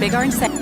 Big Orange Sale.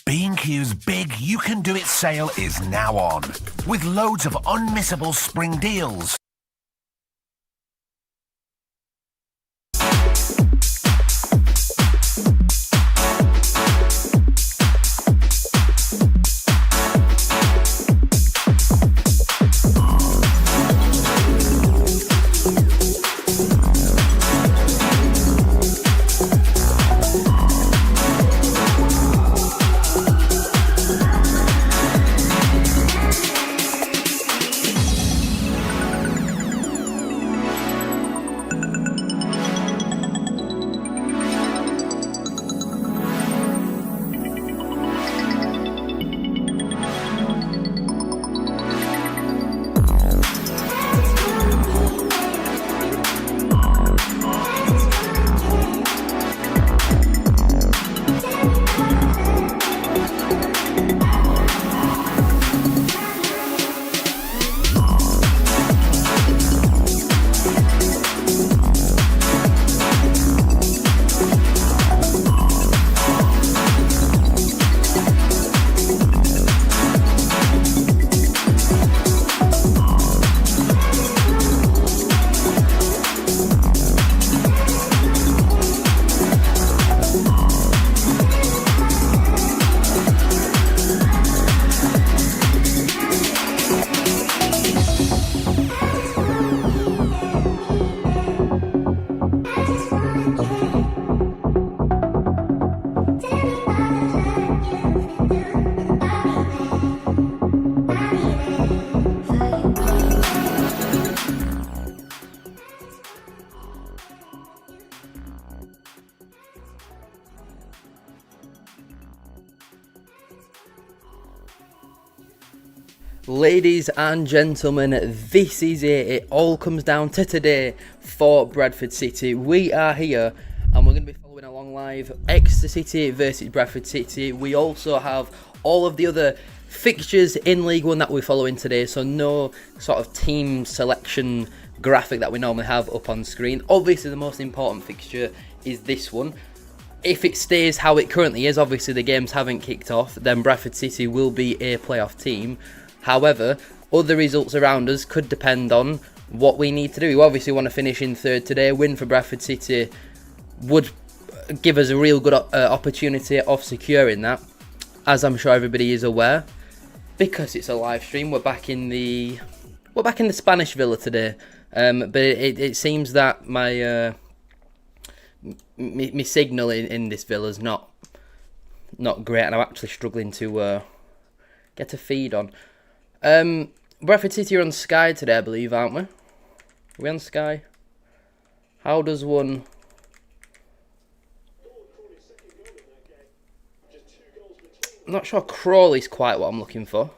B&Q's Big You Can Do It sale is now on, with loads of unmissable spring deals. Ladies and gentlemen, this is it. It all comes down to today for Bradford City. We are here and we're going to be following along live. Exeter City versus Bradford City. We also have all of the other fixtures in League One that we're following today, so no sort of team selection graphic that we normally have up on screen. Obviously the most important fixture is this one. If it stays how it currently is, obviously the games haven't kicked off, then Bradford City will be a playoff team. However, other results around us could depend on what we need to do. We obviously want to finish in third today. A win for Bradford City would give us a real good opportunity of securing that, as I'm sure everybody is aware, because it's a live stream. We're back in the Spanish villa today, but it seems that my signal in this villa is not great, and I'm actually struggling to get a feed on. Bradford City are on Sky today, I believe, aren't we? Are we on Sky? How does one... I'm not sure Crawley's quite what I'm looking for.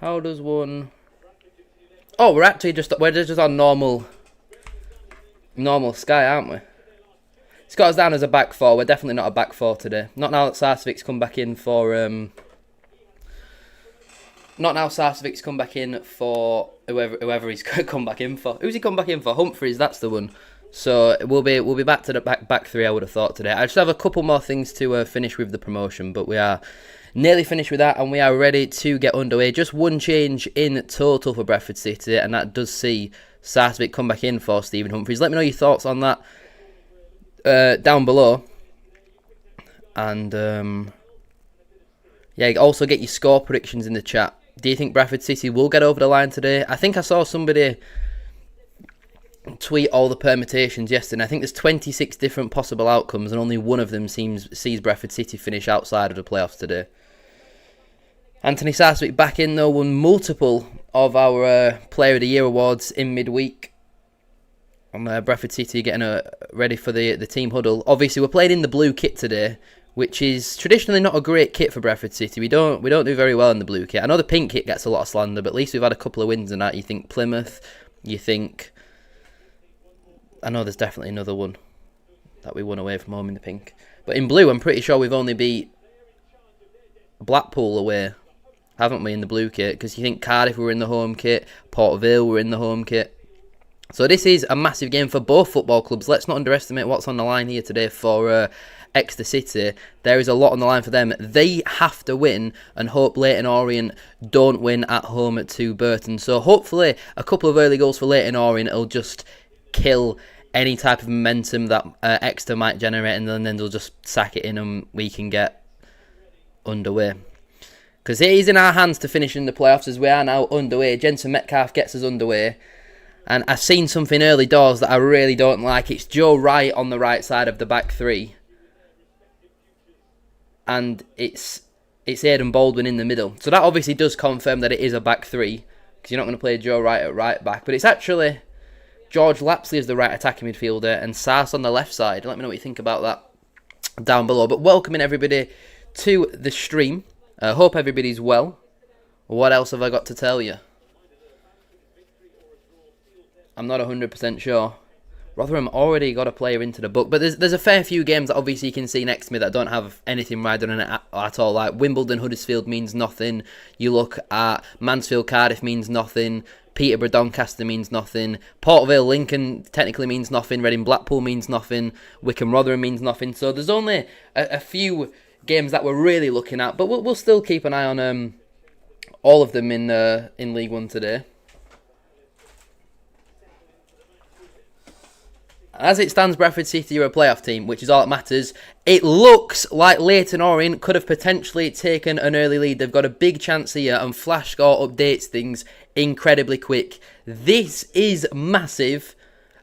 How does one... Oh, we're just on normal Sky, aren't we? It's got us down as a back four. We're definitely not a back four today. Not now that Sarsevic's come back in for... Not now Sarsevic's come back in for whoever he's come back in for. Who's he come back in for? Humphreys, that's the one. So we'll be back to the back three, I would have thought, today. I just have a couple more things to finish with the promotion, but we are nearly finished with that, and we are ready to get underway. Just one change in total for Bradford City, and that does see Sarcevic come back in for Stephen Humphreys. Let me know your thoughts on that down below. And yeah, also get your score predictions in the chat. Do you think Bradford City will get over the line today? I think I saw somebody tweet all the permutations yesterday. I think there's 26 different possible outcomes, and only one of them sees Bradford City finish outside of the playoffs today. Anthony Sarcevic back in, though, won multiple of our Player of the Year awards in midweek. And Bradford City getting ready for the team huddle. Obviously, we're playing in the blue kit today, which is traditionally not a great kit for Bradford City. We don't do very well in the blue kit. I know the pink kit gets a lot of slander, but at least we've had a couple of wins in that. You think Plymouth, you think... I know there's definitely another one that we won away from home in the pink. But in blue, I'm pretty sure we've only beat Blackpool away, haven't we, in the blue kit? Because you think Cardiff were in the home kit, Port Vale were in the home kit. So this is a massive game for both football clubs. Let's not underestimate what's on the line here today for Exeter City. There is a lot on the line for them. They have to win and hope Leyton Orient don't win at home to Burton. So hopefully a couple of early goals for Leyton Orient will just kill any type of momentum that Exeter might generate, and then they'll just sack it in and we can get underway. Because it is in our hands to finish in the playoffs, as we are now underway. Jensen Metcalf gets us underway. And I've seen something early doors that I really don't like. It's Joe Wright on the right side of the back three. And it's Aidan Baldwin in the middle. So that obviously does confirm that it is a back three, because you're not going to play Joe Wright at right back. But it's actually George Lapsley as the right attacking midfielder and Sars on the left side. Let me know what you think about that down below. But welcoming everybody to the stream. Hope everybody's well. What else have I got to tell you? I'm not 100% sure. Rotherham already got a player into the book, but there's a fair few games that obviously you can see next to me that don't have anything riding on it at all. Like Wimbledon Huddersfield means nothing. You look at Mansfield Cardiff means nothing. Peterborough Doncaster means nothing. Port Vale Lincoln technically means nothing. Reading Blackpool means nothing. Wycombe Rotherham means nothing. So there's only a few games that we're really looking at, but we'll still keep an eye on all of them in League One today. As it stands, Bradford City are a playoff team, which is all that matters. It looks like Leyton Orient could have potentially taken an early lead. They've got a big chance here, and Flash Score updates things incredibly quick. This is massive,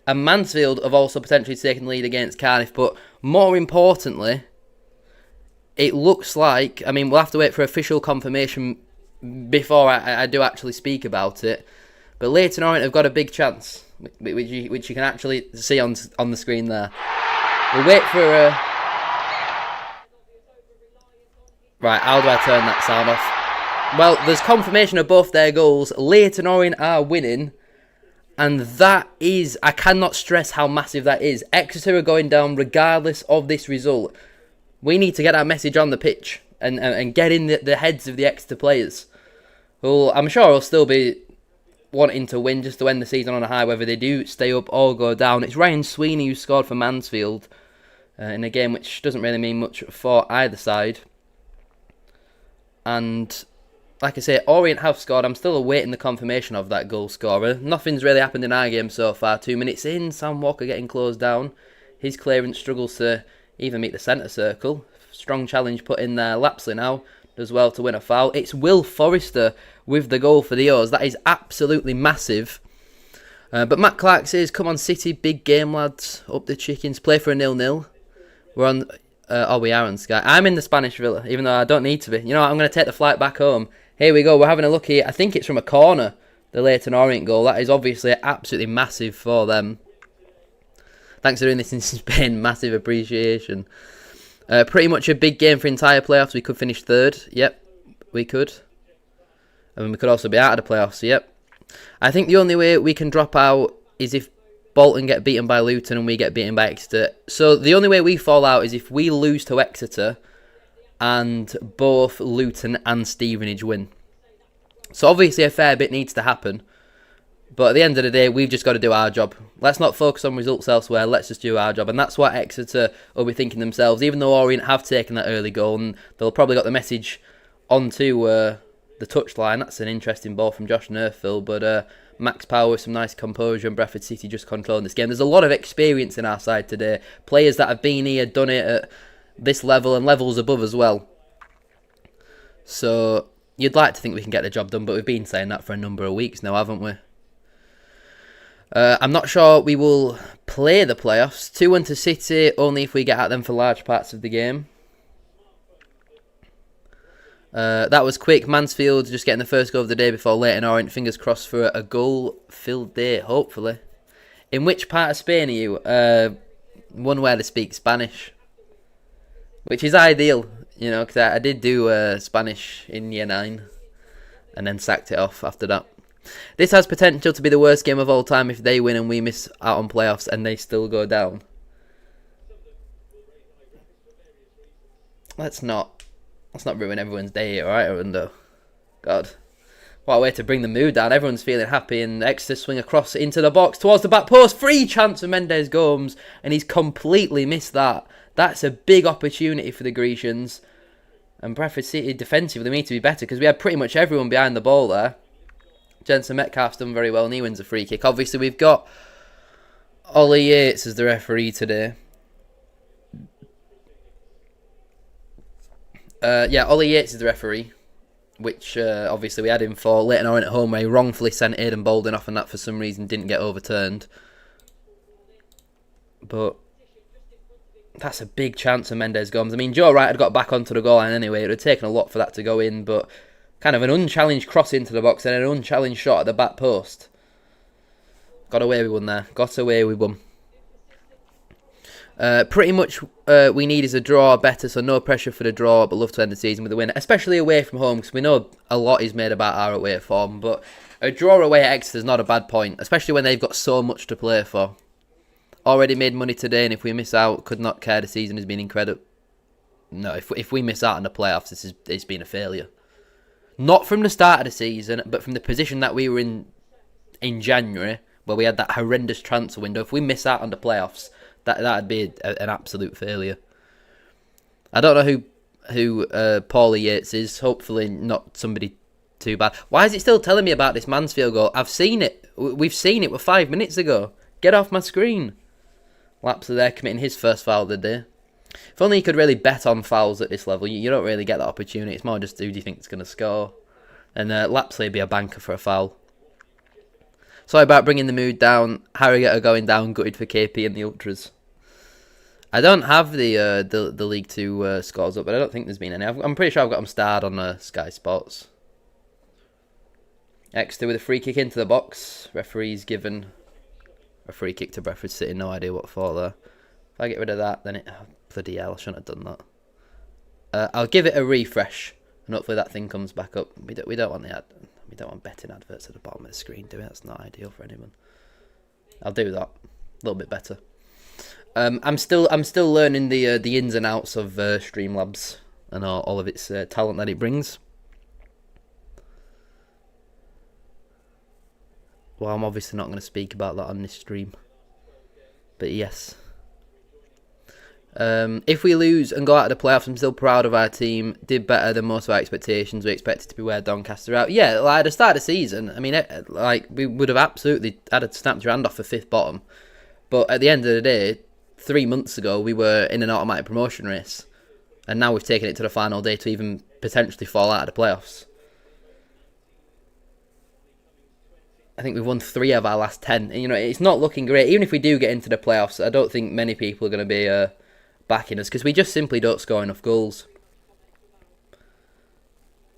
and Mansfield have also potentially taken the lead against Cardiff, but more importantly, it looks like, I mean, we'll have to wait for official confirmation before I do actually speak about it, but Leyton Orient have got a big chance, which you can actually see on the screen there. We'll wait for right, how do I turn that sound off? Well, there's confirmation of both their goals. Leyton Orient are winning, and that is, I cannot stress how massive that is. Exeter are going down regardless of this result. We need to get that message on the pitch and get in the heads of the Exeter players, who I'm sure will still be wanting to win just to end the season on a high, whether they do stay up or go down. It's Ryan Sweeney who scored for Mansfield in a game which doesn't really mean much for either side. And like I say, Orient have scored. I'm still awaiting the confirmation of that goal scorer. Nothing's really happened in our game so far. 2 minutes in, Sam Walker getting closed down. His clearance struggles to even meet the centre circle. Strong challenge put in there. Lapsley now does well to win a foul. It's Will Forrester with the goal for the O's. That is absolutely massive. But Matt Clark says, come on City, big game lads, up the chickens, play for a 0-0. We're on, we are on Sky. I'm in the Spanish Villa, even though I don't need to be. You know what, I'm going to take the flight back home. Here we go, we're having a look here. I think it's from a corner, the Leyton Orient goal. That is obviously absolutely massive for them. Thanks for doing this in Spain, massive appreciation. Pretty much a big game for entire playoffs. We could finish third, yep, we could. And we could also be out of the playoffs, yep. I think the only way we can drop out is if Bolton get beaten by Luton and we get beaten by Exeter. So the only way we fall out is if we lose to Exeter and both Luton and Stevenage win. So obviously a fair bit needs to happen. But at the end of the day, we've just got to do our job. Let's not focus on results elsewhere. Let's just do our job. And that's what Exeter will be thinking themselves. Even though Orient have taken that early goal and they'll probably got the message onto the touchline. That's an interesting ball from Josh Nerfil, but Max Power with some nice composure and Bradford City just controlling this game. There's a lot of experience in our side today. Players that have been here, done it at this level and levels above as well. So you'd like to think we can get the job done, but we've been saying that for a number of weeks now, haven't we? I'm not sure we will play the playoffs. 2-1 to City, only if we get at them for large parts of the game. That was quick. Mansfield just getting the first goal of the day before Leyton Orient. Fingers crossed for a goal-filled day, hopefully. In which part of Spain are you? One where they speak Spanish. Which is ideal, you know, because I did do Spanish in Year 9. And then sacked it off after that. This has potential to be the worst game of all time if they win and we miss out on playoffs and they still go down. Let's not ruin everyone's day here, alright, Arundo? God. What a way to bring the mood down. Everyone's feeling happy and Exeter swing across into the box towards the back post. Free chance for Mendes Gomes and he's completely missed that. That's a big opportunity for the Grecians. And Bradford City defensively need to be better because we had pretty much everyone behind the ball there. Jensen Metcalf's done very well and he wins a free kick. Obviously we've got Ollie Yates as the referee today. Ollie Yates is the referee, which obviously we had him for Leyton Orient at home where he wrongfully sent Aidan Bolden off and that for some reason didn't get overturned. But that's a big chance for Mendes Gomes. I mean, Joe Wright had got back onto the goal line anyway. It would have taken a lot for that to go in, but kind of an unchallenged cross into the box and an unchallenged shot at the back post. Got away with one there. Got away with one. Pretty much we need is a draw better, so no pressure for the draw, but love to end the season with a win, especially away from home, because we know a lot is made about our away form, but a draw away at Exeter is not a bad point, especially when they've got so much to play for. Already made money today, and if we miss out, could not care. The season has been incredible. No, if we miss out on the playoffs, it's been a failure. Not from the start of the season, but from the position that we were in January, where we had that horrendous transfer window. If we miss out on the playoffs, that'd be an absolute failure. I don't know who Paulie Yates is. Hopefully not somebody too bad. Why is it still telling me about this Mansfield goal? I've seen it. We've seen it. We're 5 minutes ago. Get off my screen. Lapsley there committing his first foul of the day. If only you could really bet on fouls at this level. You don't really get that opportunity. It's more just who do you think is going to score. And Lapsley would be a banker for a foul. Sorry about bringing the mood down. Harrogate are going down. Gutted for KP and the Ultras. I don't have the League 2 scores up, but I don't think there's been any. I'm pretty sure I've got them starred on Sky Sports. Exeter with a free kick into the box. Referee's given a free kick to Bradford City. No idea what for there. If I get rid of that, then bloody hell, I shouldn't have done that. I'll give it a refresh, and hopefully that thing comes back up. We don't want we don't want betting adverts at the bottom of the screen, do we? That's not ideal for anyone. I'll do that. A little bit better. I'm still learning the ins and outs of Streamlabs and all of its talent that it brings. Well, I'm obviously not going to speak about that on this stream. But yes. If we lose and go out of the playoffs, I'm still proud of our team. Did better than most of our expectations. We expected to be where Doncaster are out. Yeah, like at the start of the season, I mean, we would have absolutely had to snap your hand off for fifth bottom. But at the end of the day, 3 months ago we were in an automatic promotion race, and now we've taken it to the final day to even potentially fall out of the playoffs. I think we've won 3 of our last 10. And, it's not looking great. Even if we do get into the playoffs, I don't think many people are going to be backing us because we just simply don't score enough goals.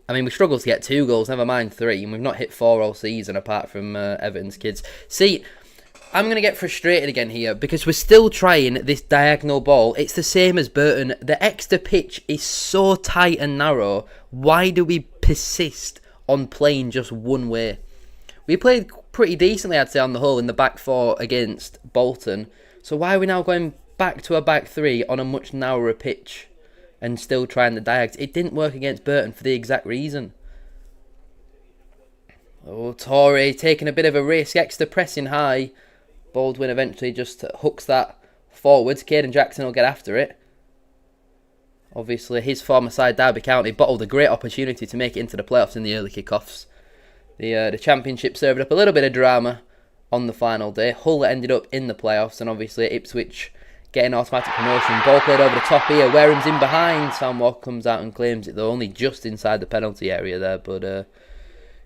I mean, we struggle to get 2 goals, never mind 3, and we've not hit 4 all season apart from Everton's kids. See, I'm going to get frustrated again here because we're still trying this diagonal ball. It's the same as Burton. The Exeter pitch is so tight and narrow. Why do we persist on playing just one way? We played pretty decently, I'd say, on the whole in the back 4 against Bolton. So why are we now going back to a back 3 on a much narrower pitch and still trying the diags? It didn't work against Burton for the exact reason. Oh, Torre taking a bit of a risk. Exeter pressing high. Baldwin eventually just hooks that forwards. Caden Jackson will get after it. Obviously, his former side, Derby County, bottled a great opportunity to make it into the playoffs in the early kickoffs. The Championship served up a little bit of drama on the final day. Hull ended up in the playoffs, and obviously Ipswich getting automatic promotion. Ball played over the top here. Wareham's in behind. Sam Walker comes out and claims it, though only just inside the penalty area there, but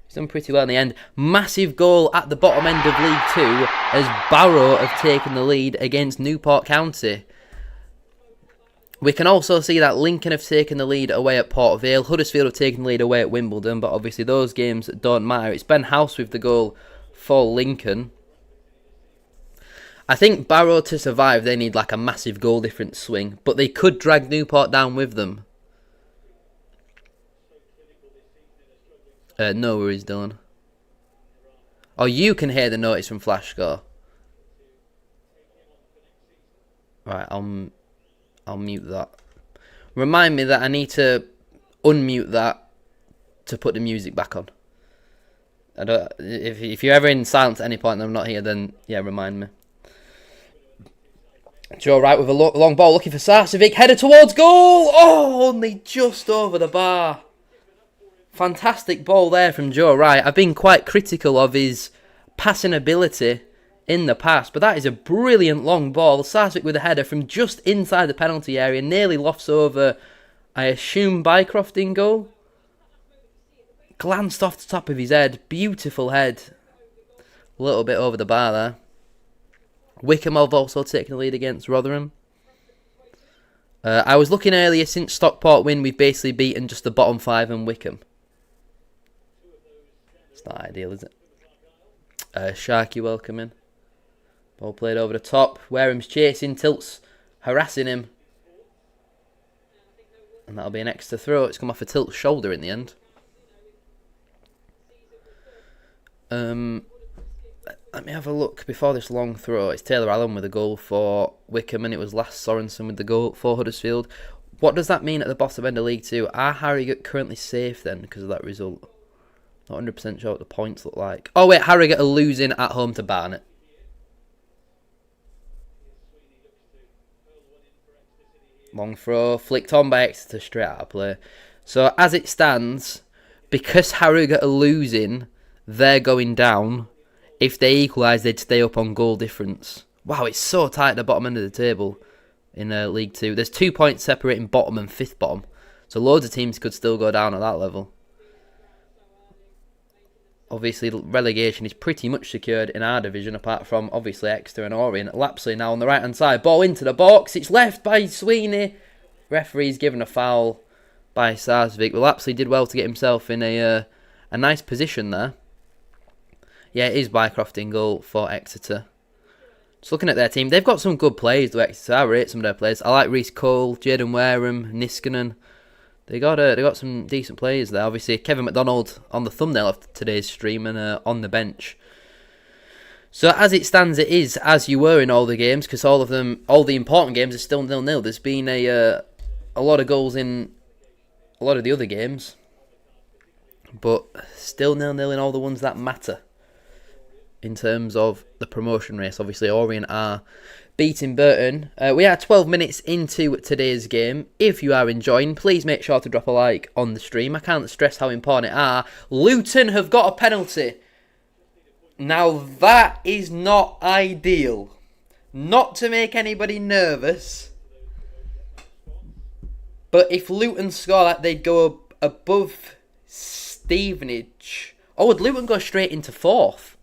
he's done pretty well in the end. Massive goal at the bottom end of League 2 as Barrow have taken the lead against Newport County. We can also see that Lincoln have taken the lead away at Port Vale. Huddersfield have taken the lead away at Wimbledon, but obviously those games don't matter. It's Ben House with the goal for Lincoln. I think Barrow to survive, they need like a massive goal difference swing, but they could drag Newport down with them. No worries, Dylan. Oh, you can hear the notice from Flash Score. Right, I'll mute that. Remind me that I need to unmute that to put the music back on. If you're ever in silence at any point and I'm not here, then yeah, remind me. Joe Wright with a long ball looking for Sarcevic. Header towards goal. Oh, only just over the bar. Fantastic ball there from Joe Wright. I've been quite critical of his passing ability in the past, but that is a brilliant long ball. Sarcevic with a header from just inside the penalty area, nearly lofts over, I assume, Bycroft in goal. Glanced off the top of his head. Beautiful head. A little bit over the bar there. Wickham have also taken the lead against Rotherham. I was looking earlier, since Stockport win, we've basically beaten just the bottom 5 and Wickham. It's not ideal, is it? Sharky welcoming. Ball played over the top. Wareham's chasing. Tilt's harassing him. And that'll be an extra throw. It's come off a Tilt's shoulder in the end. Let me have a look before this long throw. It's Taylor Allen with a goal for Wickham, and it was Lass Sorensen with the goal for Huddersfield. What does that mean at the bottom end of League 2? Are Harrogate currently safe then because of that result? Not 100% sure what the points look like. Oh wait, Harrogate are losing at home to Barnet. Long throw, flicked on by Exeter, straight out of play. So as it stands, because Harrogate are losing, they're going down. If they equalise, they'd stay up on goal difference. Wow, it's so tight at the bottom end of the table in League 2. There's 2 points separating bottom and 5th bottom. So loads of teams could still go down at that level. Obviously, relegation is pretty much secured in our division, apart from, obviously, Exeter and Orient. Lapsley now on the right-hand side. Ball into the box. It's left by Sweeney. Referee's given a foul by Sarcevic. Well, Lapsley did well to get himself in a nice position there. Yeah, it is Bycroft in goal for Exeter. Just looking at their team, they've got some good players, though, Exeter. I rate some of their players. I like Reece Cole, Jaden Wareham, Niskanen. They got some decent players there. Obviously, Kevin McDonald on the thumbnail of today's stream and on the bench. So as it stands, it is as you were in all the games, because all the important games are still 0-0. There's been a lot of goals in a lot of the other games, but still 0-0 in all the ones that matter. In terms of the promotion race, obviously Orient are beating Burton. We are 12 minutes into today's game. If you are enjoying, please make sure to drop a like on the stream. I can't stress how important it are. Luton have got a penalty. Now that is not ideal. Not to make anybody nervous, but if Luton score that, they'd go above Stevenage. Or would Luton go straight into 4th?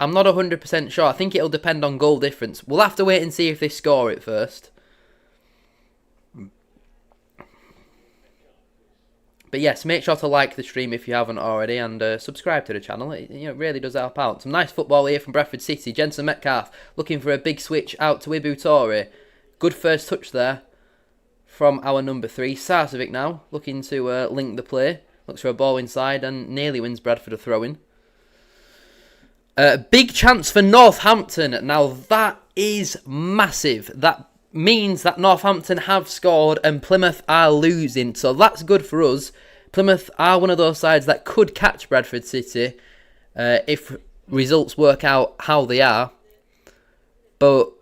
I'm not 100% sure. I think it'll depend on goal difference. We'll have to wait and see if they score it first. But yes, make sure to like the stream if you haven't already, and subscribe to the channel. It really does help out. Some nice football here from Bradford City. Jensen Metcalf looking for a big switch out to Ibu Toure. Good first touch there from our number 3. Sarcevic now looking to link the play. Looks for a ball inside and nearly wins Bradford a throw-in. Big chance for Northampton. Now that is massive. That means that Northampton have scored and Plymouth are losing. So that's good for us. Plymouth are one of those sides that could catch Bradford City if results work out how they are. But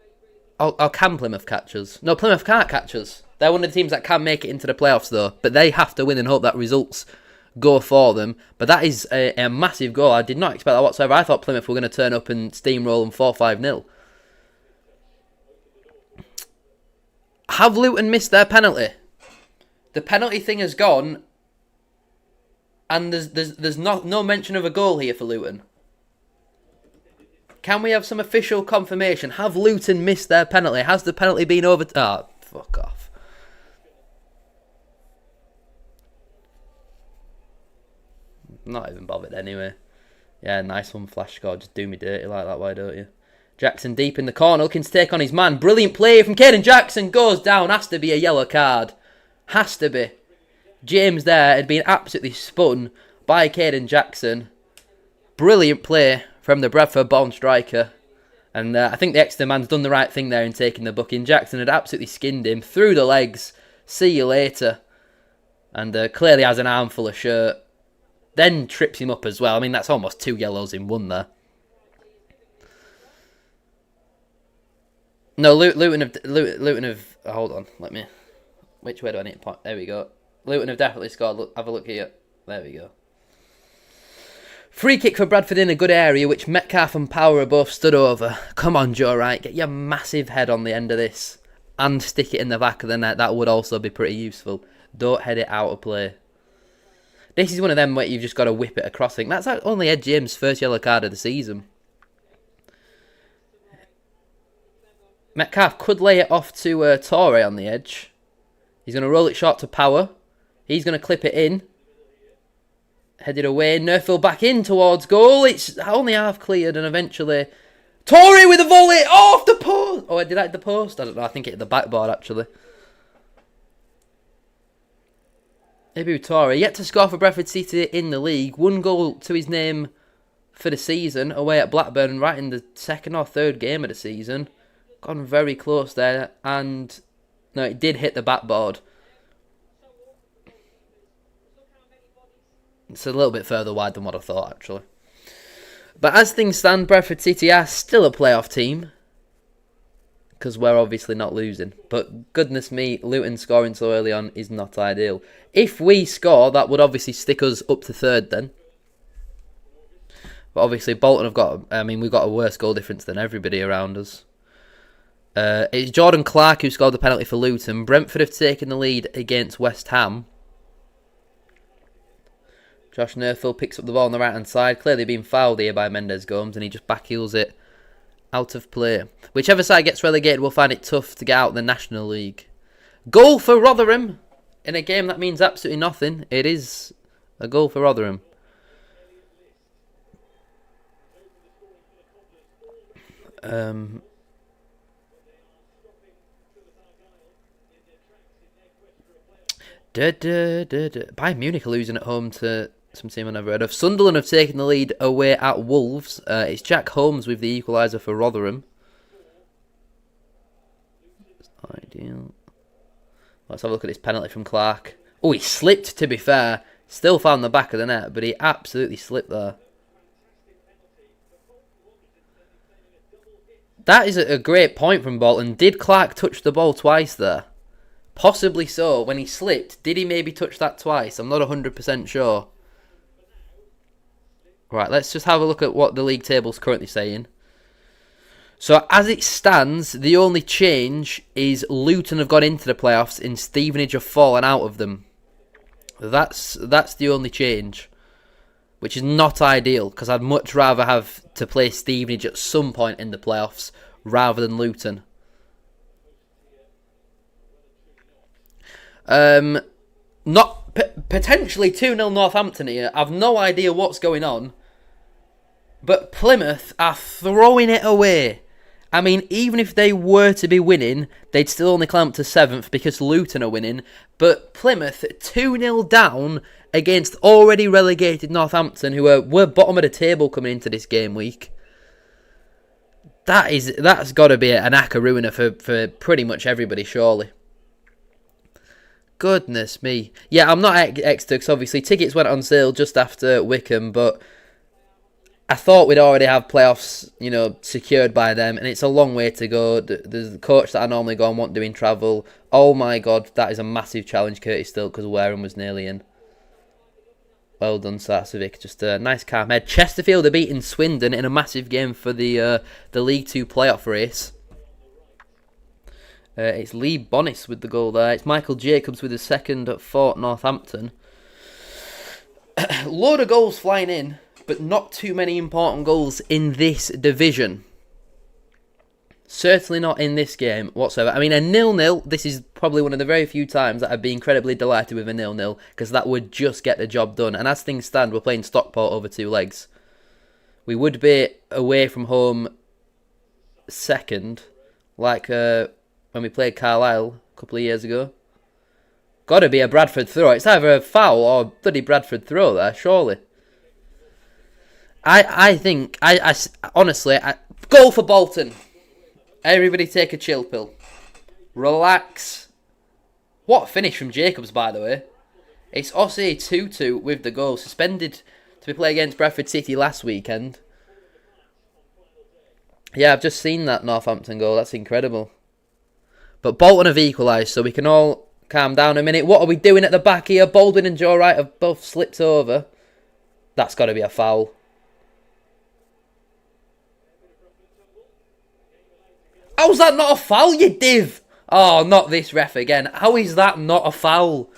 can Plymouth catch us? No, Plymouth can't catch us. They're one of the teams that can make it into the playoffs though. But they have to win and hope that results go for them. But that is a massive goal. I did not expect that whatsoever. I thought Plymouth were going to turn up and steamroll them 4-5-0. Have Luton missed their penalty? The penalty thing has gone, and there's no mention of a goal here for Luton. Can we have some official confirmation? Have Luton missed their penalty? Has the penalty been over? Ah, fuck off. Not even bothered anyway. Yeah, nice one, Flash score. Just do me dirty like that, why don't you? Jackson deep in the corner, looking to take on his man. Brilliant play from Caden Jackson. Goes down. Has to be a yellow card. Has to be. James there had been absolutely spun by Caden Jackson. Brilliant play from the Bradford-born striker. And I think the Exeter man's done the right thing there in taking the booking. Jackson had absolutely skinned him through the legs. See you later. And clearly has an armful of shirt. Then trips him up as well. I mean, that's almost 2 yellows in one there. No, Luton have... Hold on, let me... Which way do I need to point? There we go. Luton have definitely scored. Look, have a look here. There we go. Free kick for Bradford in a good area, which Metcalf and Power are both stood over. Come on, Joe Wright. Get your massive head on the end of this. And stick it in the back of the net. That would also be pretty useful. Don't head it out of play. This is one of them where you've just got to whip it across. I think that's only Ed James' first yellow card of the season. Metcalf could lay it off to Toure on the edge. He's going to roll it short to Power. He's going to clip it in. Headed away. Nerfield back in towards goal. It's only half cleared and eventually... Toure with a volley off the post! Oh, did I hit the post? I don't know. I think it hit the backboard actually. Ibu Toure yet to score for Bradford City in the league. 1 goal to his name for the season away at Blackburn right in the 2nd or 3rd game of the season. Gone very close there, and no, it did hit the backboard. It's a little bit further wide than what I thought, actually. But as things stand, Bradford City are still a playoff team, because we're obviously not losing. But goodness me, Luton scoring so early on is not ideal. If we score, that would obviously stick us up to 3rd then. But obviously Bolton have got, we've got a worse goal difference than everybody around us. It's Jordan Clark who scored the penalty for Luton. Brentford have taken the lead against West Ham. Josh Nerfield picks up the ball on the right-hand side. Clearly being fouled here by Mendes Gomes, and he just backheels it out of play. Whichever side gets relegated will find it tough to get out of the National League. Goal for Rotherham in a game that means absolutely nothing. It is a goal for Rotherham. Bayern Munich are losing at home to some team I've never heard of. Sunderland have taken the lead away at Wolves. It's Jack Holmes with the equaliser for Rotherham. It's not ideal. Let's have a look at this penalty from Clark. Oh, he slipped, to be fair. Still found the back of the net, but he absolutely slipped there. That is a great point from Bolton. Did Clark touch the ball twice there? Possibly so. When he slipped, did he maybe touch that twice? I'm not 100% sure. Right, let's just have a look at what the league table's currently saying. So as it stands, the only change is Luton have gone into the playoffs and Stevenage have fallen out of them. That's the only change, which is not ideal because I'd much rather have to play Stevenage at some point in the playoffs rather than Luton. Not potentially 2-0 Northampton here. I've no idea what's going on. But Plymouth are throwing it away. I mean, even if they were to be winning, they'd still only climb up to 7th because Luton are winning. But Plymouth 2-0 down against already relegated Northampton, who were bottom of the table coming into this game week. That's got to be an acca ruiner for pretty much everybody, surely. Goodness me. Yeah, I'm not at Exeter because obviously tickets went on sale just after Wickham, but I thought we'd already have playoffs, secured by them, and it's a long way to go. The coach that I normally go on won't doing travel. Oh my God, that is a massive challenge, Curtis Still, because Wareham was nearly in. Well done, Sarcevic. Just a nice calm head. Chesterfield are beating Swindon in a massive game for the League 2 playoff race. It's Lee Bonis with the goal there. It's Michael Jacobs with the second for Northampton. Load of goals flying in, but not too many important goals in this division. Certainly not in this game whatsoever. I mean, a 0-0, this is probably one of the very few times that I'd be incredibly delighted with a 0-0, because that would just get the job done. And as things stand, we're playing Stockport over 2 legs. We would be away from home second, like when we played Carlisle a couple of years ago. Got to be a Bradford throw. It's either a foul or bloody Bradford throw there, surely. I think, honestly, goal for Bolton. Everybody take a chill pill. Relax. What a finish from Jacobs, by the way. It's Ossie 2-2 with the goal. Suspended to be played against Bradford City last weekend. Yeah, I've just seen that Northampton goal. That's incredible. But Bolton have equalised, so we can all calm down a minute. What are we doing at the back here? Baldwin and Joe Wright have both slipped over. That's got to be a foul. How's that not a foul, you div? Oh, not this ref again. How is that not a foul?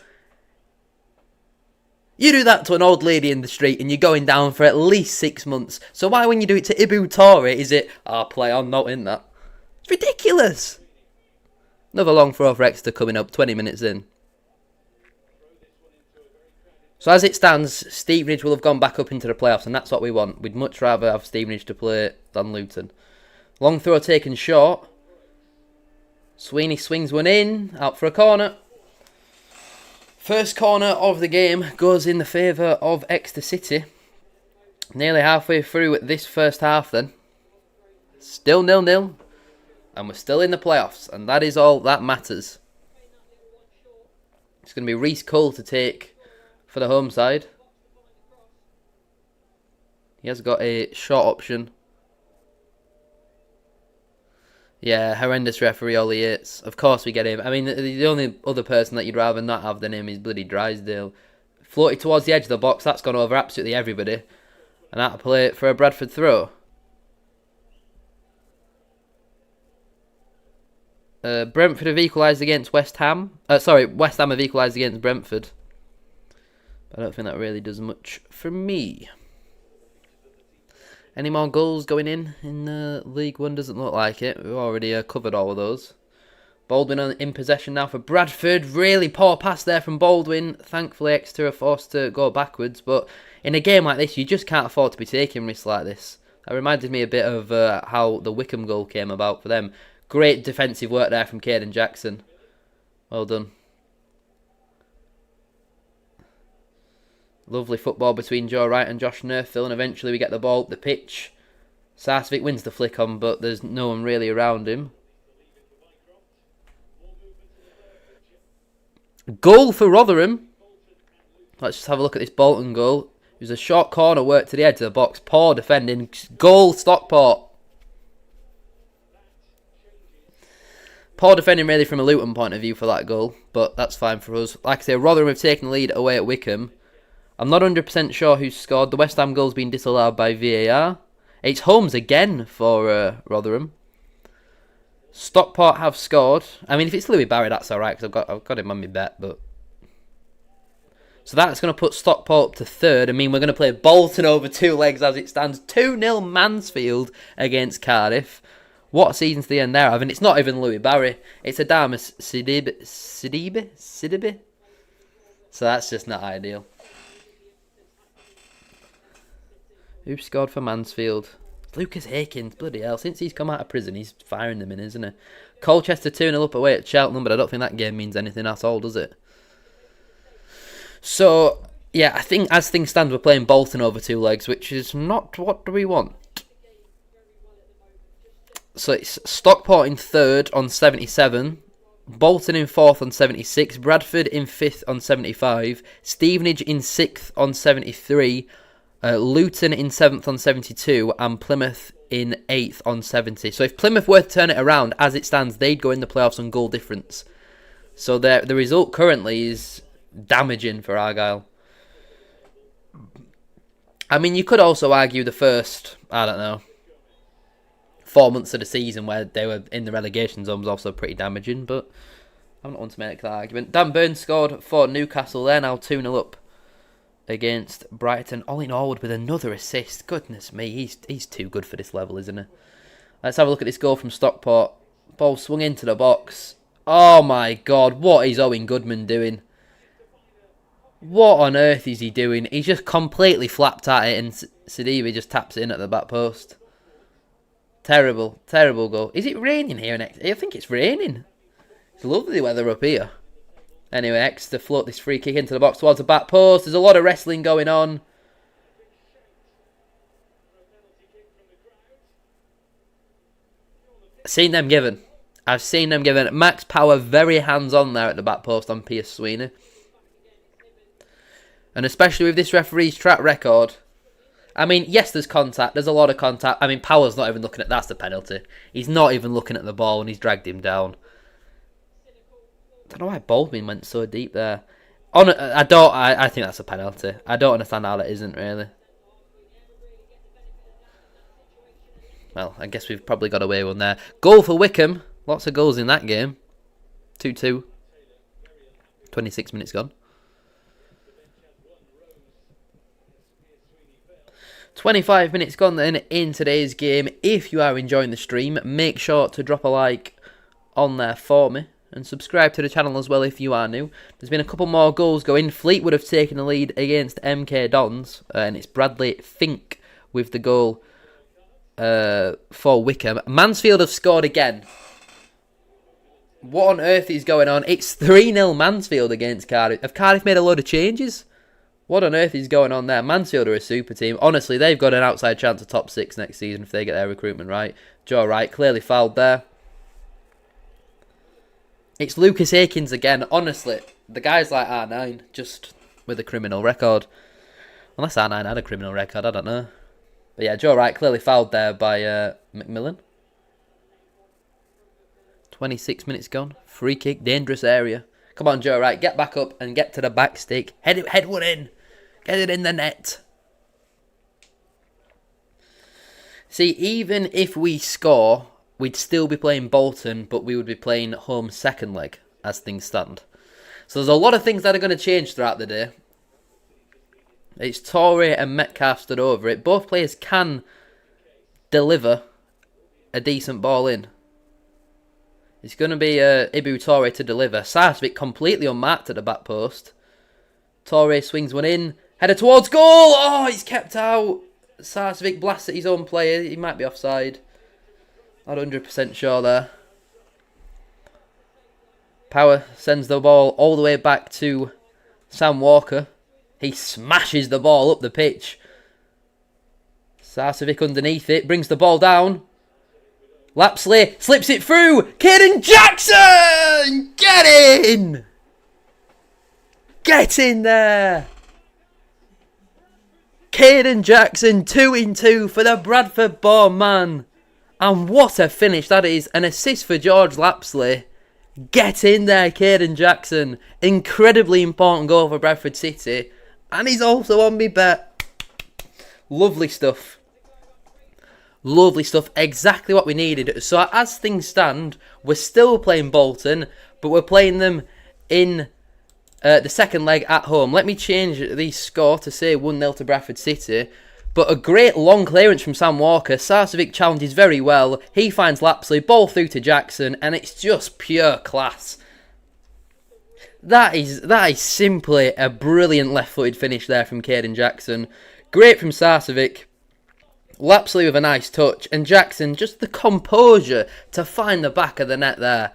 You do that to an old lady in the street and you're going down for at least 6 months. So why when you do it to Ibu Torre is it, play on, not in that? It's ridiculous. Another long throw for Exeter coming up, 20 minutes in. So as it stands, Stevenage will have gone back up into the playoffs, and that's what we want. We'd much rather have Stevenage to play than Luton. Long throw taken short. Sweeney swings one in, out for a corner. First corner of the game goes in the favour of Exeter City. Nearly halfway through this first half then. Still 0-0. And we're still in the playoffs, and that is all that matters. It's going to be Reece Cole to take for the home side. He has got a shot option. Yeah, horrendous referee Ollie Yates. Of course we get him. I mean, the only other person that you'd rather not have than him is bloody Drysdale. Floated towards the edge of the box. That's gone over absolutely everybody. And that'll play for a Bradford throw. Brentford have equalised against West Ham. West Ham have equalised against Brentford. But I don't think that really does much for me. Any more goals going in League One? Doesn't look like it. We've already covered all of those. Baldwin in possession now for Bradford. Really poor pass there from Baldwin. Thankfully, Exeter are forced to go backwards. But in a game like this, you just can't afford to be taking risks like this. That reminded me a bit of how the Wickham goal came about for them. Great defensive work there from Caden Jackson. Well done. Lovely football between Joe Wright and Josh Nerthil, and eventually we get the ball up the pitch. Sarcevic wins the flick on, but there's no one really around him. Goal for Rotherham. Let's just have a look at this Bolton goal. It was a short corner work to the edge of the box. Poor defending. Goal, Stockport. Poor defending really from a Luton point of view for that goal, but that's fine for us. Like I say, Rotherham have taken the lead away at Wickham. I'm not 100% sure who scored. The West Ham goal's been disallowed by VAR. It's Holmes again for Rotherham. Stockport have scored. I mean, if it's Louis Barry, that's alright, because I've got him on my bet, but... So that's going to put Stockport up to third. I mean, we're going to play Bolton over 2 legs as it stands. 2-0 Mansfield against Cardiff. What season's the end there? I mean, it's not even Louis Barry. It's Adama Sidibe? So that's just not ideal. Who scored for Mansfield? Lucas Akins, bloody hell. Since he's come out of prison, he's firing them in, isn't he? Colchester 2-0 up away at Cheltenham, but I don't think that game means anything at all, does it? So, yeah, I think as things stand, we're playing Bolton over 2 legs, which is not what do we want. So it's Stockport in third on 77, Bolton in fourth on 76, Bradford in fifth on 75, Stevenage in sixth on 73, Luton in 7th on 72, and Plymouth in 8th on 70. So if Plymouth were to turn it around, as it stands, they'd go in the playoffs on goal difference. So the result currently is damaging for Argyle. I mean, you could also argue the first, 4 months of the season where they were in the relegation zone was also pretty damaging, but I'm not one to make that argument. Dan Burns scored for Newcastle. They're now 2-0 up against Brighton. Ollie Norwood with another assist. Goodness me, he's too good for this level, isn't he? Let's have a look at this goal from Stockport. Ball swung into the box. Oh my God, what is Owen Goodman doing? What on earth is he doing? He's just completely flapped at it and Sidibe just taps it in at the back post. Terrible, terrible goal. Is it raining here in Exeter? I think it's raining. It's lovely weather up here. Anyway, Exeter float this free kick into the box towards the back post. There's a lot of wrestling going on. Seen them given. I've seen them given. Max Power very hands-on there at the back post on Pierce Sweeney. And especially with this referee's track record. I mean, yes, there's contact. There's a lot of contact. I mean, Power's not even looking at... That's the penalty. He's not even looking at the ball and he's dragged him down. I don't know why Baldwin went so deep there. I think that's a penalty. I don't understand how that isn't, really. Well, I guess we've probably got away with one there. Goal for Wickham. Lots of goals in that game. 2-2. 26 minutes gone. 25 minutes gone then in today's game. If you are enjoying the stream, make sure to drop a like on there for me. And subscribe to the channel as well if you are new. There's been a couple more goals going. Fleetwood have taken the lead against MK Dons. And it's Bradley Fink with the goal for Wickham. Mansfield have scored again. What on earth is going on? It's 3-0 Mansfield against Cardiff. Have Cardiff made a load of changes? What on earth is going on there? Mansfield are a super team. Honestly, they've got an outside chance of top 6 next season if they get their recruitment right. Joe Wright clearly fouled there. It's Lucas Akins again. Honestly, the guy's like R9, just with a criminal record. Unless R9 had a criminal record, I don't know. But yeah, Joe Wright clearly fouled there by McMillan. 26 minutes gone. Free kick, dangerous area. Come on, Joe Wright, get back up and get to the back stick. Head one in. Get it in the net. See, even if we score, we'd still be playing Bolton, but we would be playing home second leg as things stand. So there's a lot of things that are going to change throughout the day. It's Torre and Metcalf stood over it. Both players can deliver a decent ball in. It's going to be Ibu Torre to deliver. Sarcevic completely unmarked at the back post. Torre swings one in. Header towards goal. Oh, he's kept out. Sarcevic blasts at his own player. He might be offside. Not 100% sure there. Power sends the ball all the way back to Sam Walker. He smashes the ball up the pitch. Sarcevic underneath it. Brings the ball down. Lapsley slips it through. Caden Jackson! Get in! Get in there! Caden Jackson 2-2 for the Bradford born man. And what a finish that is. An assist for George Lapsley. Get in there, Caden Jackson. Incredibly important goal for Bradford City. And he's also on me bet. Lovely stuff. Lovely stuff, exactly what we needed. So as things stand, we're still playing Bolton, but we're playing them in the second leg at home. Let me change the score to say 1-0 to Bradford City. But a great long clearance from Sam Walker. Sarcevic challenges very well. He finds Lapsley, ball through to Jackson, and it's just pure class. That is simply a brilliant left-footed finish there from Caden Jackson. Great from Sarcevic. Lapsley with a nice touch, and Jackson just the composure to find the back of the net there.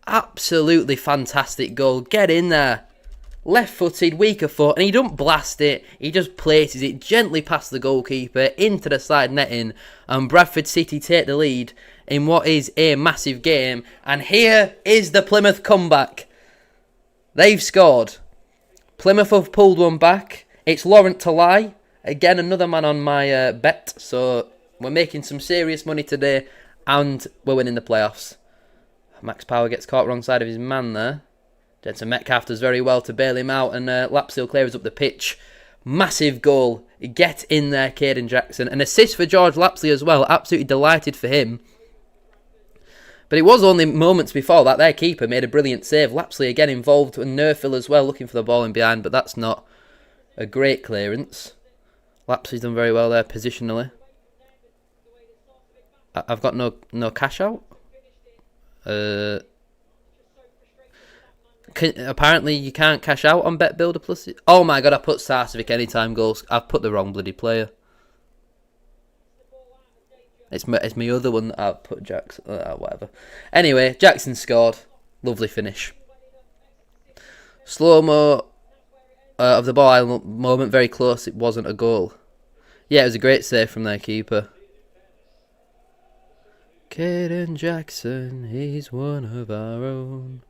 Absolutely fantastic goal. Get in there. Left-footed, weaker foot, and he don't blast it. He just places it gently past the goalkeeper into the side netting, and Bradford City take the lead in what is a massive game. And here is the Plymouth comeback. They've scored. Plymouth have pulled one back. It's Laurent Talai. Again, another man on my bet, so we're making some serious money today, and we're winning the playoffs. Max Power gets caught wrong side of his man there. Jensen Metcalf does very well to bail him out, and Lapsley clears up the pitch. Massive goal. Get in there, Caden Jackson. An assist for George Lapsley as well. Absolutely delighted for him. But it was only moments before that their keeper made a brilliant save. Lapsley again involved, and Nerfil as well, looking for the ball in behind, but that's not a great clearance. Lapsley's done very well there positionally. I've got no cash out. Apparently you can't cash out on Bet Builder Plus. Oh my god, I put Sarcevic anytime goals. I've put the wrong bloody player. It's my other one that I've put Jackson. Whatever. Anyway, Jackson scored. Lovely finish. Slow-mo of the ball moment, very close. It wasn't a goal. Yeah, it was a great save from their keeper. Caden Jackson, he's one of our own.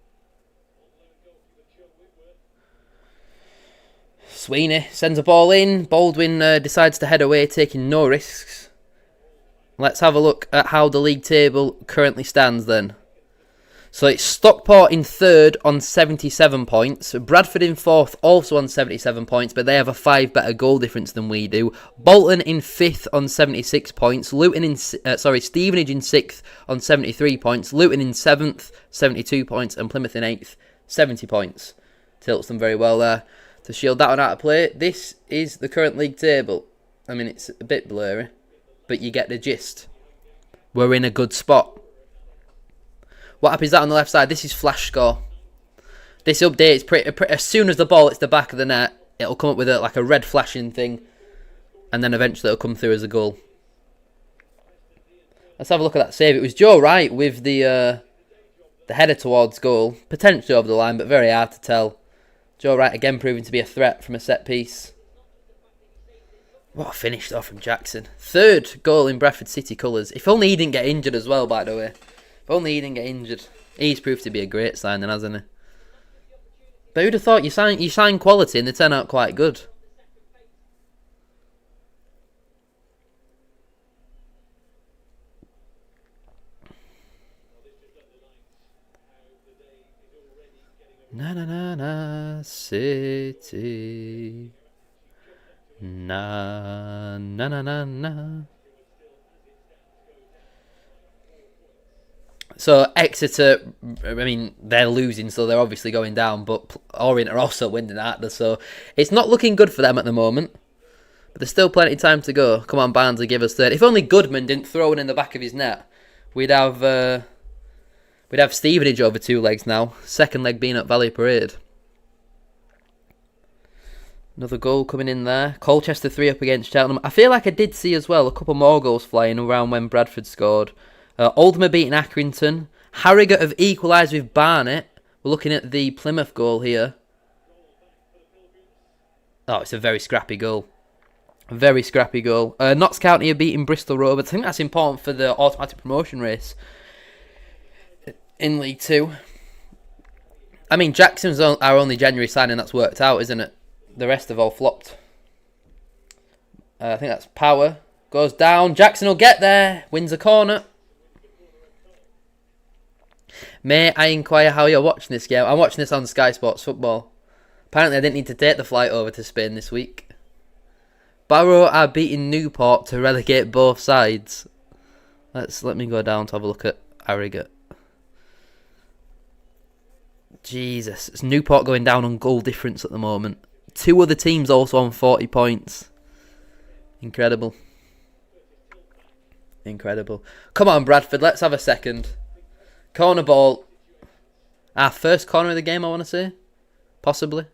Sweeney sends a ball in. Baldwin decides to head away, taking no risks. Let's have a look at how the league table currently stands then. So it's Stockport in third on 77 points. Bradford in fourth, also on 77 points, but they have a 5 better goal difference than we do. Bolton in fifth on 76 points. Stevenage in sixth on 73 points. Luton in seventh, 72 points, and Plymouth in eighth, 70 points. Tilts them very well there. To shield that one out of play, this is the current league table. I mean, it's a bit blurry, but you get the gist. We're in a good spot. What happens that on the left side? This is flash score. This update is pretty as soon as the ball hits the back of the net, it'll come up with like a red flashing thing, and then eventually it'll come through as a goal. Let's have a look at that save. It was Joe Wright with the header towards goal, potentially over the line, but very hard to tell. Joe Wright again proving to be a threat from a set piece. What a finish though from Jackson. Third goal in Bradford City colours. If only he didn't get injured as well, by the way. If only he didn't get injured. He's proved to be a great signing, hasn't he? But who'd have thought you sign quality and they turn out quite good. Na na na na City. Na na na na na. So Exeter, I mean, they're losing, so they're obviously going down, but Orient are also winning at so it's not looking good for them at the moment. But there's still plenty of time to go. Come on, Barnsley, give us third. If only Goodman didn't throw it in the back of his net, we'd have Stevenage over 2 legs now. Second leg being at Valley Parade. Another goal coming in there. Colchester 3 up against Cheltenham. I feel like I did see as well a couple more goals flying around when Bradford scored. Oldham beating Accrington. Harrogate have equalised with Barnet. We're looking at the Plymouth goal here. Oh, it's a very scrappy goal. Very scrappy goal. Notts County are beating Bristol Rovers. I think that's important for the automatic promotion race in League 2. I mean, Jackson's our only January signing that's worked out, isn't it? The rest have all flopped. I think that's Power. Goes down. Jackson will get there. Wins a corner. May I inquire how you're watching this game? I'm watching this on Sky Sports Football. Apparently I didn't need to take the flight over to Spain this week. Barrow are beating Newport to relegate both sides. Let me go down to have a look at Harrogate. Jesus, it's Newport going down on goal difference at the moment. 2 other teams also on 40 points. Incredible. Incredible. Come on, Bradford, let's have a second. Corner ball. Our first corner of the game, I want to say. Possibly.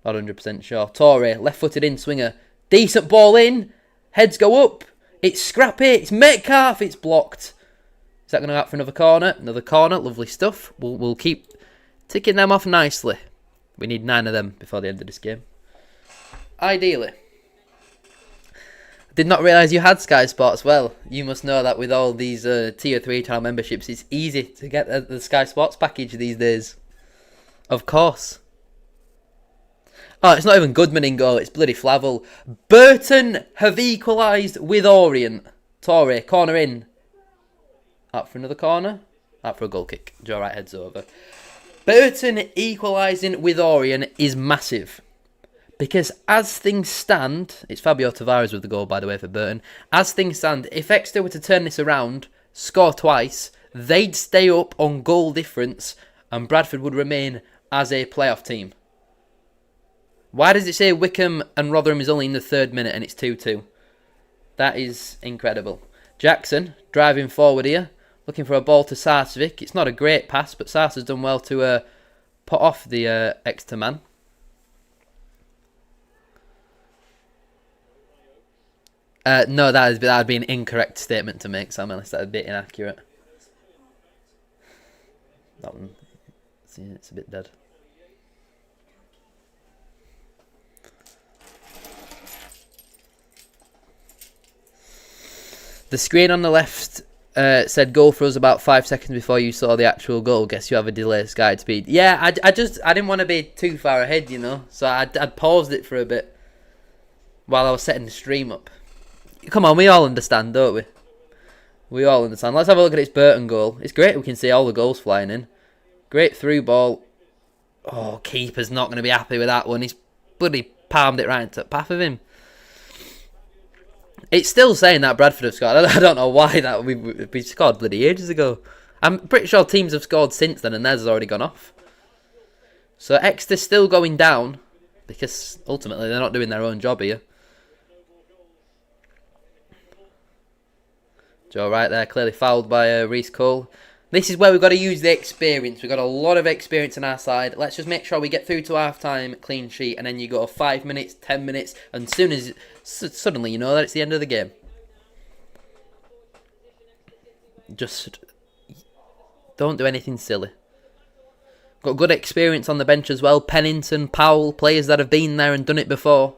Not 100% sure. Torre, left-footed in, swinger. Decent ball in. Heads go up. It's Scrappy. It's Metcalf. It's blocked. Is that going to go out for another corner? Another corner. Lovely stuff. We'll keep ticking them off nicely. We need 9 of them before the end of this game. Ideally. Did not realise you had Sky Sports. Well, you must know that with all these Tier 3 channel memberships, it's easy to get the Sky Sports package these days. Of course. Oh, it's not even Goodman in goal, it's bloody Flavel. Burton have equalised with Orient. Torre, corner in. Up for another corner. Up for a goal kick. Joe Wright heads over. Burton equalising with Orient is massive. Because as things stand, it's Fabio Tavares with the goal, by the way, for Burton. As things stand, if Exeter were to turn this around, score twice, they'd stay up on goal difference, and Bradford would remain as a playoff team. Why does it say Wickham and Rotherham is only in the 3rd minute and it's 2-2? That is incredible. Jackson, driving forward here, looking for a ball to Sarcevic. It's not a great pass, but Sarce has done well to put off the Exeter man. No, that'd be an incorrect statement to make, Sam Ellis. That'd be inaccurate. That one, see, it's a bit dead. The screen on the left said goal for us about 5 seconds before you saw the actual goal. Guess you have a delay guide speed. Yeah, I didn't want to be too far ahead, you know, so I'd paused it for a bit while I was setting the stream up. Come on, we all understand, don't we? We all understand. Let's have a look at its Burton goal. It's great we can see all the goals flying in. Great through ball. Oh, keeper's not going to be happy with that one. He's bloody palmed it right into the path of him. It's still saying that Bradford have scored. I don't know why that we scored bloody ages ago. I'm pretty sure teams have scored since then and theirs has already gone off. So Exeter's still going down because ultimately they're not doing their own job here. Joe right there, clearly fouled by Reece Cole. This is where we've got to use the experience. We've got a lot of experience on our side. Let's just make sure we get through to half-time, clean sheet, and then you go 5 minutes, 10 minutes, and suddenly you know that it's the end of the game. Just don't do anything silly. Got good experience on the bench as well. Pennington, Powell, players that have been there and done it before.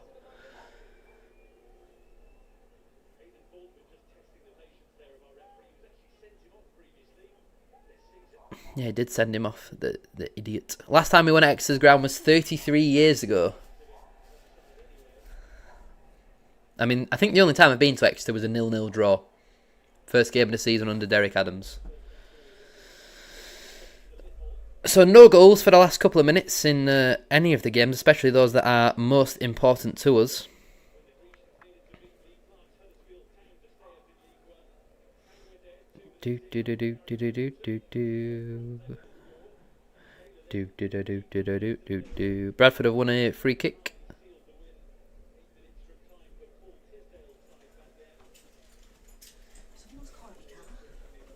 Yeah, he did send him off, the idiot. Last time we went at Exeter's ground was 33 years ago. I mean, I think the only time I've been to Exeter was a 0-0 draw. First game of the season under Derek Adams. So no goals for the last couple of minutes in any of the games, especially those that are most important to us. Bradford have won a free kick.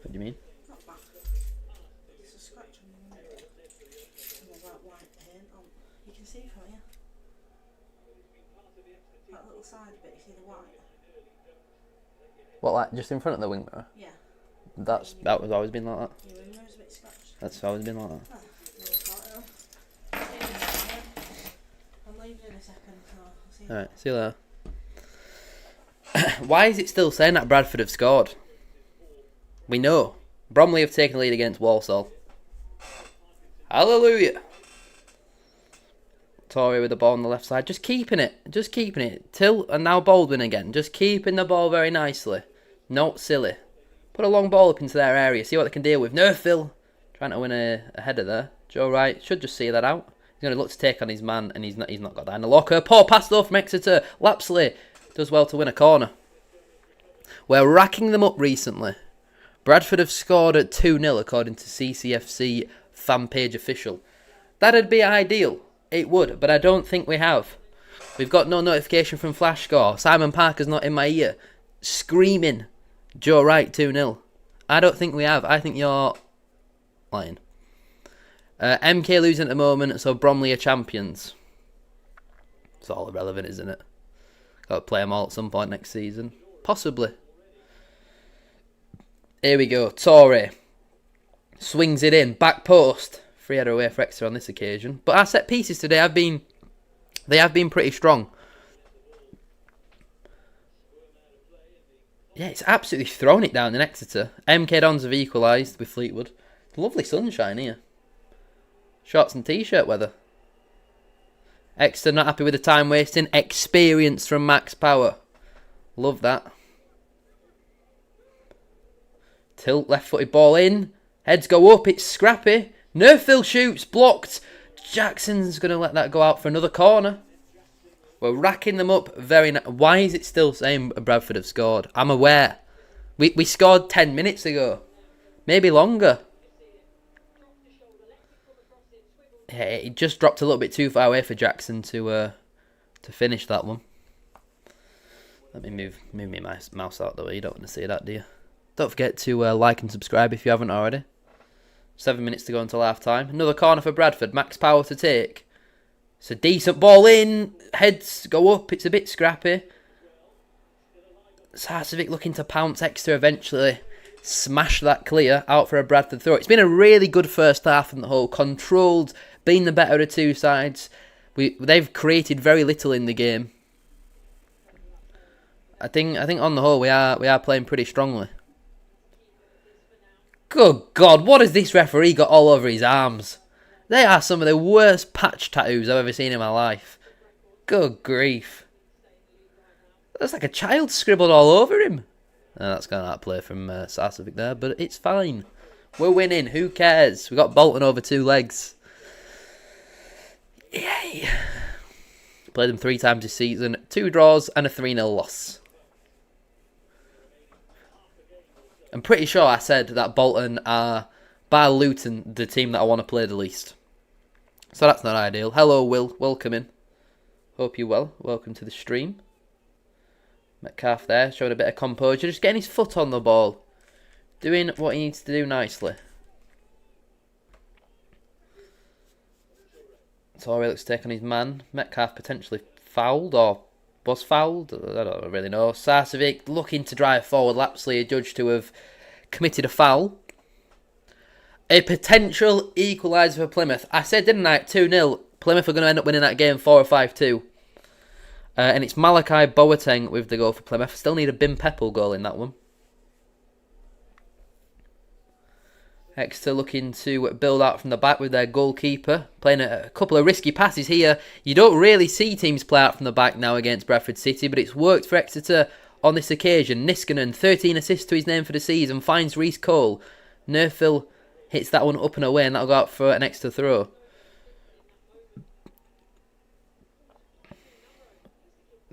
What do you mean? You can see from here. That little side bit, you see the white? What, like just in front of the wing mirror? Yeah. That was always been like that. Your wing mirror's a bit scratched. That's always been like that. Oh, I'm leaving in a second, so I'll see you. Alright, see you later. Why is it still saying that Bradford have scored? We know. Bromley have taken the lead against Walsall. Hallelujah. Torre with the ball on the left side. Just keeping it. Just keeping it. Till and now Baldwin again. Just keeping the ball very nicely. Not silly. Put a long ball up into their area. See what they can deal with. Nerfil trying to win a header there. Joe Wright should just see that out. He's going to look to take on his man, and he's not got that in the locker. Poor pass though from Exeter. Lapsley does well to win a corner. We're racking them up recently. Bradford have scored at 2-0 according to CCFC fan page official. That'd be ideal. It would, but I don't think we have. We've got no notification from Flash Score. Simon Parker's not in my ear screaming, Joe Wright 2-0. I don't think we have. I think you're lying. MK losing at the moment, so Bromley are champions. It's all irrelevant, isn't it? Got to play them all at some point next season. Possibly. Here we go. Torre swings it in. Back post. Free header away for Exeter on this occasion. But our set pieces today have been pretty strong. Yeah, it's absolutely thrown it down in Exeter. MK Dons have equalised with Fleetwood. Lovely sunshine here. Shorts and t-shirt weather. Exeter not happy with the time wasting. Experience from Max Power. Love that. Tilt, left-footed ball in. Heads go up, it's scrappy. Nerfil shoots, blocked. Jackson's going to let that go out for another corner. We're racking them up very... Why is it still saying Bradford have scored? I'm aware. We scored 10 minutes ago. Maybe longer. Yeah, it just dropped a little bit too far away for Jackson to finish that one. Let me move my mouse out the way. You don't want to see that, do you? Don't forget to like and subscribe if you haven't already. 7 minutes to go until half time. Another corner for Bradford. Max Power to take. It's a decent ball in. Heads go up. It's a bit scrappy. Sarcevic looking to pounce. Exeter eventually smash that clear out for a Bradford throw. It's been a really good first half on the whole. Controlled, being the better of two sides. They've created very little in the game. I think on the whole we are playing pretty strongly. Good God, what has this referee got all over his arms? They are some of the worst patch tattoos I've ever seen in my life. Good grief. That's like a child scribbled all over him. That's going to outplay from Sarcevic there, but it's fine. We're winning, who cares? We got Bolton over 2 legs. Yay. Played them 3 times this season. 2 draws and a 3-0 loss. I'm pretty sure I said that Bolton are, bar Luton, the team that I want to play the least. So that's not ideal. Hello, Will. Welcome in. Hope you're well. Welcome to the stream. Metcalf there, showing a bit of composure. Just getting his foot on the ball. Doing what he needs to do nicely. Torre looks to take on his man. Metcalf potentially fouled or was fouled. I don't really know. Sarcevic looking to drive forward. Lapsley adjudged to have committed a foul. A potential equaliser for Plymouth. I said, didn't I, 2-0. Plymouth are going to end up winning that game 4 or 5-2. And it's Malachi Boateng with the goal for Plymouth. Still need a Bim Peppel goal in that one. Exeter looking to build out from the back with their goalkeeper. Playing a couple of risky passes here. You don't really see teams play out from the back now against Bradford City, but it's worked for Exeter on this occasion. Niskanen, 13 assists to his name for the season, finds Reece Cole. Nerfil hits that one up and away, and that'll go out for an Exeter throw.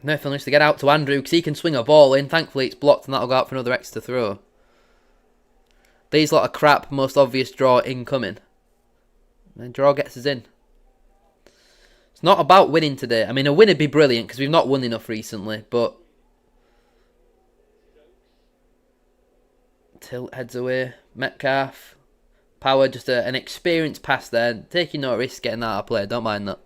Nerfil needs to get out to Andrew because he can swing a ball in. Thankfully it's blocked and that'll go out for another Exeter throw. These lot of crap, most obvious draw incoming. And draw gets us in. It's not about winning today. I mean, a win would be brilliant because we've not won enough recently, but... Tilt heads away. Metcalf. Power, just an experienced pass there. Taking no risk getting that out of play. Don't mind that.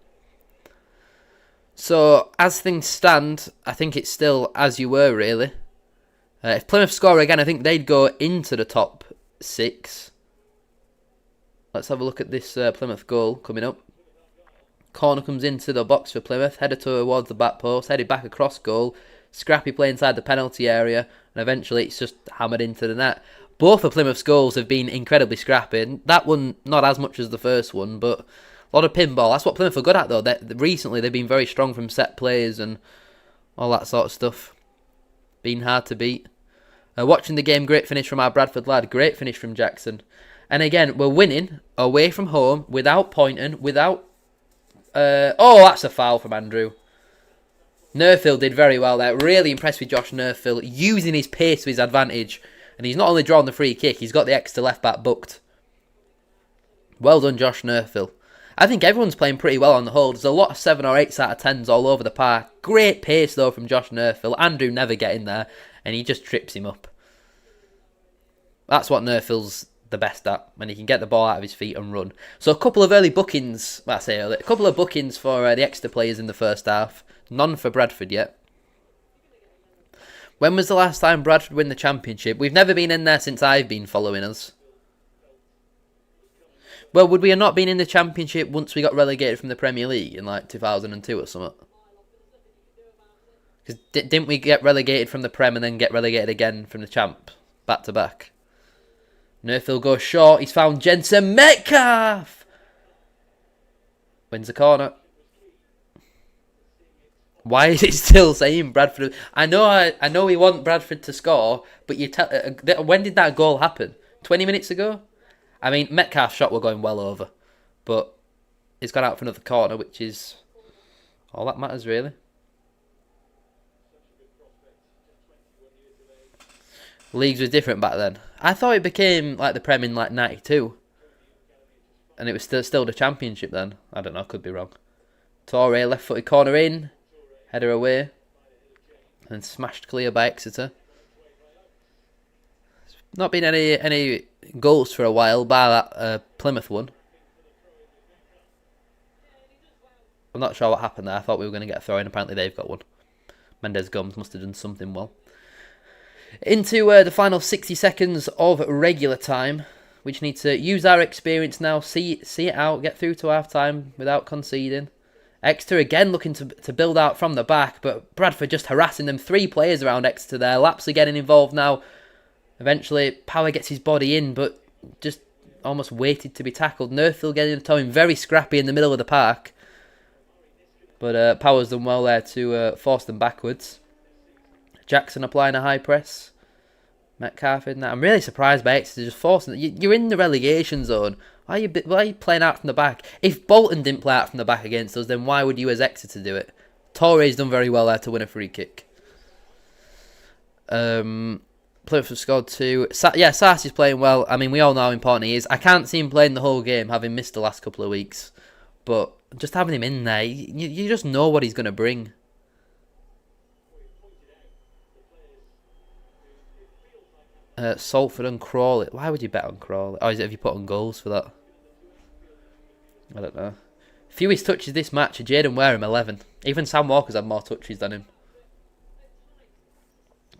So, as things stand, I think it's still as you were, really. If Plymouth score again, I think they'd go into the top 6. Let's have a look at this Plymouth goal coming up. Corner comes into the box for Plymouth. Header towards the back post. Headed back across goal. Scrappy play inside the penalty area. And eventually it's just hammered into the net. Both of Plymouth's goals have been incredibly scrappy. That one, not as much as the first one, but... a lot of pinball. That's what Plymouth are good at, though. Recently, they've been very strong from set plays and all that sort of stuff. Been hard to beat. Watching the game, great finish from our Bradford lad. Great finish from Jackson. And again, we're winning away from home without Poynton, without... oh, that's a foul from Andrew. Nerfil did very well there. Really impressed with Josh Nerfil, using his pace to his advantage And he's not only drawn the free kick, he's got the Exeter left-back booked. Well done, Josh Nerfill. I think everyone's playing pretty well on the whole. There's a lot of 7 or 8 out of 10s all over the park. Great pace, though, from Josh Nerfill. Andrew never getting there, and he just trips him up. That's what Nerfill's the best at, when he can get the ball out of his feet and run. So a couple of early bookings, well, I say early, a couple of bookings for the Exeter players in the first half. None for Bradford yet. When was the last time Bradford win the championship? We've never been in there since I've been following us. Well, would we have not been in the championship once we got relegated from the Premier League in like 2002 or something? Because didn't we get relegated from the Prem and then get relegated again from the champ? Back to back. Nerfill goes short. He's found Jensen Metcalf. Wins the corner. Why is it still saying Bradford? I know we want Bradford to score, but when did that goal happen? 20 minutes ago? I mean, Metcalf's shot were going well over, but it's gone out for another corner, which is all that matters, really. Leagues was different back then. I thought it became like the Prem in like 92. And it was still the Championship then. I don't know, could be wrong. Torre, left-footed corner in. Header away. And smashed clear by Exeter. Not been any goals for a while, bar that Plymouth one. I'm not sure what happened there. I thought we were going to get a throw in. Apparently they've got one. Mendes Gomes must have done something well. Into the final 60 seconds of regular time. We just need to use our experience now, see it out, get through to half-time without conceding. Exeter again looking to build out from the back, but Bradford just harassing them. 3 players around Exeter there. Lapsley getting involved now. Eventually, Power gets his body in, but just almost waited to be tackled. Nerfill getting a toe in, very scrappy in the middle of the park. But Power's done well there to force them backwards. Jackson applying a high press. Metcalf in that. I'm really surprised by Exeter just forcing it. You're in the relegation zone. Why are you playing out from the back? If Bolton didn't play out from the back against us, then why would you as Exeter do it? Torre's done very well there to win a free kick. Plymouth have scored 2. Sarsi's playing well. I mean, we all know how important he is. I can't see him playing the whole game, having missed the last couple of weeks. But just having him in there, you just know what he's going to bring. Salford and Crawley. Why would you bet on Crawley? Or have you put on goals for that? I don't know. Fewest touches this match. Jaden Wareham 11. Even Sam Walker's had more touches than him.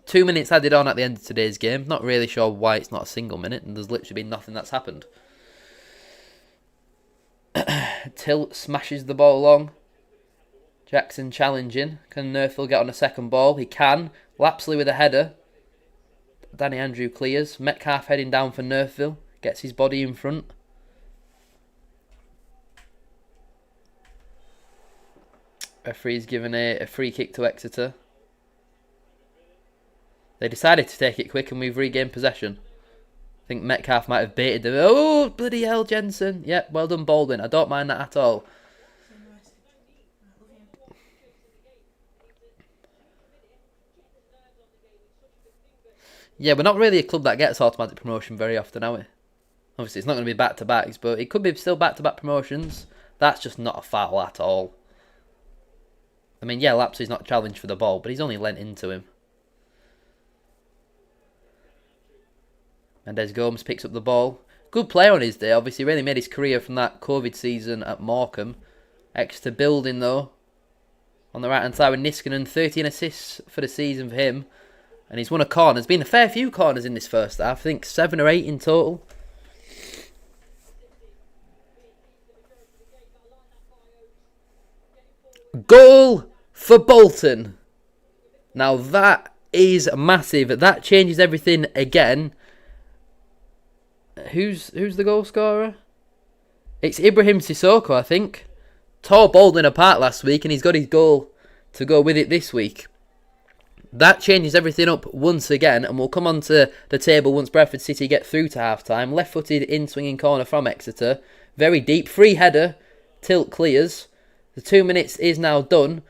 2 minutes added on at the end of today's game. Not really sure why it's not a single minute, and there's literally been nothing that's happened. Tilt smashes the ball along. Jackson challenging. Can Nerfill get on a second ball? He can. Lapsley with a header. Danny Andrew clears. Metcalf heading down for Nerfill. Gets his body in front. Referee's given a free kick to Exeter. They decided to take it quick and we've regained possession. I think Metcalf might have baited them. Oh, bloody hell, Jensen. Yep, well done, Baldwin. I don't mind that at all. Yeah, we're not really a club that gets automatic promotion very often, are we? Obviously, it's not going to be back-to-backs, but it could be still back-to-back promotions. That's just not a foul at all. I mean, yeah, Lapsley's not challenged for the ball, but he's only lent into him. Mendes Gomes picks up the ball. Good player on his day, obviously. Really made his career from that COVID season at Morecambe. Exeter building, though. On the right-hand side with Niskanen. 13 assists for the season for him. And he's won a corner. There's been a fair few corners in this first half. I think 7 or 8 in total. Goal for Bolton. Now that is massive. That changes everything again. Who's the goal scorer? It's Ibrahim Sissoko, I think. Tore Baldwin apart last week and he's got his goal to go with it this week. That changes everything up once again, and we'll come on to the table once Bradford City get through to half-time. Left-footed in-swinging corner from Exeter. Very deep. Free header. Tilt clears. The 2 minutes is now done.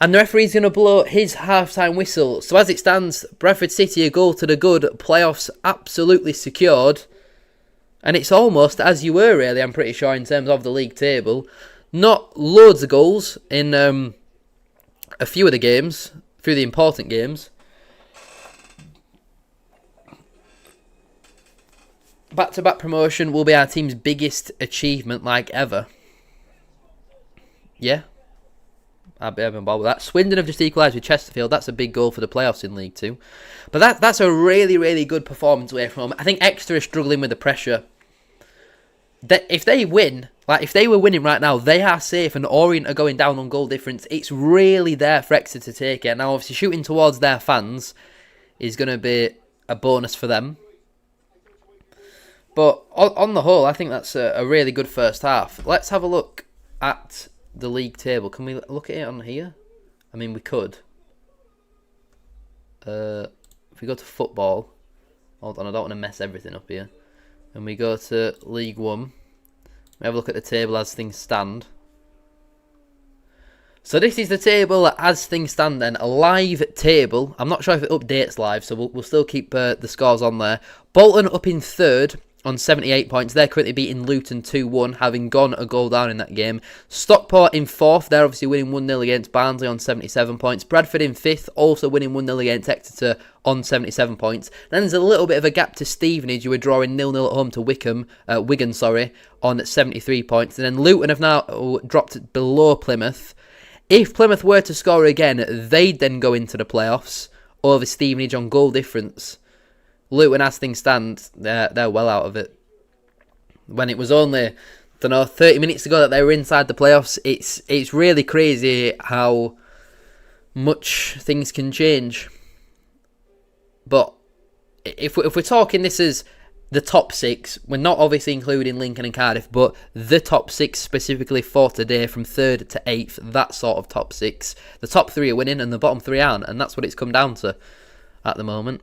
And the referee's going to blow his half-time whistle. So as it stands, Bradford City a goal to the good. Playoffs absolutely secured. And it's almost as you were, really, I'm pretty sure, in terms of the league table. Not loads of goals in a few of the games, through the important games. Back-to-back promotion will be our team's biggest achievement like ever. Yeah. I'll be involved with that. Swindon have just equalised with Chesterfield. That's a big goal for the playoffs in League 2. But that's a really, really good performance away from home. I think Exeter are struggling with the pressure. If they win, like if they were winning right now, they are safe, and Orient are going down on goal difference. It's really there for Exeter to take it. Now, obviously, shooting towards their fans is going to be a bonus for them. But on the whole, I think that's a really good first half. Let's have a look at the league table. Can we look at it on here? I mean, we could. If we go to football, hold on, I don't want to mess everything up here. And we go to League 1. We have a look at the table as things stand. So this is the table as things stand then. A live table. I'm not sure if it updates live, so we'll still keep the scores on there. Bolton up in third on 78 points. They're currently beating Luton 2-1, having gone a goal down in that game. Stockport in fourth. They're obviously winning 1-0 against Barnsley on 77 points. Bradford in fifth, also winning 1-0 against Exeter on 77 points. Then there's a little bit of a gap to Stevenage, who are drawing 0-0 at home to Wigan, on 73 points. And then Luton have now dropped below Plymouth. If Plymouth were to score again, they'd then go into the playoffs over Stevenage on goal difference. Luton, as things stand, they're well out of it. When it was only, 30 minutes ago that they were inside the playoffs, it's really crazy how much things can change. But if we're talking this is the top six, we're not obviously including Lincoln and Cardiff, but the top six specifically for today, from third to eighth, that sort of top six. The top three are winning and the bottom three aren't, and that's what it's come down to at the moment.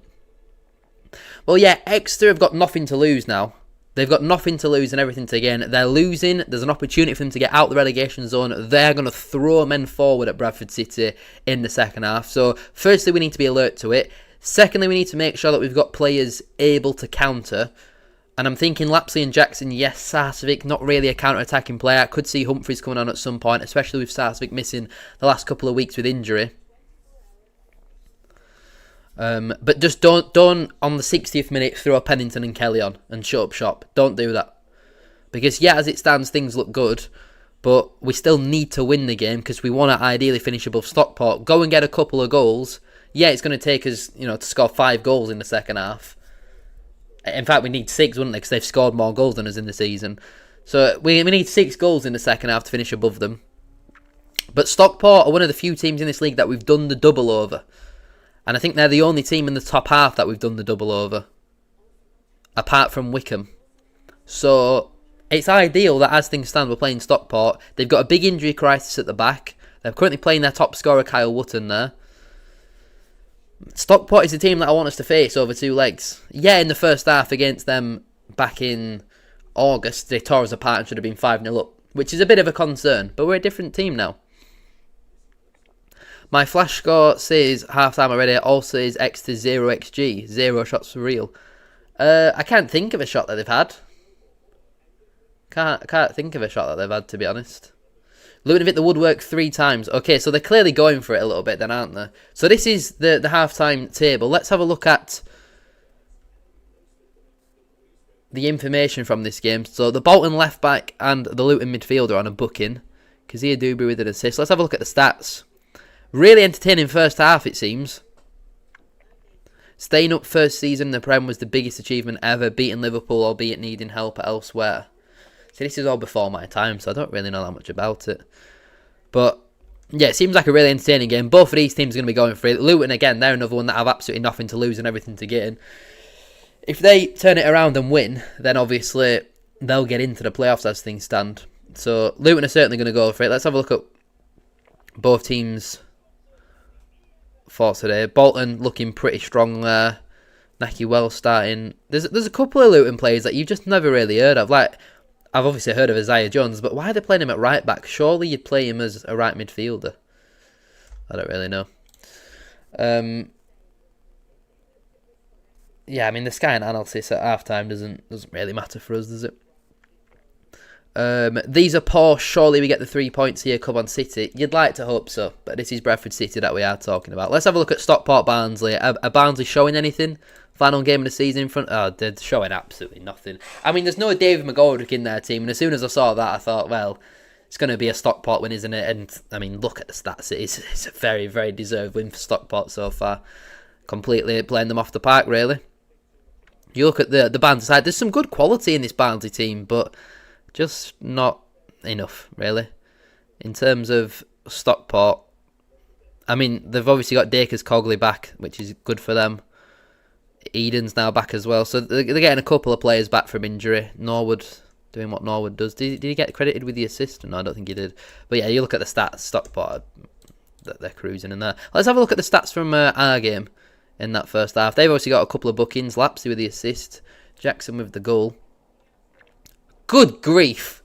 Well, yeah, Exeter have got nothing to lose now. They've got nothing to lose and everything to gain. They're losing. There's an opportunity for them to get out the relegation zone. They're going to throw men forward at Bradford City in the second half. So, firstly, we need to be alert to it. Secondly, we need to make sure that we've got players able to counter. And I'm thinking Lapsley and Jackson, yes. Sarcevic, not really a counter-attacking player. I could see Humphreys coming on at some point, especially with Sarcevic missing the last couple of weeks with injury. But just don't on the 60th minute throw Pennington and Kelly on and shut up shop. Don't do that. Because yeah, as it stands, things look good, but we still need to win the game because we want to ideally finish above Stockport. Go and get a couple of goals. Yeah, it's going to take us, to score 5 goals in the second half. In fact, we need 6, wouldn't they? Because they've scored more goals than us in the season. So we need 6 goals in the second half to finish above them. But Stockport are one of the few teams in this league that we've done the double over. And I think they're the only team in the top half that we've done the double over. Apart from Wickham. So it's ideal that as things stand, we're playing Stockport. They've got a big injury crisis at the back. They're currently playing their top scorer, Kyle Wootton, there. Stockport is a team that I want us to face over 2 legs. Yeah, in the first half against them back in August, they tore us apart and should have been 5-0 up. Which is a bit of a concern. But we're a different team now. My flash score says half-time already. It also is Exeter 0xG. 0 shots for real. I can't think of a shot that they've had. Can't think of a shot that they've had, to be honest. Luton have hit the woodwork 3 times. Okay, so they're clearly going for it a little bit then, aren't they? So this is the half-time table. Let's have a look at the information from this game. So the Bolton left-back and the Luton midfielder on a booking. Kazia Dewberry with an assist. Let's have a look at the stats. Really entertaining first half, it seems. Staying up first season in the Prem was the biggest achievement ever, beating Liverpool, albeit needing help elsewhere. See, this is all before my time, so I don't really know that much about it. But, yeah, it seems like a really entertaining game. Both of these teams are going to be going for it. Luton, again, they're another one that have absolutely nothing to lose and everything to gain. If they turn it around and win, then obviously they'll get into the playoffs as things stand. So, Luton are certainly going to go for it. Let's have a look at both teams for today. Bolton looking pretty strong there. Naki Wells starting. There's a couple of Luton players that you've just never really heard of. Like, I've obviously heard of Isaiah Jones, but why are they playing him at right back? Surely you'd play him as a right midfielder. I don't really know. Yeah, I mean the Sky analysis at halftime doesn't really matter for us, does it? These are poor. Surely we get the 3 points here. Come on, City. You'd like to hope so, but this is Bradford City that we are talking about. Let's have a look at Stockport Barnsley. Are Barnsley showing anything? Final game of the season in front. Oh, they're showing absolutely nothing. I mean, there's no David McGoldrick in their team, and as soon as I saw that, I thought, well, it's going to be a Stockport win, isn't it? And I mean, look at the stats. It's a very, very deserved win for Stockport so far. Completely playing them off the park, really. You look at the Barnsley side. There's some good quality in this Barnsley team, but just not enough, really. In terms of Stockport, I mean, they've obviously got Dacres Cogley back, which is good for them. Eden's now back as well. So they're getting a couple of players back from injury. Norwood doing what Norwood does. Did he get credited with the assist? No, I don't think he did. But yeah, you look at the stats, Stockport, they're cruising in there. Let's have a look at the stats from our game in that first half. They've obviously got a couple of bookings. Lapsey with the assist. Jackson with the goal. Good grief.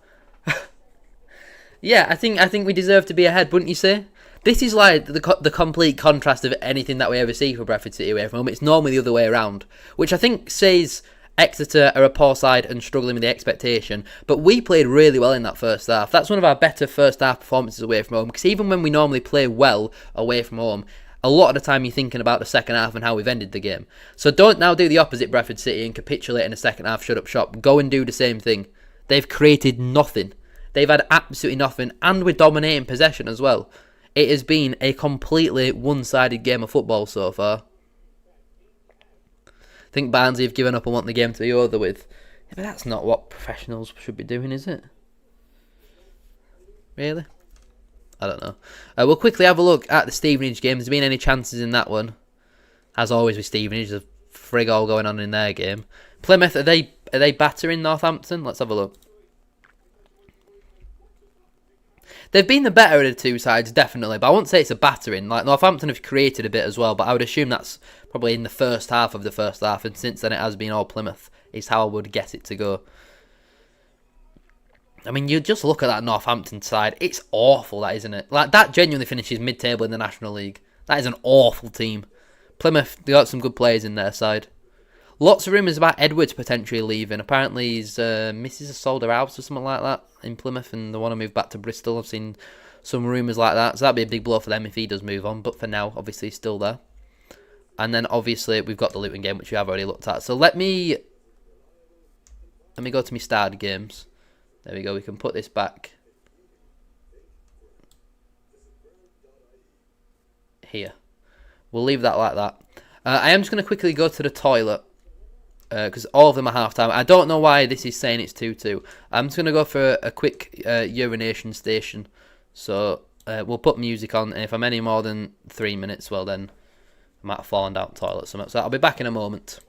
Yeah, I think we deserve to be ahead, wouldn't you say? This is like the complete contrast of anything that we ever see for Bradford City away from home. It's normally the other way around, which I think says Exeter are a poor side and struggling with the expectation. But we played really well in that first half. That's one of our better first half performances away from home, because even when we normally play well away from home, a lot of the time you're thinking about the second half and how we've ended the game. So don't now do the opposite, Bradford City, and capitulate in the second half, shut up shop. Go and do the same thing. They've created nothing. They've had absolutely nothing, and we're dominating possession as well. It has been a completely one-sided game of football so far. I think Barnsley have given up and want the game to be over with. Yeah, but that's not what professionals should be doing, is it? Really? I don't know. We'll quickly have a look at the Stevenage game. Has there been any chances in that one? As always with Stevenage, there's a frig all going on in their game. Plymouth, are they battering Northampton? Let's have a look. They've been the better of the two sides, definitely, but I won't say it's a battering. Like, Northampton have created a bit as well, but I would assume that's probably in the first half of the first half, and since then it has been all Plymouth, is how I would get it to go. I mean, you just look at that Northampton side, it's awful, that, isn't it? Like, that genuinely finishes mid-table in the National League. That is an awful team. Plymouth, they got some good players in their side. Lots of rumours about Edwards potentially leaving. Apparently his missus has sold her house or something like that in Plymouth and they want to move back to Bristol. I've seen some rumours like that. So that'd be a big blow for them if he does move on. But for now, obviously, he's still there. And then, obviously, we've got the Luton game, which we have already looked at. So let me go to my starred games. There we go. We can put this back here. We'll leave that like that. I am just going to quickly go to the toilet. Because all of them are half-time. I don't know why this is saying it's 2-2. I'm just going to go for a quick urination station. So we'll put music on, and if I'm any more than 3 minutes, well then I might have fallen down the toilet or something. So I'll be back in a moment.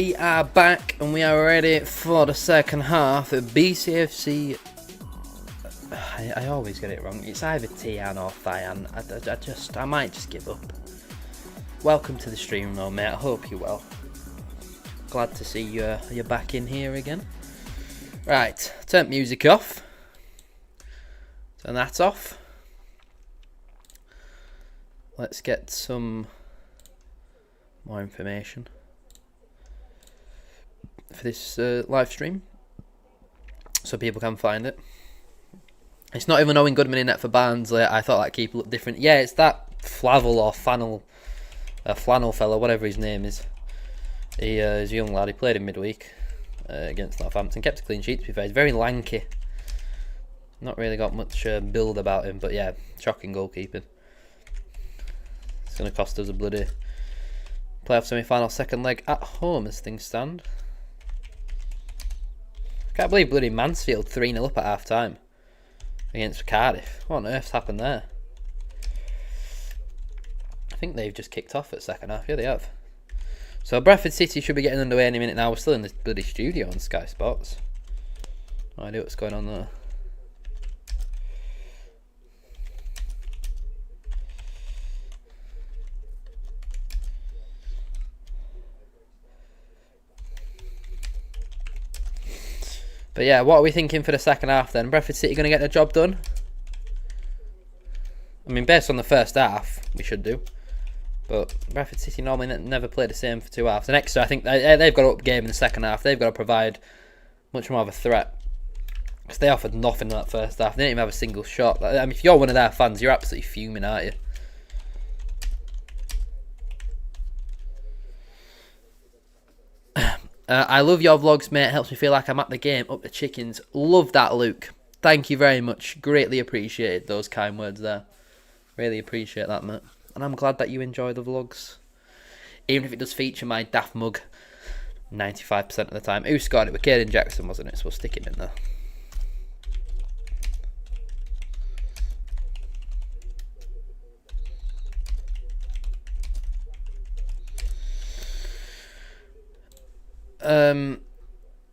We are back and we are ready for the second half of BCFC. I always get it wrong. It's either Tian or Thian. I might just give up. Welcome to the stream though, mate. I hope you're well. Glad to see you're back in here again. Right, turn music off. Turn that off. Let's get some more information for this live stream so people can find it. It's not even Owen Goodman in net for Barnsley. I thought that keeper looked different. Yeah, it's that Flavel or Flannel fella, whatever his name is. He is a young lad. He played in midweek against Northampton. Kept a clean sheet, to be fair. He's very lanky. Not really got much build about him, but yeah, shocking goalkeeping. It's going to cost us a bloody playoff semi-final second leg at home as things stand. Can't believe bloody Mansfield 3-0 up at half-time against Cardiff. What on earth's happened there? I think they've just kicked off at second half. Yeah, they have. So Bradford City should be getting underway any minute now. We're still in the bloody studio on Sky Sports. No idea what's going on there. But yeah, what are we thinking for the second half then? Bradford City going to get the job done? I mean, based on the first half, we should do. But Bradford City normally never play the same for two halves. And Exeter, I think they've got to up game in the second half. They've got to provide much more of a threat. Because they offered nothing in that first half. They didn't even have a single shot. I mean, if you're one of their fans, you're absolutely fuming, aren't you? I love your vlogs, mate. It helps me feel like I'm at the game. Up the chickens. Love that, Luke. Thank you very much. Greatly appreciated those kind words there. Really appreciate that, mate. And I'm glad that you enjoy the vlogs. Even if it does feature my daft mug 95% of the time. Who scored it? With Caden Jackson, wasn't it? So we'll stick him in there.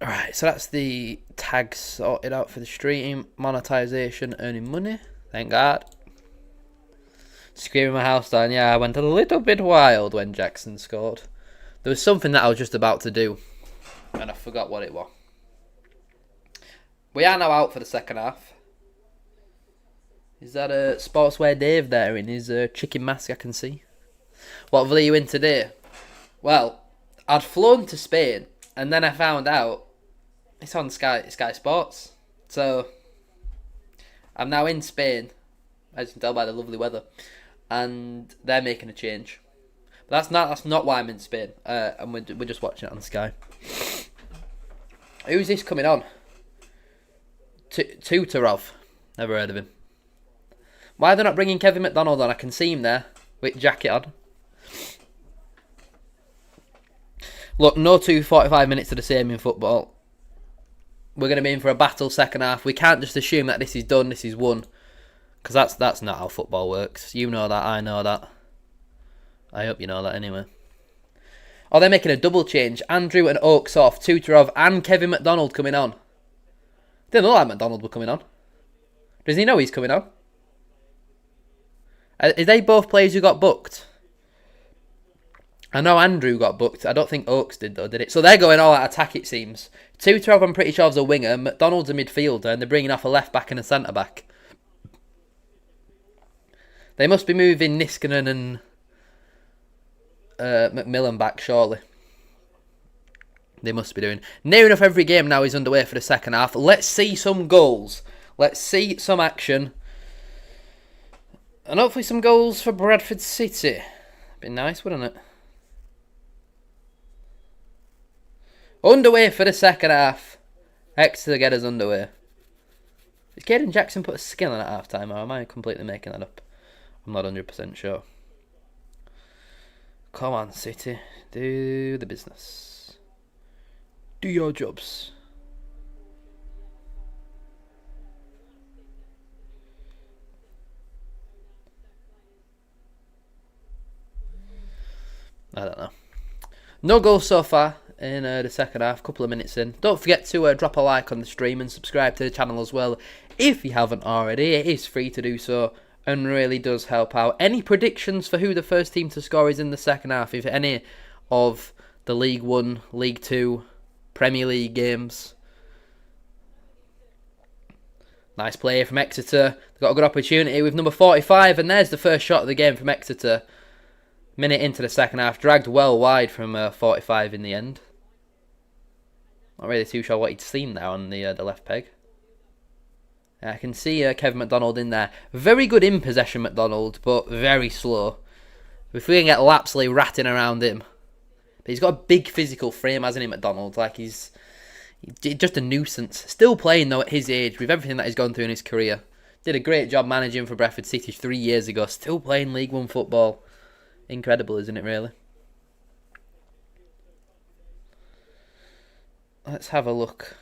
Right, so that's the tags sorted out for the stream. Monetization, earning money. Thank God. Screaming my house down. Yeah, I went a little bit wild when Jackson scored. There was something that I was just about to do, and I forgot what it was. We are now out for the second half. Is that a Sportswear Dave there in his chicken mask? I can see. What villa are you in today? Well, I'd flown to Spain, and then I found out it's on Sky Sports. So I'm now in Spain, as you can tell by the lovely weather, and they're making a change. But that's not why I'm in Spain, and we're just watching it on Sky. Who's this coming on? Tutorov. Never heard of him. Why are they not bringing Kevin McDonald on? I can see him there with jacket on. Look, no 45 minutes are the same in football. We're going to be in for a battle second half. We can't just assume that this is done, this is won. Because that's not how football works. You know that, I know that. I hope you know that anyway. Oh, they're making a double change. Andrew and Oaks off. Tutorov and Kevin McDonald coming on. Didn't know that McDonald were coming on. Does he know he's coming on? Are they both players who got booked? I know Andrew got booked. I don't think Oaks did, though, did it? So they're going all out attack, it seems. Tutorov, I'm pretty sure, is a winger. McDonald's a midfielder, and they're bringing off a left-back and a centre-back. They must be moving Niskanen and McMillan back, surely. They must be doing. Near enough every game now is underway for the second half. Let's see some goals. Let's see some action. And hopefully some goals for Bradford City. Be nice, wouldn't it? Underway for the second half. Exeter get us underway. Did Caden Jackson put a skill in at half time, or am I completely making that up? I'm not 100% sure. Come on, City. Do the business. Do your jobs. I don't know. No goals so far. in the second half, couple of minutes in. Don't forget to drop a like on the stream and subscribe to the channel as well if you haven't already. It is free to do so and really does help out. Any predictions for who the first team to score is in the second half, if any of the League 1, League 2, Premier League games? Nice play from Exeter. They've got a good opportunity with number 45, and there's the first shot of the game from Exeter. Minute into the second half, dragged well wide from 45 in the end. Not really too sure what he'd seen there on the left peg. I can see Kevin McDonald in there. Very good in possession, McDonald, but very slow. If we can get Lapsley ratting around him. But he's got a big physical frame, hasn't he, McDonald? Like he's just a nuisance. Still playing though at his age, with everything that he's gone through in his career. Did a great job managing for Bradford City 3 years ago. Still playing League 1 football. Incredible, isn't it, really? Let's have a look.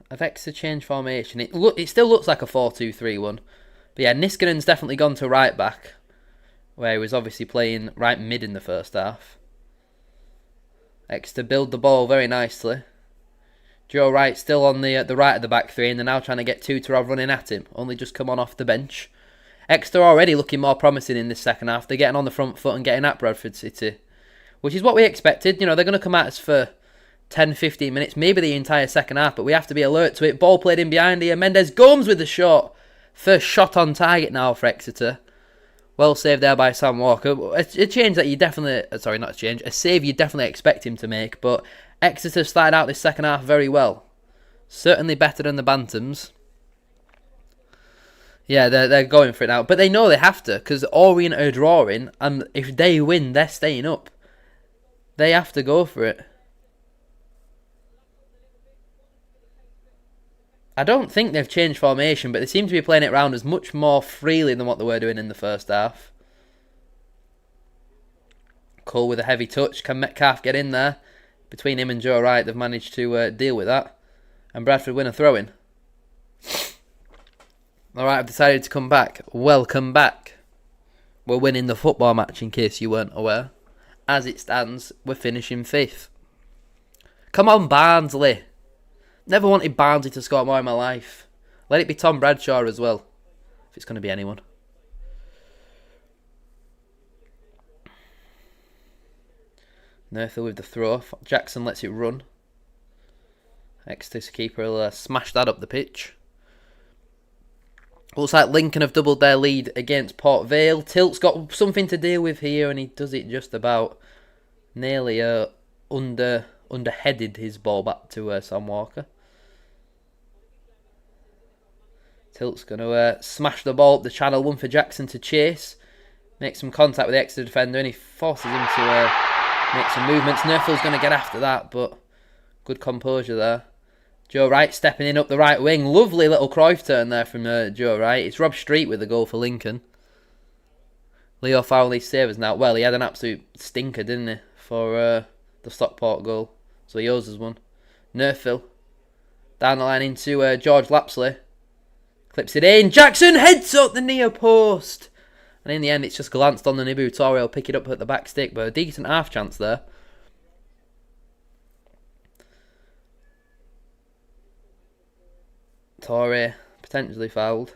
Have Exeter changed formation? It still looks like a 4-2-3-1. But yeah, Niskanen's definitely gone to right back, where he was obviously playing right mid in the first half. Exeter build the ball very nicely. Joe Wright still on the right of the back three, and they're now trying to get Tutorov running at him. Only just come on off the bench. Exeter already looking more promising in this second half. They're getting on the front foot and getting at Bradford City, which is what we expected. You know, they're going to come at us for 10-15 minutes, maybe the entire second half, but we have to be alert to it. Ball played in behind here. Mendes Gomes with the shot. First shot on target now for Exeter. Well saved there by Sam Walker. A change that you definitely... Sorry, not a change. A save you definitely expect him to make, but Exeter started out this second half very well. Certainly better than the Bantams. Yeah, they're going for it now. But they know they have to, because Orient are drawing, and if they win, they're staying up. They have to go for it. I don't think they've changed formation, but they seem to be playing it round as much more freely than what they were doing in the first half. Cole with a heavy touch. Can Metcalf get in there? Between him and Joe Wright, they've managed to deal with that. And Bradford win a throw-in. Alright, I've decided to come back. Welcome back. We're winning the football match, in case you weren't aware. As it stands, we're finishing 5th. Come on, Barnsley. Never wanted Barnsley to score more in my life. Let it be Tom Bradshaw as well, if it's going to be anyone. Nerthel with the throw. Jackson lets it run. Exeter's keeper will smash that up the pitch. Looks like Lincoln have doubled their lead against Port Vale. Tilt's got something to deal with here, and he does it just about. Nearly underheaded his ball back to Sam Walker. Tilt's going to smash the ball up the channel. One for Jackson to chase. Make some contact with the Exeter defender, and he forces him to make some movements. Nerfel's going to get after that, but good composure there. Joe Wright stepping in up the right wing. Lovely little Cruyff turn there from Joe Wright. It's Rob Street with the goal for Lincoln. Leo Fowley's savers now. Well, he had an absolute stinker, didn't he, for the Stockport goal. So he owes us one. Nerfil. Down the line into George Lapsley. Clips it in. Jackson heads up the near post. And in the end, it's just glanced on the Nibu. Torre will pick it up at the back stick, but a decent half chance there. Torre potentially fouled.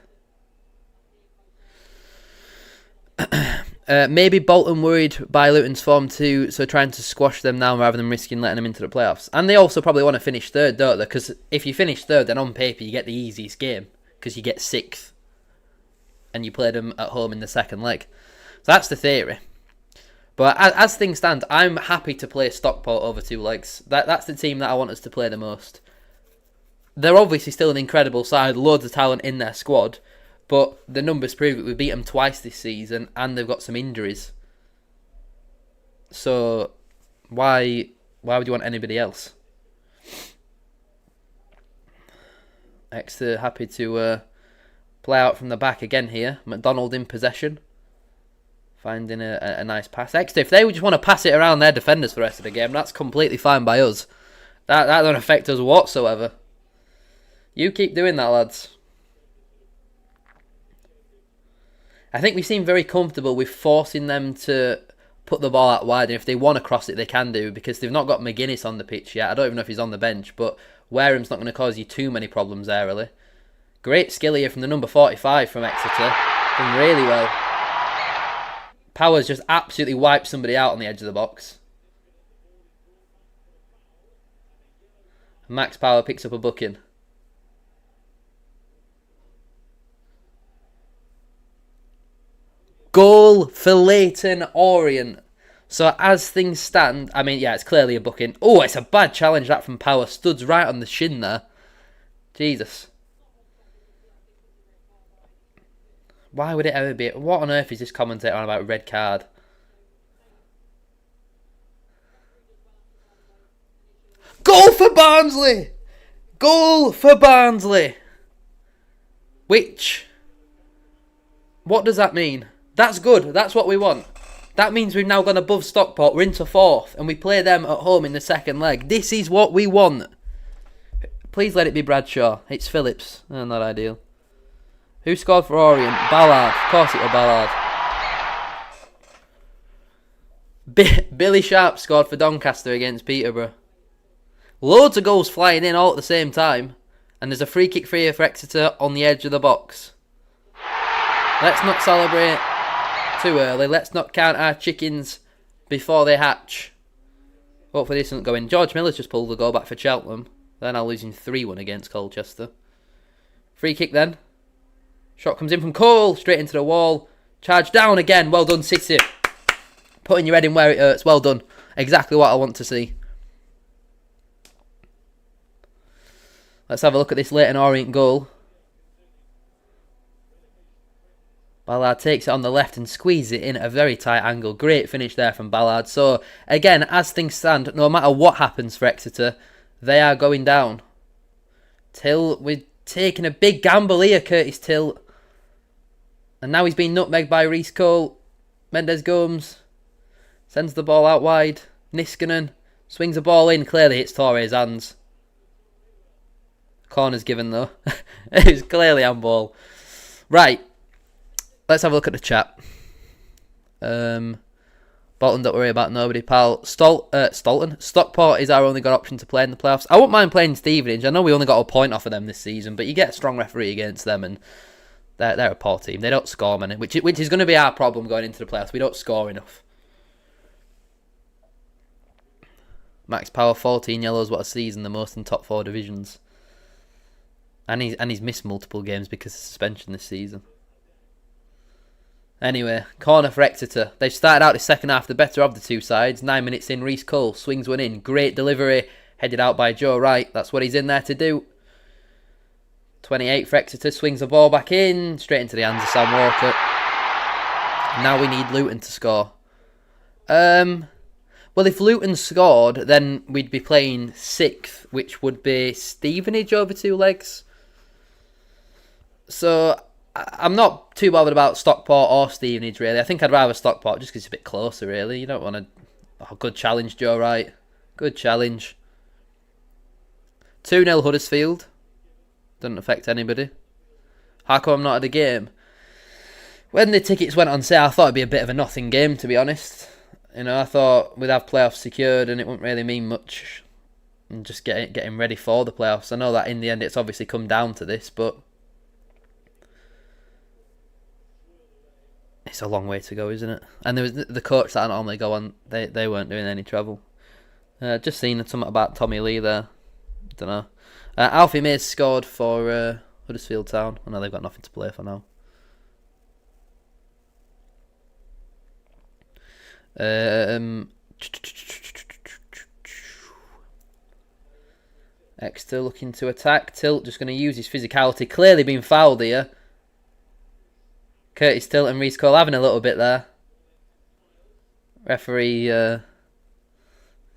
Maybe Bolton worried by Luton's form too, so trying to squash them now rather than risking letting them into the playoffs. And they also probably want to finish third, don't they? Because if you finish third, then on paper you get the easiest game, because you get 6th and you play them at home in the second leg. So that's the theory. But as things stand, I'm happy to play Stockport over 2 legs. That's the team that I want us to play the most. They're obviously still an incredible side, loads of talent in their squad, but the numbers prove it. We beat them twice this season, and they've got some injuries. So why would you want anybody else? Exeter happy to play out from the back again here. McDonald in possession, finding a nice pass. Exeter, if they just want to pass it around their defenders for the rest of the game, that's completely fine by us. That don't affect us whatsoever. You keep doing that, lads. I think we seem very comfortable with forcing them to put the ball out wide, and if they want to cross it, they can do, because they've not got McGuinness on the pitch yet. I don't even know if he's on the bench, but Wareham's not going to cause you too many problems there, really. Great skill here from the number 45 from Exeter. Done really well. Powers just absolutely wiped somebody out on the edge of the box. Max Power picks up a booking. Goal for Leyton Orient. So as things stand, I mean, yeah, it's clearly a booking. Oh, it's a bad challenge that from Power. Studs right on the shin there. Jesus. Why would it ever be? What on earth is this commentator on about red card? Goal for Barnsley! Goal for Barnsley! Which... what does that mean? That's good. That's what we want. That means we've now gone above Stockport. We're into 4th. And we play them at home in the second leg. This is what we want. Please let it be Bradshaw. It's Phillips. Oh, not ideal. Who scored for Orient? Ballard. Of course it was Ballard. Billy Sharp scored for Doncaster against Peterborough. Loads of goals flying in all at the same time. And there's a free kick for here for Exeter on the edge of the box. Let's not celebrate too early. Let's not count our chickens before they hatch. Hopefully this doesn't go in. George Miller's just pulled the goal back for Cheltenham. They're now losing 3-1 against Colchester. Free kick then. Shot comes in from Cole. Straight into the wall. Charge down again. Well done, City. Putting your head in where it hurts. Well done. Exactly what I want to see. Let's have a look at this Leyton Orient goal. Ballard takes it on the left and squeezes it in at a very tight angle. Great finish there from Ballard. So, again, as things stand, no matter what happens for Exeter, they are going down. Till, we're taking a big gamble here, Curtis Till. And now he's been nutmegged by Reece Cole. Mendes Gomes sends the ball out wide. Niskanen swings the ball in. Clearly hits Torre's hands. Corner's given though. It was clearly handball. Right. Let's have a look at the chat. Bolton, don't worry about nobody, pal. Stolton. Stockport is our only good option to play in the playoffs. I wouldn't mind playing Stevenage. I know we only got a point off of them this season, but you get a strong referee against them, and they're a poor team. They don't score many, which is going to be our problem going into the playoffs. We don't score enough. Max Power, 14 yellows. What a season, the most in top 4 divisions. And he's missed multiple games because of suspension this season. Anyway, corner for Exeter. They've started out the second half the better of the two sides. 9 minutes in, Reece Cole swings one in. Great delivery, headed out by Joe Wright. That's what he's in there to do. 28 for Exeter, swings the ball back in. Straight into the hands of Sam Walker. Now we need Luton to score. Well, if Luton scored, then we'd be playing 6th, which would be Stevenage over 2 legs. So I'm not too bothered about Stockport or Stevenage, really. I think I'd rather Stockport just because it's a bit closer, really. You don't want to... Oh, good challenge, Joe Wright. Good challenge. 2-0 Huddersfield. Doesn't affect anybody. How come I'm not at the game? When the tickets went on sale, I thought it'd be a bit of a nothing game, to be honest. You know, I thought we'd have playoffs secured and it wouldn't really mean much. And just getting ready for the playoffs. I know that in the end it's obviously come down to this, but... It's a long way to go, isn't it? And there was the coach that I normally go on, they weren't doing any travel. Just seen something about Tommy Lee there. Don't know. Alfie Mays scored for Huddersfield Town. I know they've got nothing to play for now. Exeter looking to attack. Tilt just going to use his physicality. Clearly being fouled here. Curtis Tilt and Reece Cole having a little bit there. Referee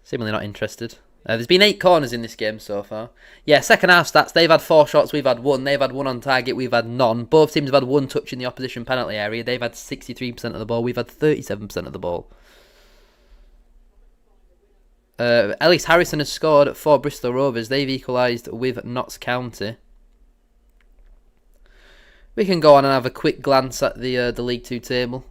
seemingly not interested. There's been 8 corners in this game so far. Yeah, second half stats. They've had 4 shots, we've had 1. They've had 1 on target, we've had none. Both teams have had 1 touch in the opposition penalty area. They've had 63% of the ball, we've had 37% of the ball. Ellis Harrison has scored for Bristol Rovers. They've equalised with Notts County. We can go on and have a quick glance at the League 2 table.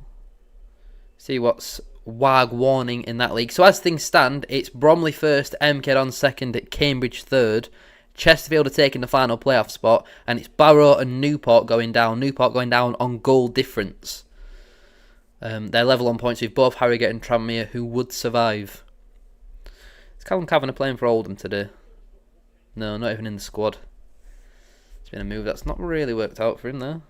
See what's WAG warning in that league. So as things stand, it's Bromley first, MK on second, Cambridge third, Chesterfield are taking the final playoff spot, and it's Barrow and Newport going down. Newport going down on goal difference. They're level on points with both Harrogate and Tranmere, who would survive. Is Callum Kavanagh playing for Oldham today? No, not even in the squad. It's been a move that's not really worked out for him there.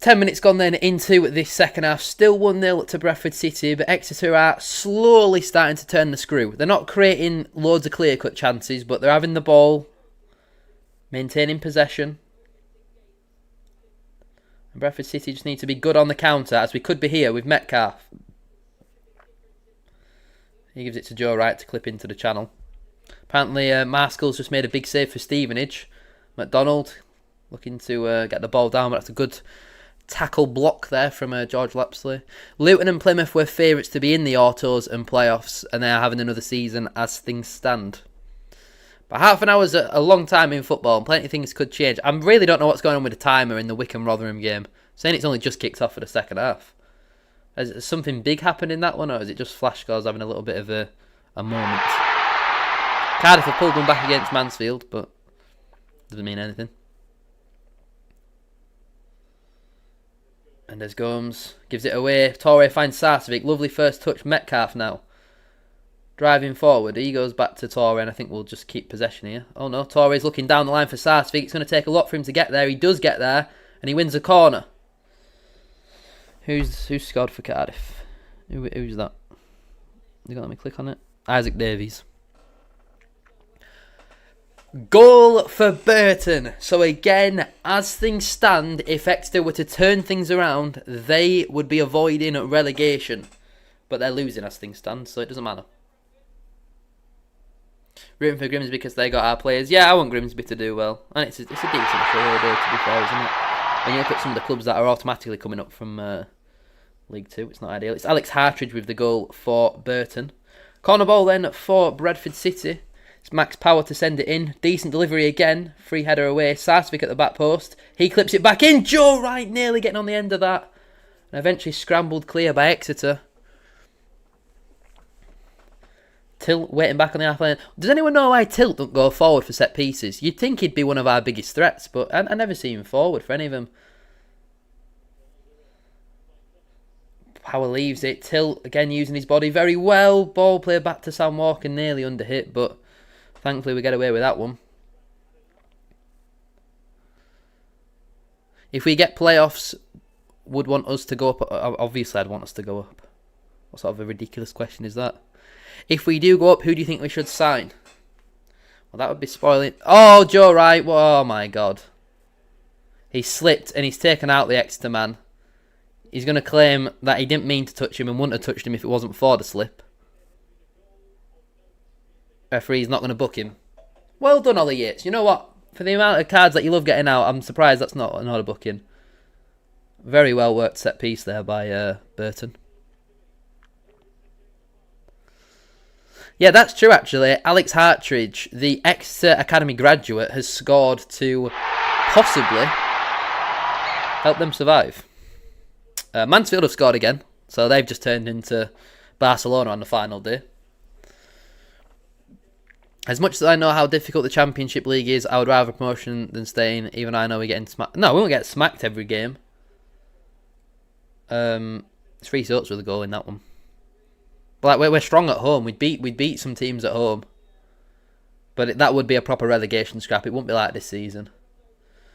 10 minutes gone then into this second half. Still 1-0 to Bradford City, but Exeter are slowly starting to turn the screw. They're not creating loads of clear-cut chances, but they're having the ball, maintaining possession. And Bradford City just need to be good on the counter, as we could be here with Metcalf. He gives it to Joe Wright to clip into the channel. Apparently, Marskell's just made a big save for Stevenage. McDonald looking to get the ball down, but that's a good tackle block there from George Lapsley. Luton and Plymouth were favourites to be in the autos and playoffs, and they are having another season as things stand. But half an hour is a long time in football, and plenty of things could change. I really don't know what's going on with the timer in the Wycombe-Rotherham game. Saying it's only just kicked off for the second half. Has something big happened in that one, or is it just Flash Scores having a little bit of a moment? Cardiff have pulled one back against Mansfield, but doesn't mean anything. And there's Gomes, gives it away. Torre finds Sarcevic. Lovely first touch. Metcalf now. Driving forward. He goes back to Torre, and I think we'll just keep possession here. Oh no, Torre's looking down the line for Sarcevic. It's going to take a lot for him to get there. He does get there, and he wins a corner. Who's scored for Cardiff? Who's that? You got to let me click on it. Isaac Davies. Goal for Burton. So again, as things stand, if Exeter were to turn things around, they would be avoiding relegation. But they're losing as things stand, so it doesn't matter. Rooting for Grimsby because they got our players. Yeah, I want Grimsby to do well. And it's a decent show, to be fair, isn't it? When you look at some of the clubs that are automatically coming up from League 2, it's not ideal. It's Alex Hartridge with the goal for Burton. Corner ball then for Bradford City. It's Max Power to send it in. Decent delivery again. Free header away. Sarcevic at the back post. He clips it back in. Joe Wright nearly getting on the end of that. And eventually scrambled clear by Exeter. Tilt waiting back on the half lane. Does anyone know why Tilt don't go forward for set pieces? You'd think he'd be one of our biggest threats, but I never see him forward for any of them. Power leaves it. Tilt again using his body very well. Ball play back to Sam Walker, nearly under hit, but thankfully we get away with that one. If we get playoffs, would want us to go up? Obviously I'd want us to go up. What sort of a ridiculous question is that? If we do go up, who do you think we should sign? Well, that would be spoiling. Oh, Joe Wright. Oh my God. He slipped and he's taken out the Exeter man. He's going to claim that he didn't mean to touch him and wouldn't have touched him if it wasn't for the slip. Referee's not going to book him. Well done, Ollie Yates. You know what? For the amount of cards that you love getting out, I'm surprised that's not a booking. Very well worked set piece there by Burton. Yeah, that's true actually. Alex Hartridge, the Exeter Academy graduate, has scored to possibly help them survive. Mansfield have scored again, so they've just turned into Barcelona on the final day. As much as I know how difficult the Championship League is, I would rather promotion than staying, even though I know we're getting smacked. No, we won't get smacked every game. It's Reece Oates with a goal in that one. But like, we're strong at home. We'd beat some teams at home. But that would be a proper relegation scrap. It wouldn't be like this season.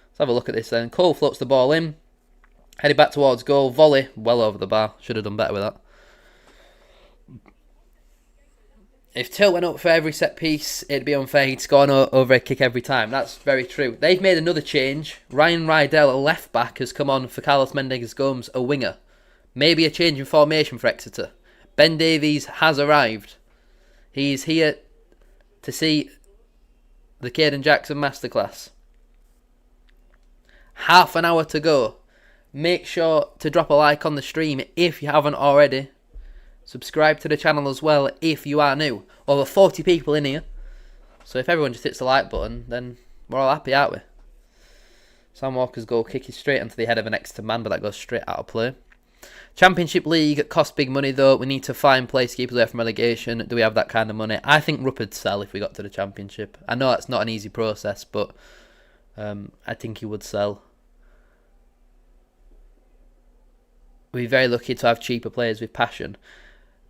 Let's have a look at this then. Cole floats the ball in. Headed back towards goal. Volley. Well over the bar. Should have done better with that. If Tilt went up for every set piece, it'd be unfair. He'd score over a kick every time. That's very true. They've made another change. Ryan Rydell, a left back, has come on for Carlos Mendes Gomes, a winger. Maybe a change in formation for Exeter. Ben Davies has arrived. He's here to see the Caden Jackson masterclass. Half an hour to go. Make sure to drop a like on the stream if you haven't already. Subscribe to the channel as well if you are new. Over 40 people in here. So if everyone just hits the like button, then we're all happy, aren't we? Sam Walker's goal kick is straight onto the head of an Exeter man, but that goes straight out of play. Championship League costs big money though. We need to find placekeepers away from relegation. Do we have that kind of money? I think Rupp would sell if we got to the Championship. I know that's not an easy process, but I think he would sell. We'd be very lucky to have cheaper players with passion.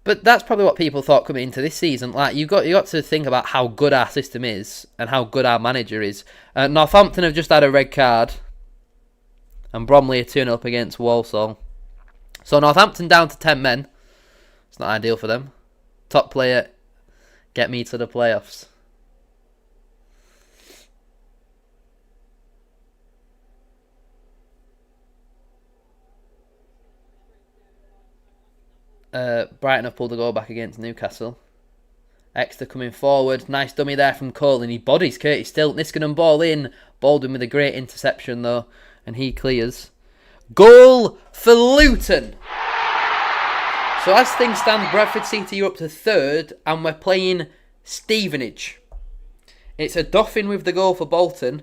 But that's probably what people thought coming into this season. Like you got to think about how good our system is and how good our manager is. Northampton have just had a red card, and Bromley are 2-0 up against Walsall. So Northampton down to 10 men. It's not ideal for them. Top player, get me to the playoffs. Brighton have pulled the goal back against Newcastle. Exeter coming forward. Nice dummy there from Cole, and he bodies Curtis Tilt. Niskanen ball in. Baldwin with a great interception though, and he clears. Goal for Luton. So as things stand, Bradford City are up to 3rd, and we're playing Stevenage. It's a Doffin with the goal for Bolton.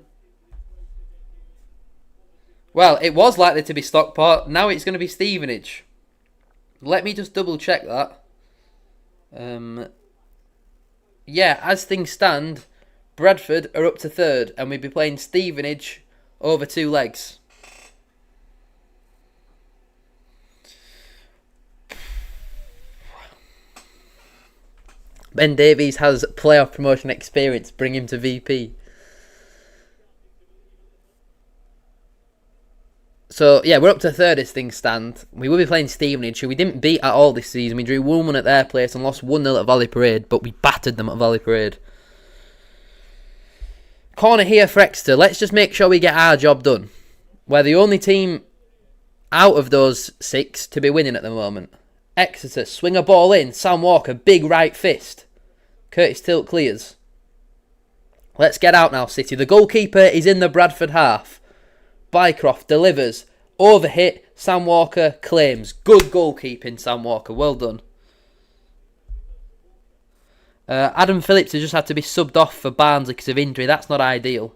Well, it was likely to be Stockport. Now it's going to be Stevenage. Let me just double check that. Yeah, as things stand, Bradford are up to 3rd, and we'd be playing Stevenage over 2 legs. Ben Davies has playoff promotion experience. Bring him to VP. So, yeah, we're up to 3rd as things stand. We will be playing Stevenage, who we didn't beat at all this season. We drew 1-1 at their place and lost 1-0 at Valley Parade, but we battered them at Valley Parade. Corner here for Exeter. Let's just make sure we get our job done. We're the only team out of those 6 to be winning at the moment. Exeter, swing a ball in. Sam Walker, big right fist. Curtis Tilt clears. Let's get out now, City. The goalkeeper is in the Bradford half. Bycroft delivers. Overhit. Sam Walker claims. Good goalkeeping, Sam Walker. Well done. Adam Phillips has just had to be subbed off for Barnsley because of injury. That's not ideal.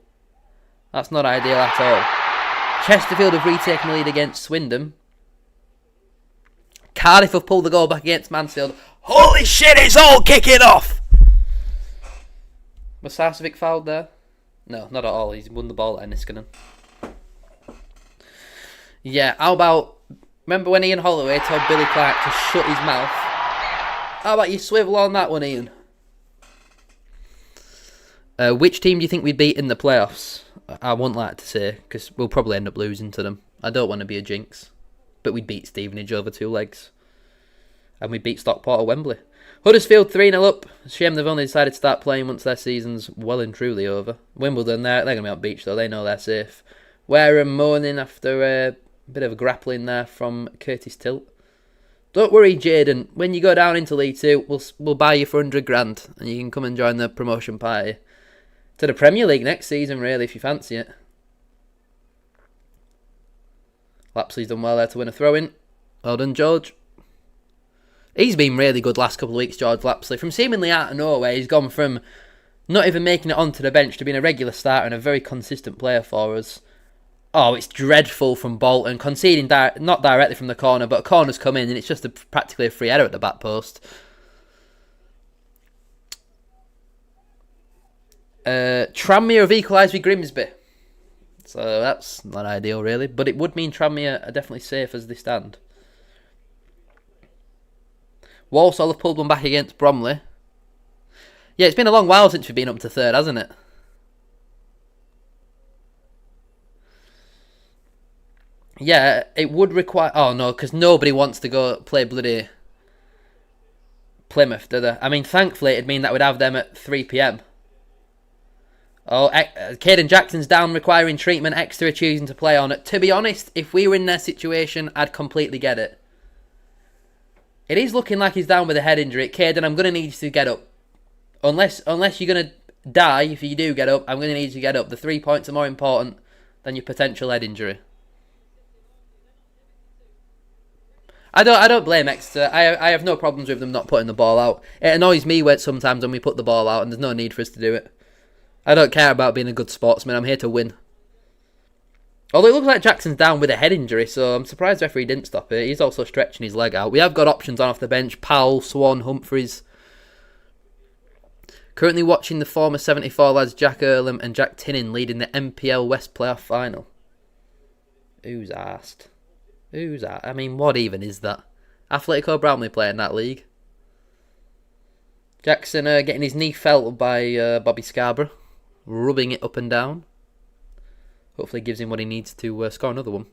That's not ideal at all. Chesterfield have retaken the lead against Swindon. Cardiff have pulled the goal back against Mansfield. Holy shit, it's all kicking off! Was Sarcevic fouled there? No, not at all. He's won the ball at Niskanen. Yeah, how about... Remember when Ian Holloway told Billy Clark to shut his mouth? How about you swivel on that one, Ian? Which team do you think we'd beat in the playoffs? I wouldn't like to say, because we'll probably end up losing to them. I don't want to be a jinx. But we'd beat Stevenage over 2 legs. And we beat Stockport at Wembley. Huddersfield 3-0 up. Shame they've only decided to start playing once their season's well and truly over. Wimbledon, they're going to be on beach though. They know they're safe. Wareham moaning after a bit of a grappling there from Curtis Tilt. Don't worry, Jaden. When you go down into League 2, we'll buy you for 100 grand. And you can come and join the promotion party. To the Premier League next season, really, if you fancy it. Lapsley's done well there to win a throw-in. Well done, George. He's been really good last couple of weeks, George Lapsley. From seemingly out of nowhere, he's gone from not even making it onto the bench to being a regular starter and a very consistent player for us. Oh, it's dreadful from Bolton. Conceding not directly from the corner, but a corner's come in and it's just practically a free header at the back post. Tranmere have equalised with Grimsby. So that's not ideal, really. But it would mean Tranmere are definitely safe as they stand. Walsall have pulled one back against Bromley. Yeah, it's been a long while since we've been up to 3rd, hasn't it? Yeah, it would require... Oh, no, because nobody wants to go play bloody Plymouth, do they? I mean, thankfully, it'd mean that we'd have them at 3 p.m. Oh, Caden Jackson's down, requiring treatment. Exeter are choosing to play on it. To be honest, if we were in their situation, I'd completely get it. It is looking like he's down with a head injury. Caden, I'm going to need you to get up. Unless you're going to die if you do get up, I'm going to need you to get up. The 3 points are more important than your potential head injury. I don't blame Exeter. I have no problems with them not putting the ball out. It annoys me sometimes when we put the ball out and there's no need for us to do it. I don't care about being a good sportsman. I'm here to win. Although it looks like Jackson's down with a head injury, so I'm surprised the referee didn't stop it. He's also stretching his leg out. We have got options on off the bench. Powell, Swan, Humphreys. Currently watching the former 74 lads Jack Earlham and Jack Tinnin leading the MPL West playoff final. Who's asked? Who's that? I mean, what even is that? Atletico Brownlee playing that league. Jackson getting his knee felt by Bobby Scarborough. Rubbing it up and down. Hopefully gives him what he needs to score another one.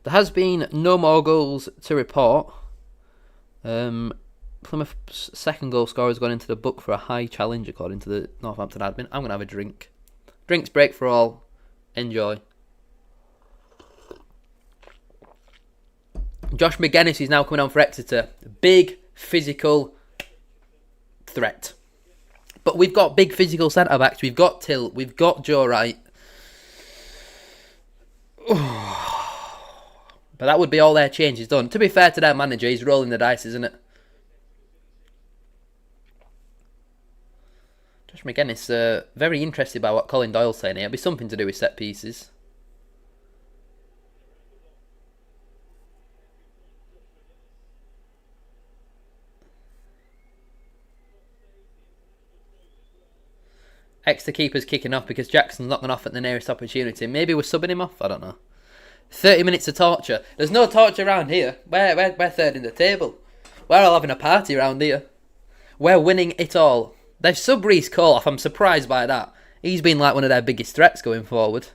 There has been no more goals to report. Plymouth's second goal scorer has gone into the book for a high challenge according to the Northampton admin. I'm going to have a drink. Drinks break for all. Enjoy. Josh McGuinness is now coming on for Exeter. Big physical threat. But we've got big physical centre backs. We've got Tilt. We've got Joe Wright. But that would be all their changes done. To be fair to their manager, he's rolling the dice, isn't it? Josh McGuinness, very interested by what Colin Doyle's saying here. It'll be something to do with set pieces. Exeter keeper's kicking off because Jackson's not gone off at the nearest opportunity. Maybe we're subbing him off, I don't know. 30 minutes of torture. There's no torture around here. We're third in the table. We're all having a party around here. We're winning it all. They've subbed Reece Cole off. I'm surprised by that. He's been like one of their biggest threats going forward.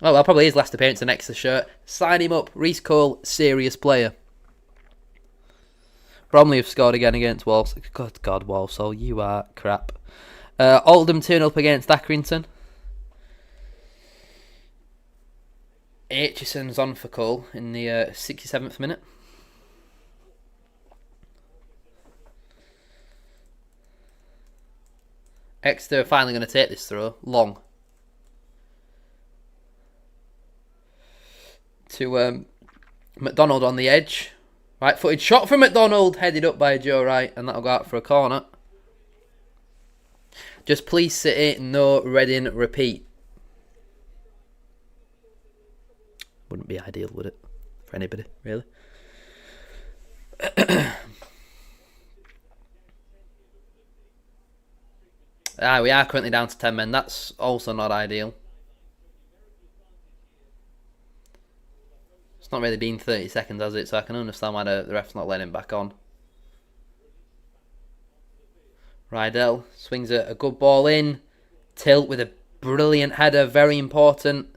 Oh, well, probably his last appearance in Exeter shirt. Sign him up. Reece Cole, serious player. Bromley have scored again against Walsall. Good God, Walsall, you are crap. Oldham turn up against Accrington. Aitchison's on for Cole in the 67th minute. Exeter are finally going to take this throw. Long. To McDonald on the edge. Right footed shot from McDonald. Headed up by Joe Wright. And that'll go out for a corner. Just please City, no Reading repeat. Wouldn't be ideal, would it? For anybody, really. We are currently down to 10 men. That's also not ideal. It's not really been 30 seconds, has it? So I can understand why the ref's not letting him back on. Rydell swings a good ball in. Tilt with a brilliant header, very important.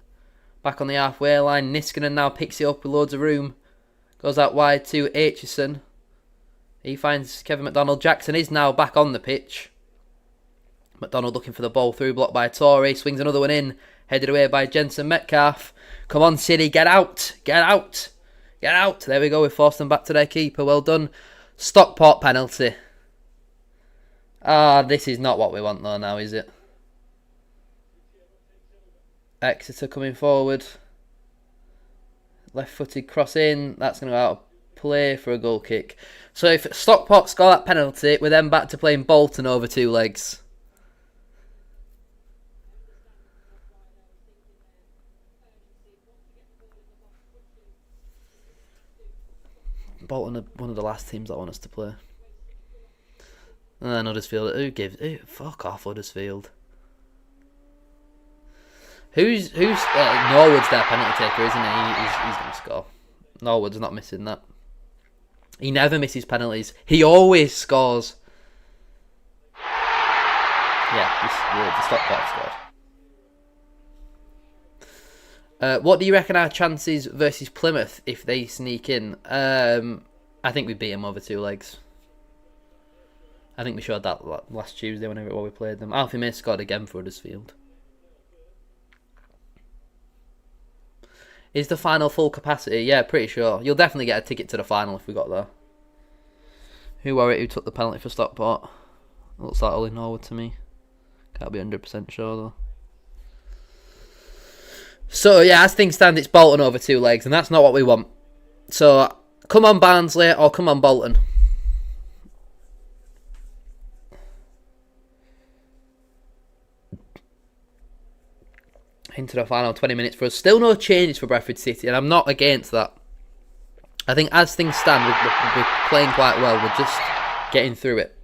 Back on the halfway line. Niskanen now picks it up with loads of room. Goes out wide to Aitchison. He finds Kevin McDonald. Jackson is now back on the pitch. McDonald looking for the ball through, blocked by Torrey. Swings another one in. Headed away by Jensen Metcalf. Come on, City, get out. Get out. Get out. There we go. We forced them back to their keeper. Well done. Stockport penalty. This is not what we want though now, is it? Exeter coming forward. Left-footed cross in. That's going to go out of play for a goal kick. So if Stockport score that penalty, we're then back to playing Bolton over two legs. Bolton are one of the last teams that want us to play. And then Huddersfield. Fuck off, Huddersfield. Who's Norwood's their penalty taker, isn't he? He's going to score. Norwood's not missing that. He never misses penalties. He always scores. Yeah, the Stockport scored. What do you reckon our chances versus Plymouth if they sneak in? I think we beat them over two legs. I think we showed that last Tuesday whenever we played them. Alfie May scored again for Huddersfield. Is the final full capacity? Yeah, pretty sure. You'll definitely get a ticket to the final if we got there. Who were it who took the penalty for Stockport? Looks like Ollie Norwood to me. Can't be 100% sure though. So yeah, as things stand, it's Bolton over two legs, and that's not what we want. So come on Barnsley or come on Bolton. into the final 20 minutes for us. Still no changes for Bradford City, and I'm not against that. I think as things stand, we're playing quite well. We're just getting through it.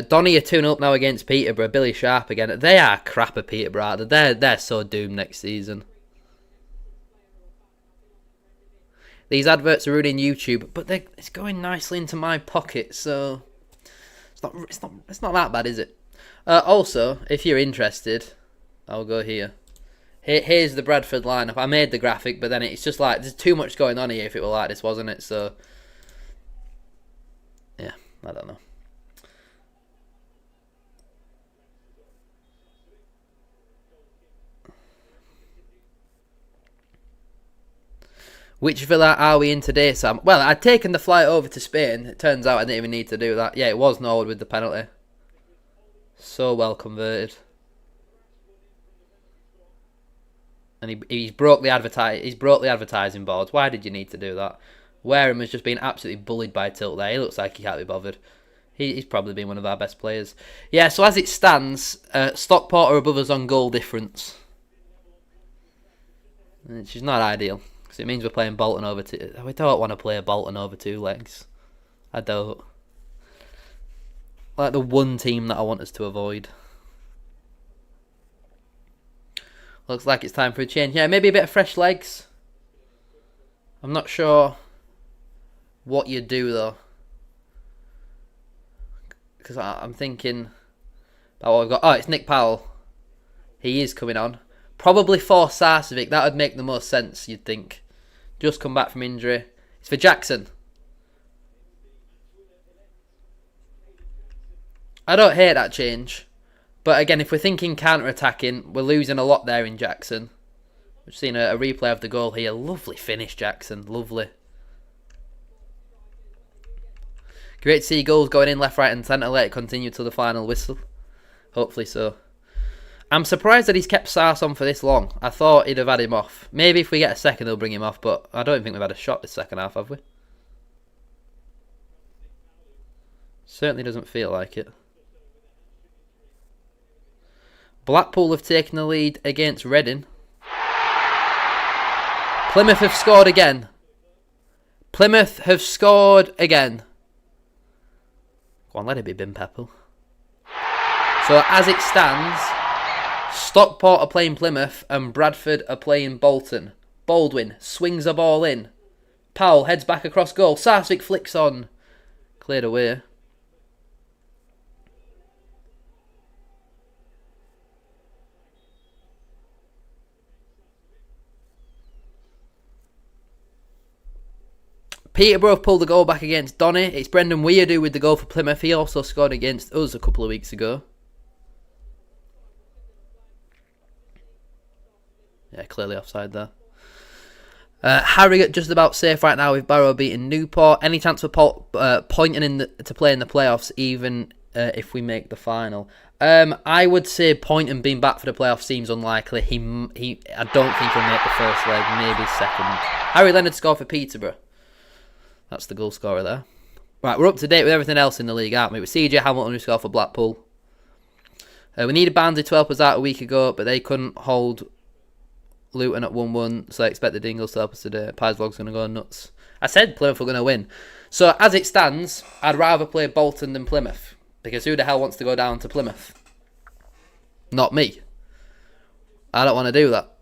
Donny are 2-0 up now against Peterborough. Billy Sharp again. They are crap at Peterborough. They're so doomed next season. These adverts are ruining YouTube, but it's going nicely into my pocket, so it's not that bad, is it? Also, if you're interested, I'll go here. Here's the Bradford lineup. I made the graphic, but then it's just like there's too much going on here if it were like this, wasn't it? So yeah, I don't know. Which villa are we in today, Sam? Well, I'd taken the flight over to Spain. It turns out I didn't even need to do that. Yeah, it was Norwood with the penalty. So well converted. And he's broke the advertising boards. Why did you need to do that? Wareham has just been absolutely bullied by Tilt there. He looks like he can't be bothered. He's probably been one of our best players. Yeah, so as it stands, Stockport are above us on goal difference. Which is not ideal. Because it means we're playing Bolton over two. We don't want to play Bolton over 2 legs. I don't. Like the one team that I want us to avoid. Looks like it's time for a change. Yeah, maybe a bit of fresh legs. I'm not sure what you do though. Because I'm thinking about what we've got. Oh, it's Nick Powell. He is coming on. Probably for Sarcevic. That would make the most sense, you'd think. Just come back from injury. It's for Jackson. I don't hate that change. But again, if we're thinking counter-attacking, we're losing a lot there in Jackson. We've seen a replay of the goal here. Lovely finish, Jackson. Lovely. Great to see goals going in left, right and centre. Let it continue till the final whistle. Hopefully so. I'm surprised that he's kept Sars on for this long. I thought he'd have had him off. Maybe if we get a second, he'll bring him off. But I don't think we've had a shot this second half, have we? Certainly doesn't feel like it. Blackpool have taken the lead against Reading. Plymouth have scored again. Plymouth have scored again. Go on, let it be Bin Peppel. So as it stands, Stockport are playing Plymouth and Bradford are playing Bolton. Baldwin swings the ball in. Powell heads back across goal. Sarcevic flicks on. Cleared away. Peterborough pulled the goal back against Donny. It's Brendan Weirdo with the goal for Plymouth. He also scored against us a couple of weeks ago. Yeah, clearly offside there. Harrogate just about safe right now with Barrow beating Newport. Any chance for Poynton to play in the playoffs, even if we make the final? I would say Poynton being back for the playoffs seems unlikely. I don't think he'll make the first leg, maybe second. Harry Leonard scored for Peterborough. That's the goal scorer there. Right, we're up to date with everything else in the league, aren't we? With CJ Hamilton who scored for Blackpool. We needed Barnsley to help us out a week ago, but they couldn't hold Luton at 1-1, so I expect the Dingles to help us today. Pies Vlog's going to go nuts. I said Plymouth were going to win. So as it stands, I'd rather play Bolton than Plymouth. Because who the hell wants to go down to Plymouth? Not me. I don't want to do that.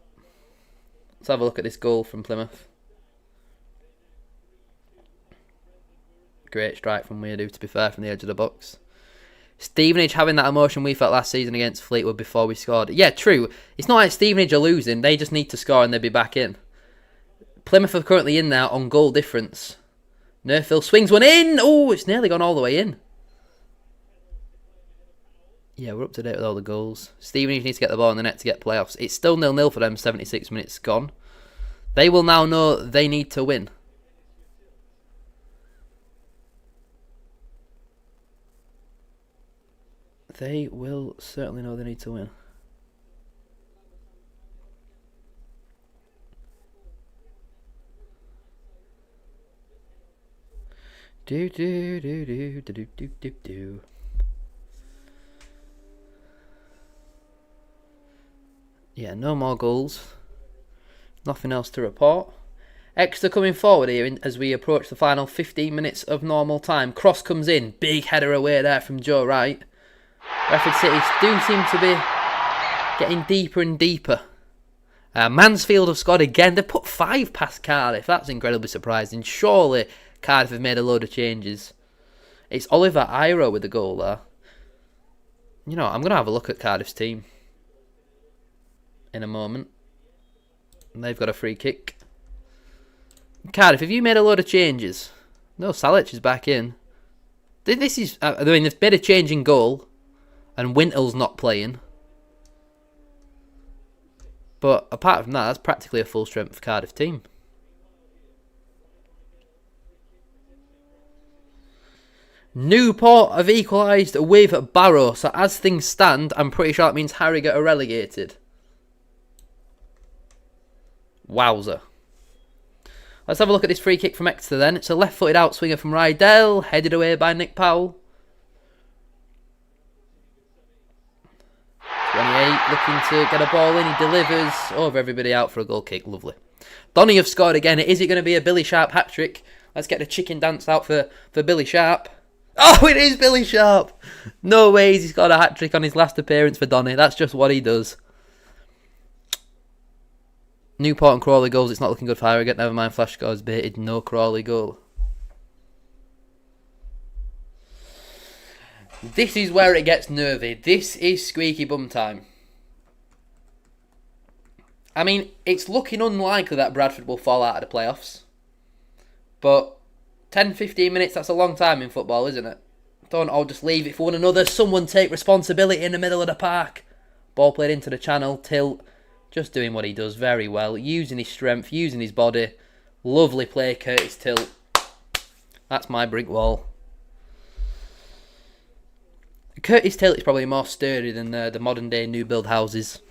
Let's have a look at this goal from Plymouth. Great strike from Weirdo, to be fair, from the edge of the box. Stevenage having that emotion we felt last season against Fleetwood before we scored. Yeah, true. It's not like Stevenage are losing. They just need to score and they'll be back in. Plymouth are currently in there on goal difference. Nerfield swings one in. Oh, it's nearly gone all the way in. Yeah, we're up to date with all the goals. Stevenage needs to get the ball in the net to get playoffs. It's still 0-0 for them, 76 minutes gone. They will now know they need to win. They will certainly know they need to win. Do. Yeah, no more goals. Nothing else to report. Exeter coming forward here as we approach the final 15 minutes of normal time. Cross comes in. Big header away there from Joe Wright. Bradford City do seem to be getting deeper and deeper. Mansfield have scored again. They've put 5 past Cardiff. That's incredibly surprising. Surely Cardiff have made a load of changes. It's Oliver Iro with the goal there. You know, I'm going to have a look at Cardiff's team in a moment. And they've got a free kick. Cardiff, have you made a load of changes? No, Salic is back in. This is, I mean, they've made a change in goal, and Wintel's not playing. But apart from that, that's practically a full strength Cardiff team. Newport have equalised with Barrow, so as things stand, I'm pretty sure that means Harrogate are relegated. Wowzer. Let's have a look at this free kick from Exeter then. It's a left-footed outswinger from Rydell, headed away by Nick Powell. 28 looking to get a ball in. He delivers over everybody out for a goal kick. Lovely. Donny have scored again. Is it going to be a Billy Sharp hat-trick? Let's get the chicken dance out for Billy Sharp. Oh, it is Billy Sharp. No ways he's got a hat-trick on his last appearance for Donny. That's just what he does. Newport and Crawley goals. It's not looking good for Harrogate. Never mind, flash scores baited. No Crawley goal. This is where it gets nervy. This is squeaky bum time. I mean, it's looking unlikely that Bradford will fall out of the playoffs. But 10-15 minutes, that's a long time in football, isn't it? Don't all just leave it for one another. Someone take responsibility in the middle of the park. Ball played into the channel. Tilt. Just doing what he does very well. Using his strength, using his body. Lovely play, Curtis Tilt. That's my brick wall. Curtis Tilt is probably more sturdy than the modern day new build houses.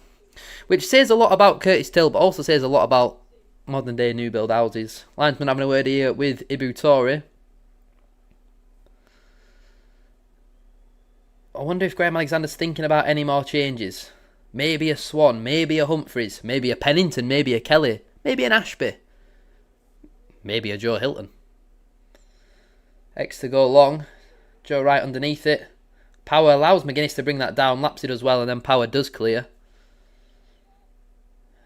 Which says a lot about Curtis Tilt, but also says a lot about modern day new build houses. Linesman having a word here with Ibutori. I wonder if Graham Alexander's thinking about any more changes. Maybe a Swan, maybe a Humphreys, maybe a Pennington, maybe a Kelly, maybe an Ashby, maybe a Joe Hilton. Exeter go long. Joe Wright underneath it. Power allows McGuinness to bring that down. Lapsey does well, and then Power does clear.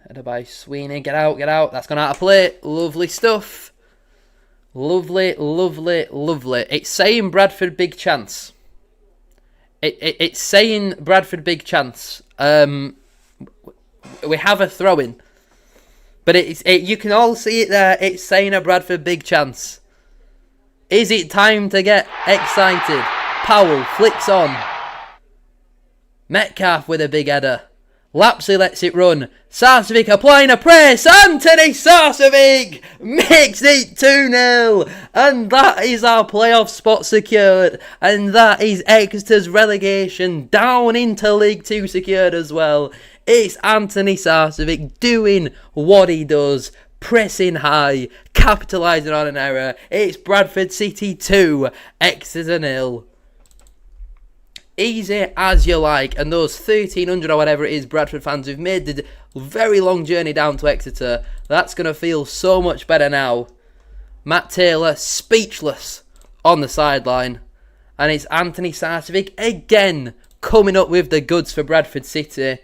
Header by Sweeney. Get out, get out. That's gone out of play. Lovely stuff. Lovely, lovely, lovely. It's saying Bradford big chance. It's saying Bradford big chance. We have a throw-in. But you can all see it there. It's saying a Bradford big chance. Is it time to get excited? Powell flicks on. Metcalf with a big header. Lapsey lets it run. Sarcevic applying a press. Anthony Sarcevic makes it 2-0. And that is our playoff spot secured. And that is Exeter's relegation down into League 2 secured as well. It's Anthony Sarcevic doing what he does. Pressing high. Capitalising on an error. It's Bradford City 2. Exeter 0. Easy as you like, and those 1,300 or whatever it is Bradford fans who've made the very long journey down to Exeter, that's going to feel so much better now. Matt Taylor speechless on the sideline, and it's Anthony Sarcevic again coming up with the goods for Bradford City.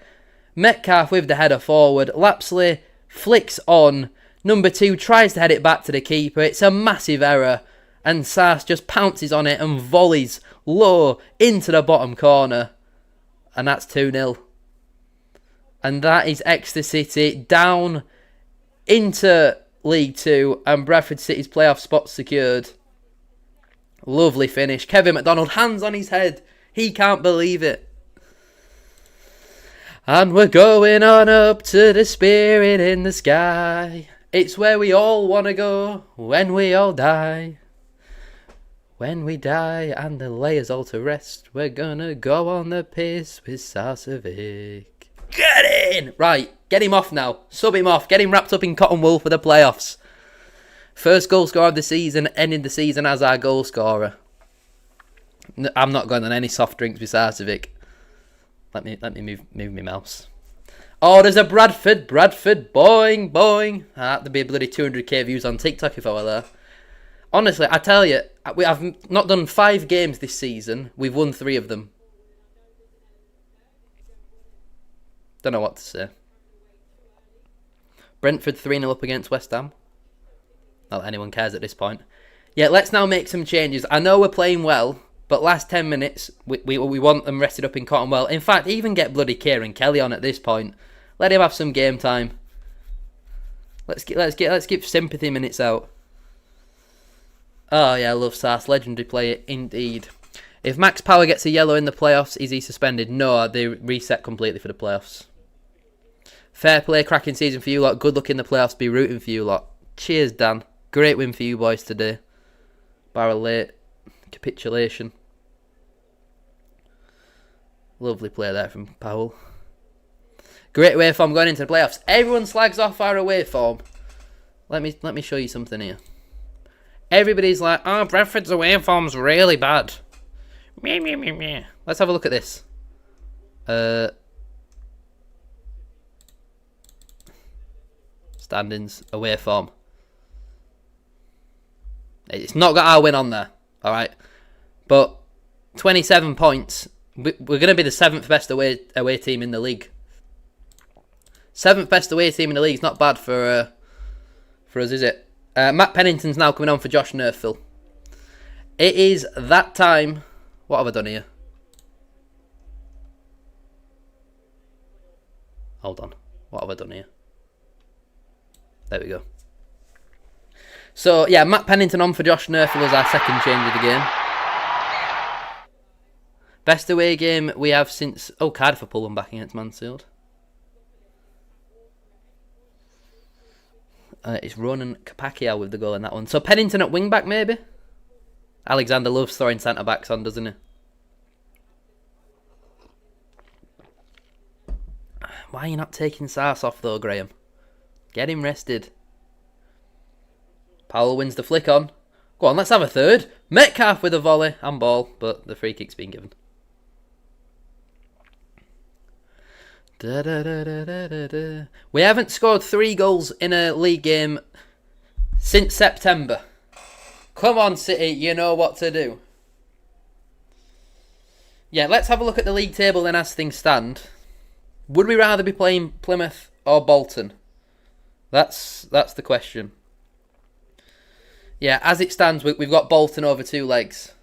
Metcalf with the header forward. Lapsley flicks on. Number 2 tries to head it back to the keeper. It's a massive error. And Sars just pounces on it and volleys low into the bottom corner. And that's 2-0. And that is Exeter City down into League 2. And Bradford City's playoff spot secured. Lovely finish. Kevin McDonald, hands on his head. He can't believe it. And we're going on up to the spirit in the sky. It's where we all want to go when we all die. When we die and the layers all to rest, we're gonna go on the piss with Sarcevic. Get in! Right, get him off now. Sub him off. Get him wrapped up in cotton wool for the playoffs. First goal scorer of the season, ending the season as our goal scorer. I'm not going on any soft drinks with Sarcevic. Let me move my mouse. Oh, there's a Bradford. Bradford, boing, boing. There'd be bloody 200k views on TikTok if I were there. Honestly, I tell you, I've not done 5 games this season. We've won 3 of them. Don't know what to say. Brentford 3-0 up against West Ham. Not that anyone cares at this point. Yeah, let's now make some changes. I know we're playing well, but last 10 minutes, we want them rested up in Cottonwell. In fact, even get bloody Kieran Kelly on at this point. Let him have some game time. Let's give sympathy minutes out. Oh yeah, I love Sass. Legendary player indeed. If Max Power gets a yellow in the playoffs, is he suspended? No, they reset completely for the playoffs. Fair play, cracking season for you lot. Good luck in the playoffs. Be rooting for you lot. Cheers, Dan. Great win for you boys today. Bar a late capitulation. Lovely play there from Powell. Great away form going into the playoffs. Everyone slags off our away form. Let me show you something here. Everybody's like, oh, Bradford's away form's really bad. Meh, meh, meh, meh. Let's have a look at this. Standings, away form. It's not got our win on there, alright? But 27 points. We're going to be the 7th best away team in the league. 7th best away team in the league is not bad for us, is it? Matt Pennington's now coming on for Josh Nerfil. It is that time. What have I done here? Hold on. What have I done here? There we go. So, yeah, Matt Pennington on for Josh Nerfil as our second change of the game. Best away game we have since... Oh, Cardiff are pulling back against Mansfield. It's Ronan Kapakia with the goal in that one. So, Pennington at wing-back, maybe? Alexander loves throwing centre-backs on, doesn't he? Why are you not taking Sars off, though, Graham? Get him rested. Powell wins the flick on. Go on, let's have a third. Metcalf with a volley and ball, but the free kick's been given. Da, da, da, da, da, da. We haven't scored 3 goals in a league game since September. Come on, City, you know what to do. Yeah, let's have a look at the league table then as things stand. Would we rather be playing Plymouth or Bolton? That's the question. Yeah, as it stands, we've got Bolton over 2 legs.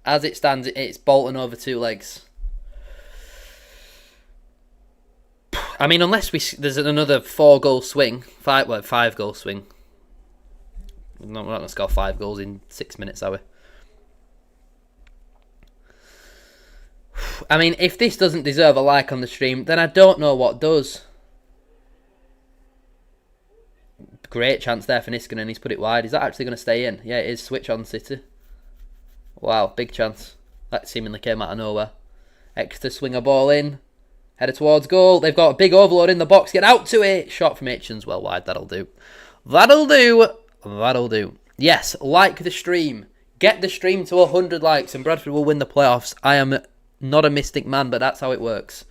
As it stands, it's Bolton over 2 legs. I mean, unless there's another 4-goal swing, 5-goal swing. We're not going to score 5 goals in 6 minutes, are we? I mean, if this doesn't deserve a like on the stream, then I don't know what does. Great chance there for Niskanen. He's put it wide. Is that actually going to stay in? Yeah, it is. Switch on City. Wow, big chance. That seemingly came out of nowhere. Exeter swing a ball in. Header towards goal. They've got a big overload in the box. Get out to it. Shot from Hitchens. Well wide. That'll do. That'll do. That'll do. Yes, like the stream. Get the stream to 100 likes and Bradford will win the playoffs. I am not a mystic man, but that's how it works.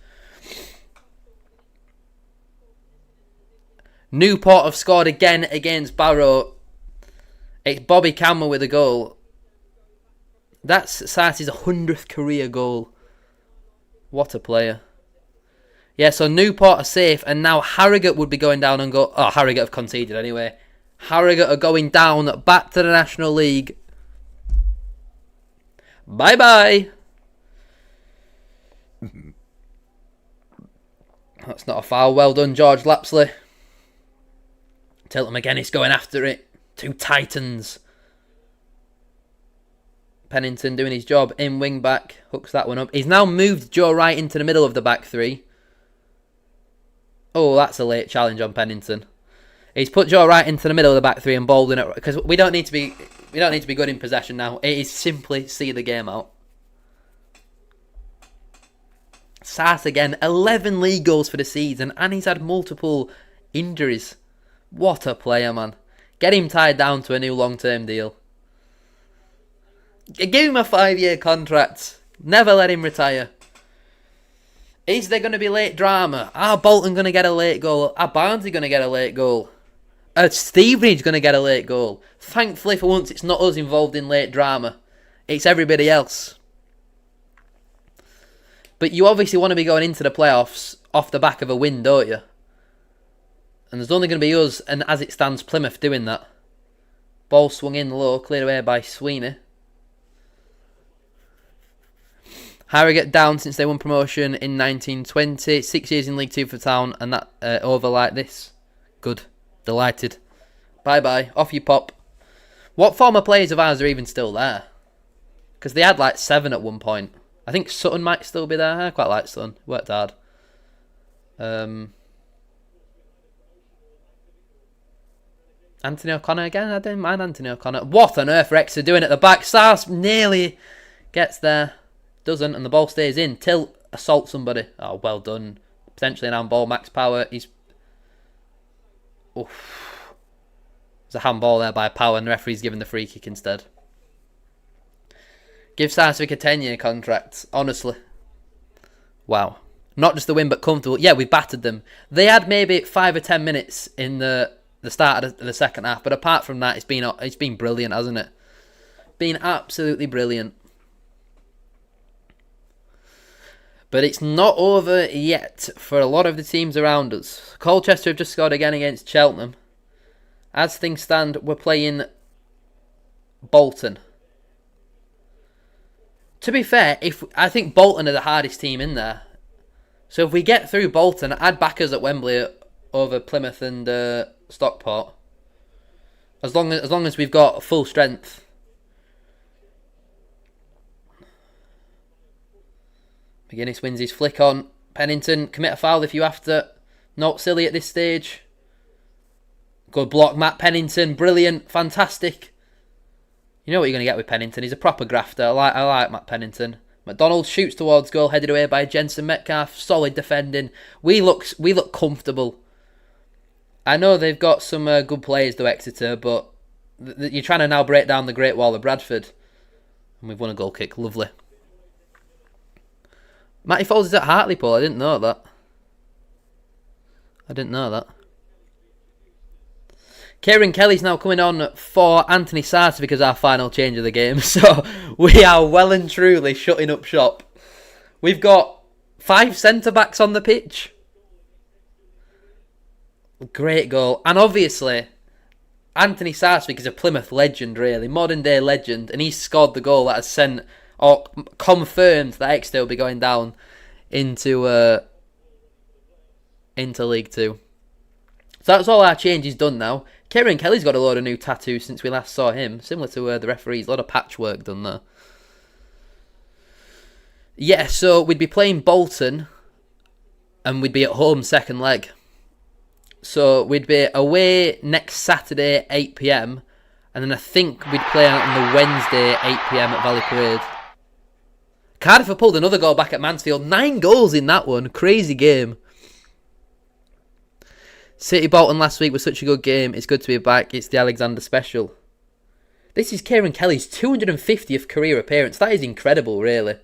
Newport have scored again against Barrow. It's Bobby Campbell with a goal. That's Sarti's 100th career goal. What a player. Yeah, so Newport are safe, and now Harrogate would be going down and go... Oh, Harrogate have conceded anyway. Harrogate are going down, back to the National League. Bye-bye. That's not a foul. Well done, George Lapsley. Tilton McGuinness going after it. 2 Titans. Pennington doing his job in wing back. Hooks that one up. He's now moved Joe Wright into the middle of the back 3. Oh, that's a late challenge on Pennington. He's put Joe Wright into the middle of the back 3 and bowled in it because we don't need to be good in possession now. It is simply see the game out. Sart again, 11 league goals for the season, and he's had multiple injuries. What a player, man. Get him tied down to a new long-term deal. Give him a 5-year contract. Never let him retire. Is there going to be late drama? Are Bolton going to get a late goal? Are Barnsley going to get a late goal? Are Stevenage going to get a late goal? Thankfully, for once, it's not us involved in late drama. It's everybody else. But you obviously want to be going into the playoffs off the back of a win, don't you? And there's only going to be us, and as it stands, Plymouth doing that. Ball swung in low, cleared away by Sweeney. Harrogate down since they won promotion in 1920. 6 years in League Two for Town, and that over like this. Good. Delighted. Bye-bye. Off you pop. What former players of ours are even still there? Because they had like 7 at one point. I think Sutton might still be there. I quite like Sutton. Worked hard. Anthony O'Connor again. I didn't mind Anthony O'Connor. What on earth are Exeter doing at the back? Sars nearly gets there. Doesn't, and the ball stays in. Till assaults somebody. Oh, well done. Potentially an handball. Max Power. He's... Oof. There's a handball there by Power, and the referee's given the free kick instead. Give Sarswick a 10-year contract. Honestly. Wow. Not just the win, but comfortable. Yeah, we battered them. They had maybe 5 or 10 minutes in the start of the second half, but apart from that, it's been brilliant, hasn't it? Been absolutely brilliant. But it's not over yet for a lot of the teams around us. Colchester have just scored again against Cheltenham. As things stand, we're playing Bolton. To be fair, I think Bolton are the hardest team in there. So if we get through Bolton, I'd back us at Wembley over Plymouth and Stockport. As long as we've got full strength. McGuinness wins his flick on. Pennington, commit a foul if you have to. Not silly at this stage. Good block, Matt Pennington. Brilliant. Fantastic. You know what you're going to get with Pennington. He's a proper grafter. I like Matt Pennington. McDonald shoots towards goal, headed away by Jensen Metcalf. Solid defending. We look comfortable. I know they've got some good players, though, Exeter, but you're trying to now break down the Great Wall of Bradford. And we've won a goal kick. Lovely. Matty Foles is at Hartlepool. I didn't know that. Kieran Kelly's now coming on for Anthony Sarter because our final change of the game. So we are well and truly shutting up shop. We've got 5 centre-backs on the pitch. Great goal. And obviously, Anthony Sarswick is a Plymouth legend, really. Modern day legend. And he's scored the goal that has sent or confirmed that Exeter will be going down into League Two. So that's all our changes done now. Kieran Kelly's got a load of new tattoos since we last saw him. Similar to the referees. A lot of patchwork done there. Yeah, so we'd be playing Bolton. And we'd be at home second leg. So we'd be away next Saturday, 8 PM. And then I think we'd play on the Wednesday, 8 PM at Valley Parade. Cardiff have pulled another goal back at Mansfield. 9 goals in that one. Crazy game. City Bolton last week was such a good game. It's good to be back. It's the Alexander special. This is Kieran Kelly's 250th career appearance. That is incredible, really.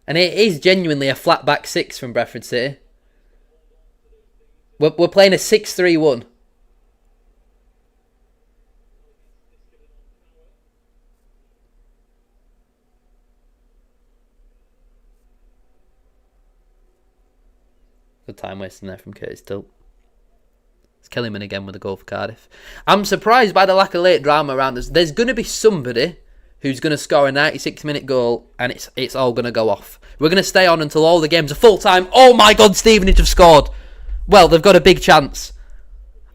And it is genuinely a flat back 6 from Bradford City. We're playing a 6-3-1. Good time wasting there from Curtis Tilt. It's Kellyman again with a goal for Cardiff. I'm surprised by the lack of late drama around us. There's going to be somebody who's going to score a 96-minute goal and it's all going to go off. We're going to stay on until all the games are full time. Oh my God, Stevenage have scored. Well, they've got a big chance.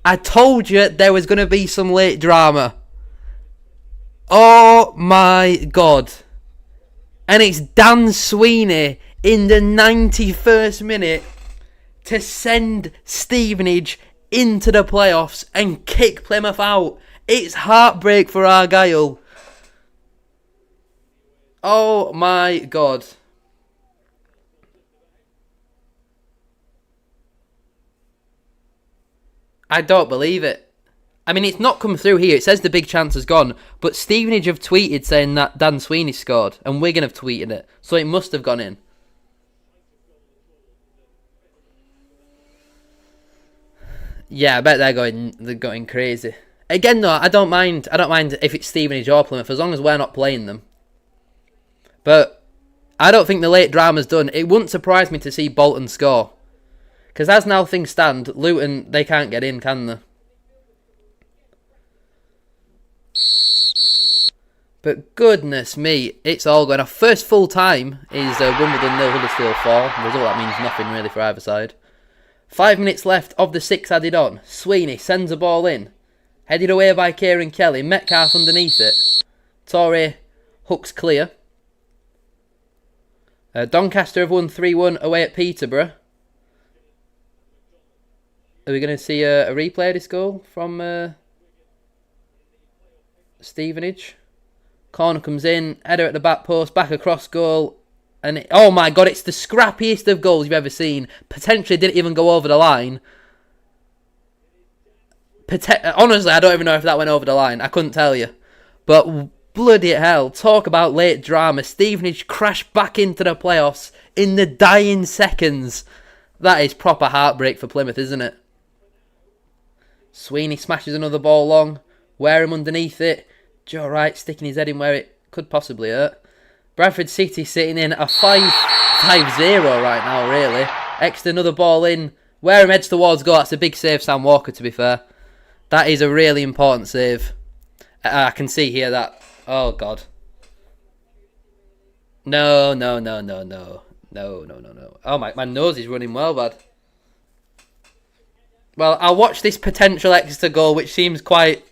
I told you there was going to be some late drama. Oh my God. And it's Dan Sweeney in the 91st minute to send Stevenage into the playoffs and kick Plymouth out. It's heartbreak for Argyle. Oh my God. I don't believe it. I mean, it's not come through here. It says the big chance has gone, but Stevenage have tweeted saying that Dan Sweeney scored, and Wigan have tweeted it, so it must have gone in. Yeah, I bet they're going crazy. Again, though, I don't mind if it's Stevenage or Plymouth, as long as we're not playing them. But I don't think the late drama's done. It wouldn't surprise me to see Bolton score. Because as now things stand, Luton, they can't get in, can they? But goodness me, it's all going off. First full time is Wimbledon 0, Huddersfield 4. Result that means nothing really for either side. 5 minutes left of the 6 added on. Sweeney sends a ball in. Headed away by Kieran Kelly. Metcalf underneath it. Torre hooks clear. Doncaster have won 3-1 away at Peterborough. Are we going to see a replay of this goal from Stevenage? Corner comes in. Header at the back post. Back across goal. And oh my god, it's the scrappiest of goals you've ever seen. Potentially didn't even go over the line. Honestly, I don't even know if that went over the line. I couldn't tell you. But bloody hell, talk about late drama. Stevenage crashed back into the playoffs in the dying seconds. That is proper heartbreak for Plymouth, isn't it? Sweeney smashes another ball long. Wareham underneath it. Joe Wright sticking his head in where it could possibly hurt. Bradford City sitting in a 5-0 right now, really. Exeter another ball in. Wareham heads towards goal. That's a big save, Sam Walker, to be fair. That is a really important save. I can see here that... Oh, God. No. Oh, my nose is running well, bad. Well, I'll watch this potential Exeter goal, which seems quite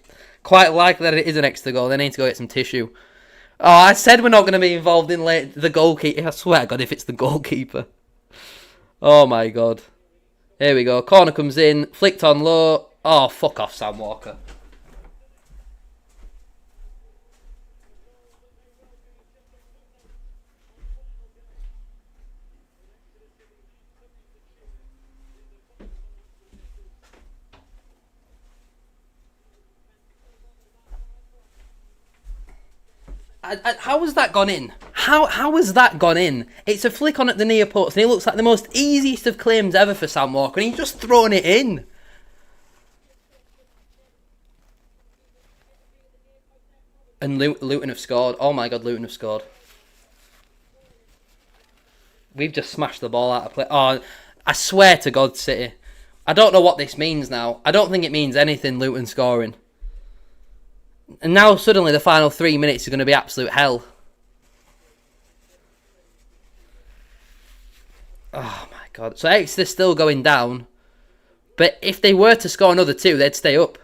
likely that it is an Exeter goal. They need to go get some tissue. Oh, I said we're not going to be involved in the goalkeeper. I swear to God, if it's the goalkeeper. Oh, my God. Here we go. Corner comes in. Flicked on low. Oh, fuck off, Sam Walker. How has that gone in? How has that gone in? It's a flick on at the near post, and it looks like the most easiest of claims ever for Sam Walker, and he's just thrown it in. And Luton have scored. Oh my God, Luton have scored. We've just smashed the ball out of play. Oh, I swear to God, City. I don't know what this means now. I don't think it means anything, Luton scoring. And now suddenly the final 3 minutes is going to be absolute hell. Oh my God. So Exeter's still going down. But if they were to score another 2, they'd stay up.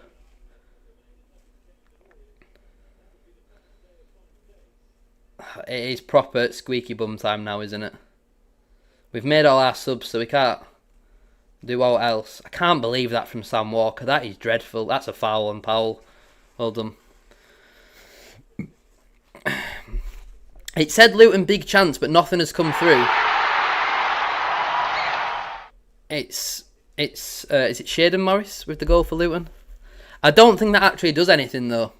It is proper squeaky bum time now, isn't it? We've made all our subs, so we can't do all else. I can't believe that from Sam Walker. That is dreadful. That's a foul on Powell. Well done. It said Luton big chance, but nothing has come through. Is it Shaden Morris with the goal for Luton? I don't think that actually does anything though.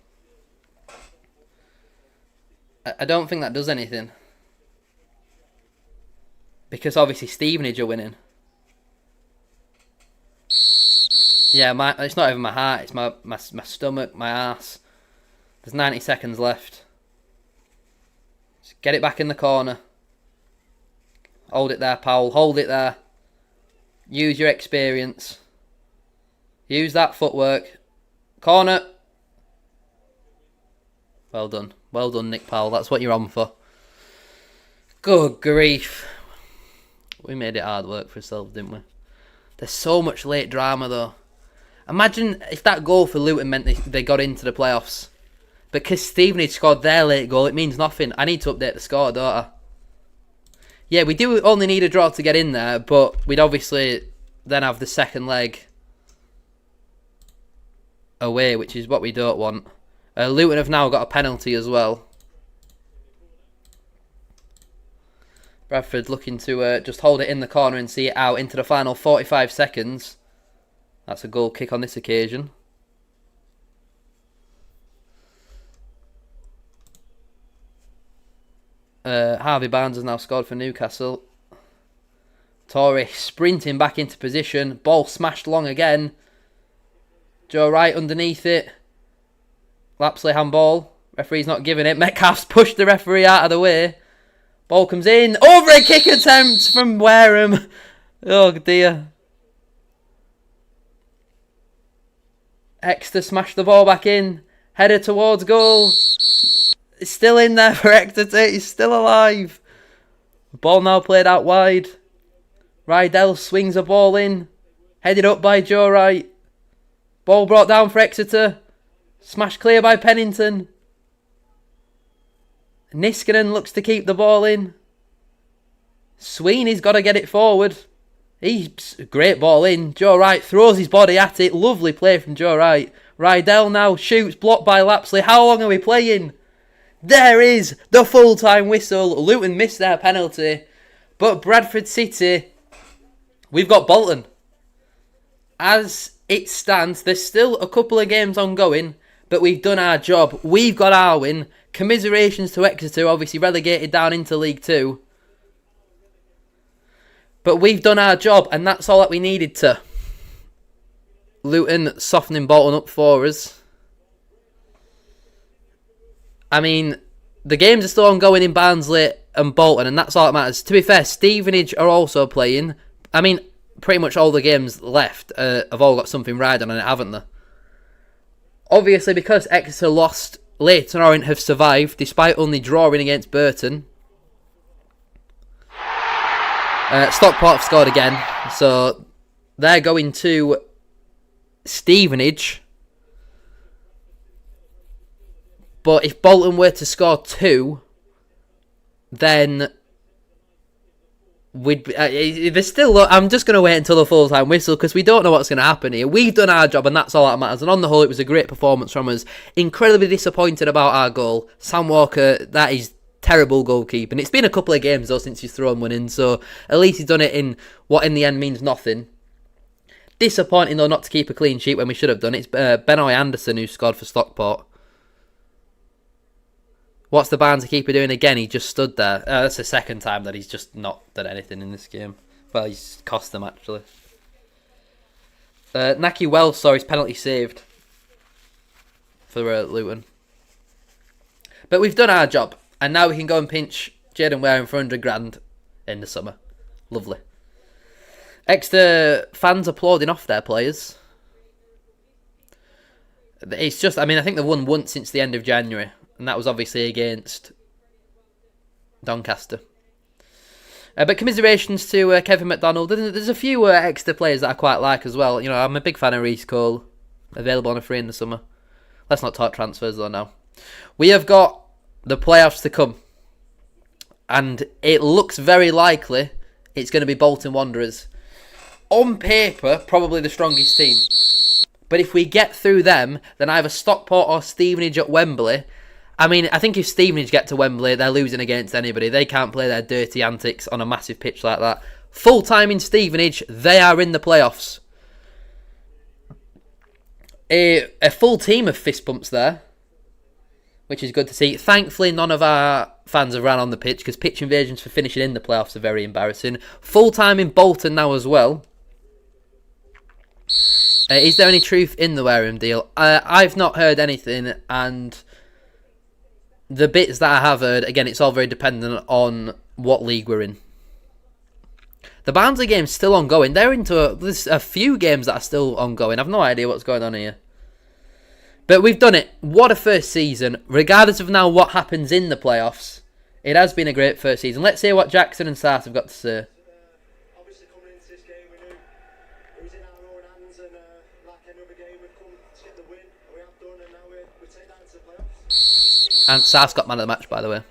I don't think that does anything. Because obviously Stevenage are winning. Yeah, it's not even my heart, it's my stomach, my arse. There's 90 seconds left. Just get it back in the corner. Hold it there, Powell. Hold it there. Use your experience. Use that footwork. Corner. Well done. Well done, Nick Powell. That's what you're on for. Good grief. We made it hard work for ourselves, didn't we? There's so much late drama, though. Imagine if that goal for Luton meant they got into the playoffs. Because Stevenage scored their late goal, it means nothing. I need to update the score, don't I? Yeah, we do only need a draw to get in there, but we'd obviously then have the second leg away, which is what we don't want. Luton have now got a penalty as well. Bradford looking to just hold it in the corner and see it out into the final 45 seconds. That's a goal kick on this occasion. Harvey Barnes has now scored for Newcastle. Torre sprinting back into position. Ball smashed long again. Joe Wright underneath it. Lapsley handball. Referee's not giving it. Metcalf's pushed the referee out of the way. Ball comes in. Over a kick attempt from Wareham. Oh dear. Exeter smashed the ball back in. Header towards goal. It's still in there for Exeter. He's still alive. Ball now played out wide. Rydell swings a ball in. Headed up by Joe Wright. Ball brought down for Exeter. Smashed clear by Pennington. Niskanen looks to keep the ball in. Sweeney's got to get it forward. He's a great ball in. Joe Wright throws his body at it. Lovely play from Joe Wright. Rydell now shoots, blocked by Lapsley. How long are we playing? There is the full-time whistle. Luton missed their penalty. But Bradford City, we've got Bolton. As it stands, there's still a couple of games ongoing, but we've done our job. We've got our win. Commiserations to Exeter, obviously relegated down into League 2. But we've done our job, and that's all that we needed to. Luton softening Bolton up for us. I mean, the games are still ongoing in Barnsley and Bolton, and that's all that matters. To be fair, Stevenage are also playing. I mean, pretty much all the games left have all got something riding on it, haven't they? Obviously, because Exeter lost, Leyton Orient have survived, despite only drawing against Burton. Stockport have scored again, so they're going to Stevenage. But if Bolton were to score 2, then we'd there's still. I'm just going to wait until the full-time whistle because we don't know what's going to happen here. We've done our job and that's all that matters. And on the whole, it was a great performance from us. Incredibly disappointed about our goal. Sam Walker, that is terrible goalkeeping. It's been a couple of games though since he's thrown one in, so at least he's done it in what in the end means nothing. Disappointing though not to keep a clean sheet when we should have done. It's Benoit Anderson who scored for Stockport. What's the Barnsley keeper doing again? He just stood there. That's the second time that he's just not done anything in this game. Well, he's cost them actually. Naki Wells saw his penalty saved for Luton. But we've done our job. And now we can go and pinch Jaden Wareham for 100 grand in the summer. Lovely. Exeter fans applauding off their players. It's just, I mean, I think they've won once since the end of January. And that was obviously against Doncaster. But commiserations to Kevin McDonald. There's a few Exeter players that I quite like as well. You know, I'm a big fan of Reece Cole. Available on a free in the summer. Let's not talk transfers though now. We have got the playoffs to come. And it looks very likely it's going to be Bolton Wanderers. On paper, probably the strongest team. But if we get through them, then either Stockport or Stevenage at Wembley. I mean, I think if Stevenage get to Wembley, they're losing against anybody. They can't play their dirty antics on a massive pitch like that. Full time in Stevenage, they are in the playoffs. A full team of fist bumps there, which is good to see. Thankfully, none of our fans have ran on the pitch because pitch invasions for finishing in the playoffs are very embarrassing. Full time in Bolton now as well. Is there any truth in the Wareham deal? I've not heard anything, and the bits that I have heard, again, it's all very dependent on what league we're in. The Barnsley game's still ongoing. There's a few games that are still ongoing. I've no idea what's going on here. But we've done it. What a first season. Regardless of now what happens in the playoffs, it has been a great first season. Let's hear what Jackson and Sart have got to say. Obviously coming into this game we knew it was in our own hands and like any other game we've come to get the win. And we have done and now we take that into the playoffs. And Sart's got man of the match, by the way.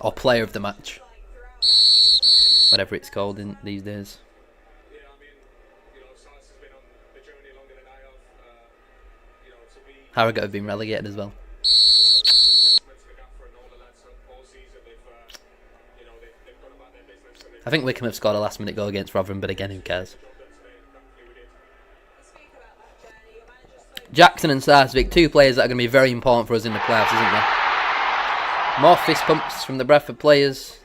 Or player of the match. Whatever it's called in these days. Yeah, I mean, you know, Sart's has been on the journey longer than I have. You know, to be Harrogate have been relegated as well. I think Wickham have scored a last minute goal against Rotherham, but again, who cares? Jackson and Sarsvik, two players that are going to be very important for us in the playoffs, isn't there? More fist pumps from the Bradford players.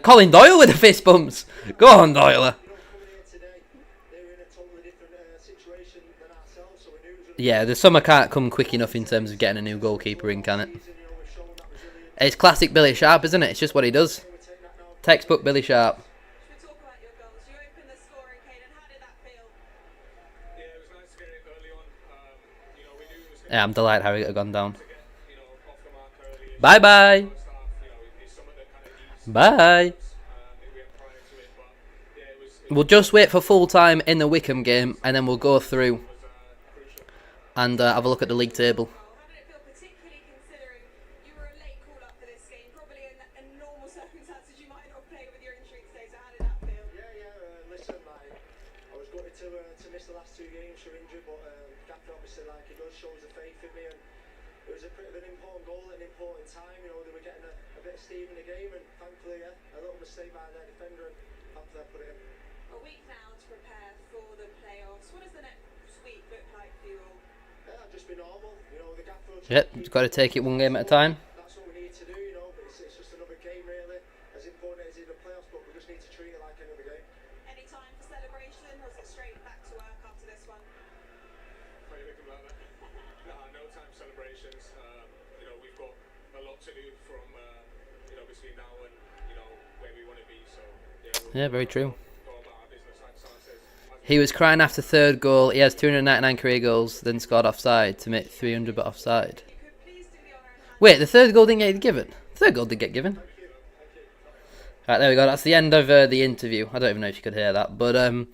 Colin Doyle with the fist bumps. Go on, Doyle. coming here today, they were in a totally different situation than ourselves, so we knew it was Yeah, the summer can't come quick enough in terms of getting a new goalkeeper in, can it? It's classic Billy Sharp, isn't it? It's just what he does. Textbook Billy Sharp. Should we talk about your goals? You opened the scoring, Kane, and how did that feel? Yeah, it was nice to get it early on. You know, we knew it was Yeah, I'm delighted how it had gone down. to get, off the mark early. Bye bye. It's something that kind of eased Bye. that we had prior to it, but yeah, it was We'll just wait for full time in the Wickham game, and then we'll go through crucial. and have a look at the league table. How did it feel, particularly considering you were a late call-up for this game? Probably in normal circumstances you might not play with your injury today, so how did that feel? Listen, like, I was gutted to miss the last 2 games for injury, but Gaffer obviously, like, he does shows the faith in me, and it was a bit of an important goal at an important time. You know, they were getting a bit of steam in the game, and thankfully, a little mistake by their defender, and thankfully I put it in. A week now to prepare for the playoffs. What does the next week look like for you all? Yeah, I've just been normal. You know, the Gaffer will Yep, you've got to take it one game at a time. That's what we need to do, you know, but it's just another game, really, as important as in the playoffs, but we just need to treat it like another game. Any time for celebration, or is it straight back to work after this one? What do you think about that? No time celebrations. You know, we've got a lot to do from, obviously now and, where we want to be. So, Yeah, very true. go about our business like Sam says. He was crying after third goal. He has 299 career goals, then scored offside to make 300 but offside. You could please do the honour and hand. Wait, the third goal didn't get given? Third goal did get given. Right, there we go. That's the end of the interview. I don't even know if you could hear that. But I'm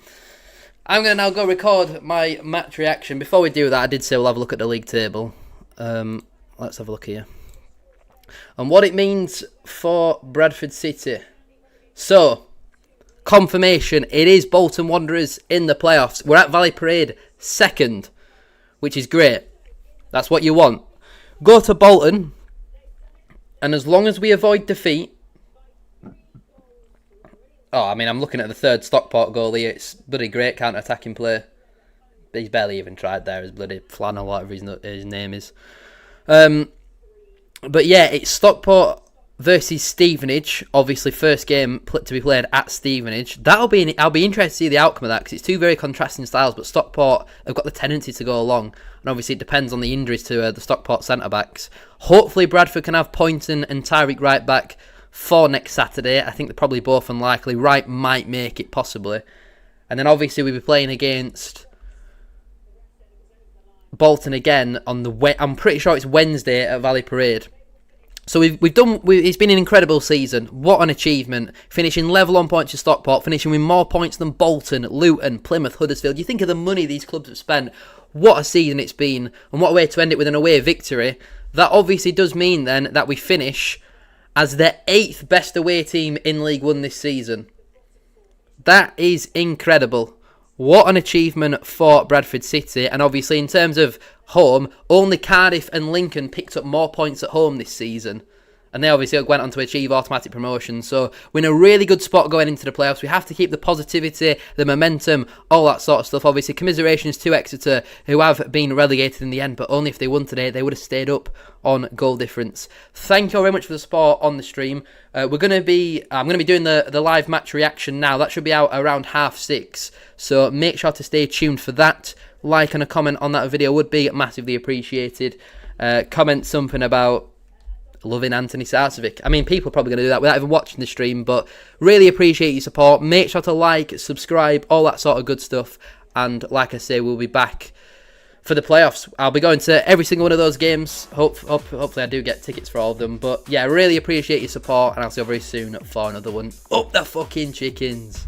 going to now go record my match reaction. Before we do that, I did say we'll have a look at the league table. Let's have a look here. And what it means for Bradford City. So, confirmation, it is Bolton Wanderers in the playoffs. We're at Valley Parade second, which is great. That's what you want. Go to Bolton, and as long as we avoid defeat... Oh, I mean, I'm looking at the third Stockport goal here. It's bloody great counter-attacking play. He's barely even tried there. His bloody Flannel, whatever his name is. But yeah, it's Stockport versus Stevenage. Obviously, first game to be played at Stevenage. I'll be interested to see the outcome of that, because it's two very contrasting styles. But Stockport have got the tendency to go along, and obviously it depends on the injuries to the Stockport centre backs. Hopefully, Bradford can have Poynton and Tyreek Wright back for next Saturday. I think they're probably both unlikely. Wright might make it possibly, and then obviously we'll be playing against Bolton again on I'm pretty sure it's Wednesday at Valley Parade. So it's been an incredible season. What an achievement. Finishing level on points with Stockport, finishing with more points than Bolton, Luton, Plymouth, Huddersfield. You think of the money these clubs have spent. What a season it's been, and what a way to end it with an away victory. That obviously does mean then that we finish as the 8th best away team in League One this season. That is incredible. What an achievement for Bradford City. And obviously in terms of home, only Cardiff and Lincoln picked up more points at home this season. And they obviously went on to achieve automatic promotion. So we're in a really good spot going into the playoffs. We have to keep the positivity, the momentum, all that sort of stuff. Obviously, commiserations to Exeter, who have been relegated in the end. But only if they won today, they would have stayed up on goal difference. Thank you all very much for the support on the stream. I'm going to be doing the live match reaction now. That should be out around 6:30. So make sure to stay tuned for that. Like and a comment on that video would be massively appreciated. Comment something about loving Anthony Sarcevic. I mean, people are probably going to do that without even watching the stream, but really appreciate your support. Make sure to like, subscribe, all that sort of good stuff. And like I say, we'll be back for the playoffs. I'll be going to every single one of those games. Hopefully I do get tickets for all of them. But yeah, really appreciate your support, and I'll see you very soon for another one. Up the fucking chickens.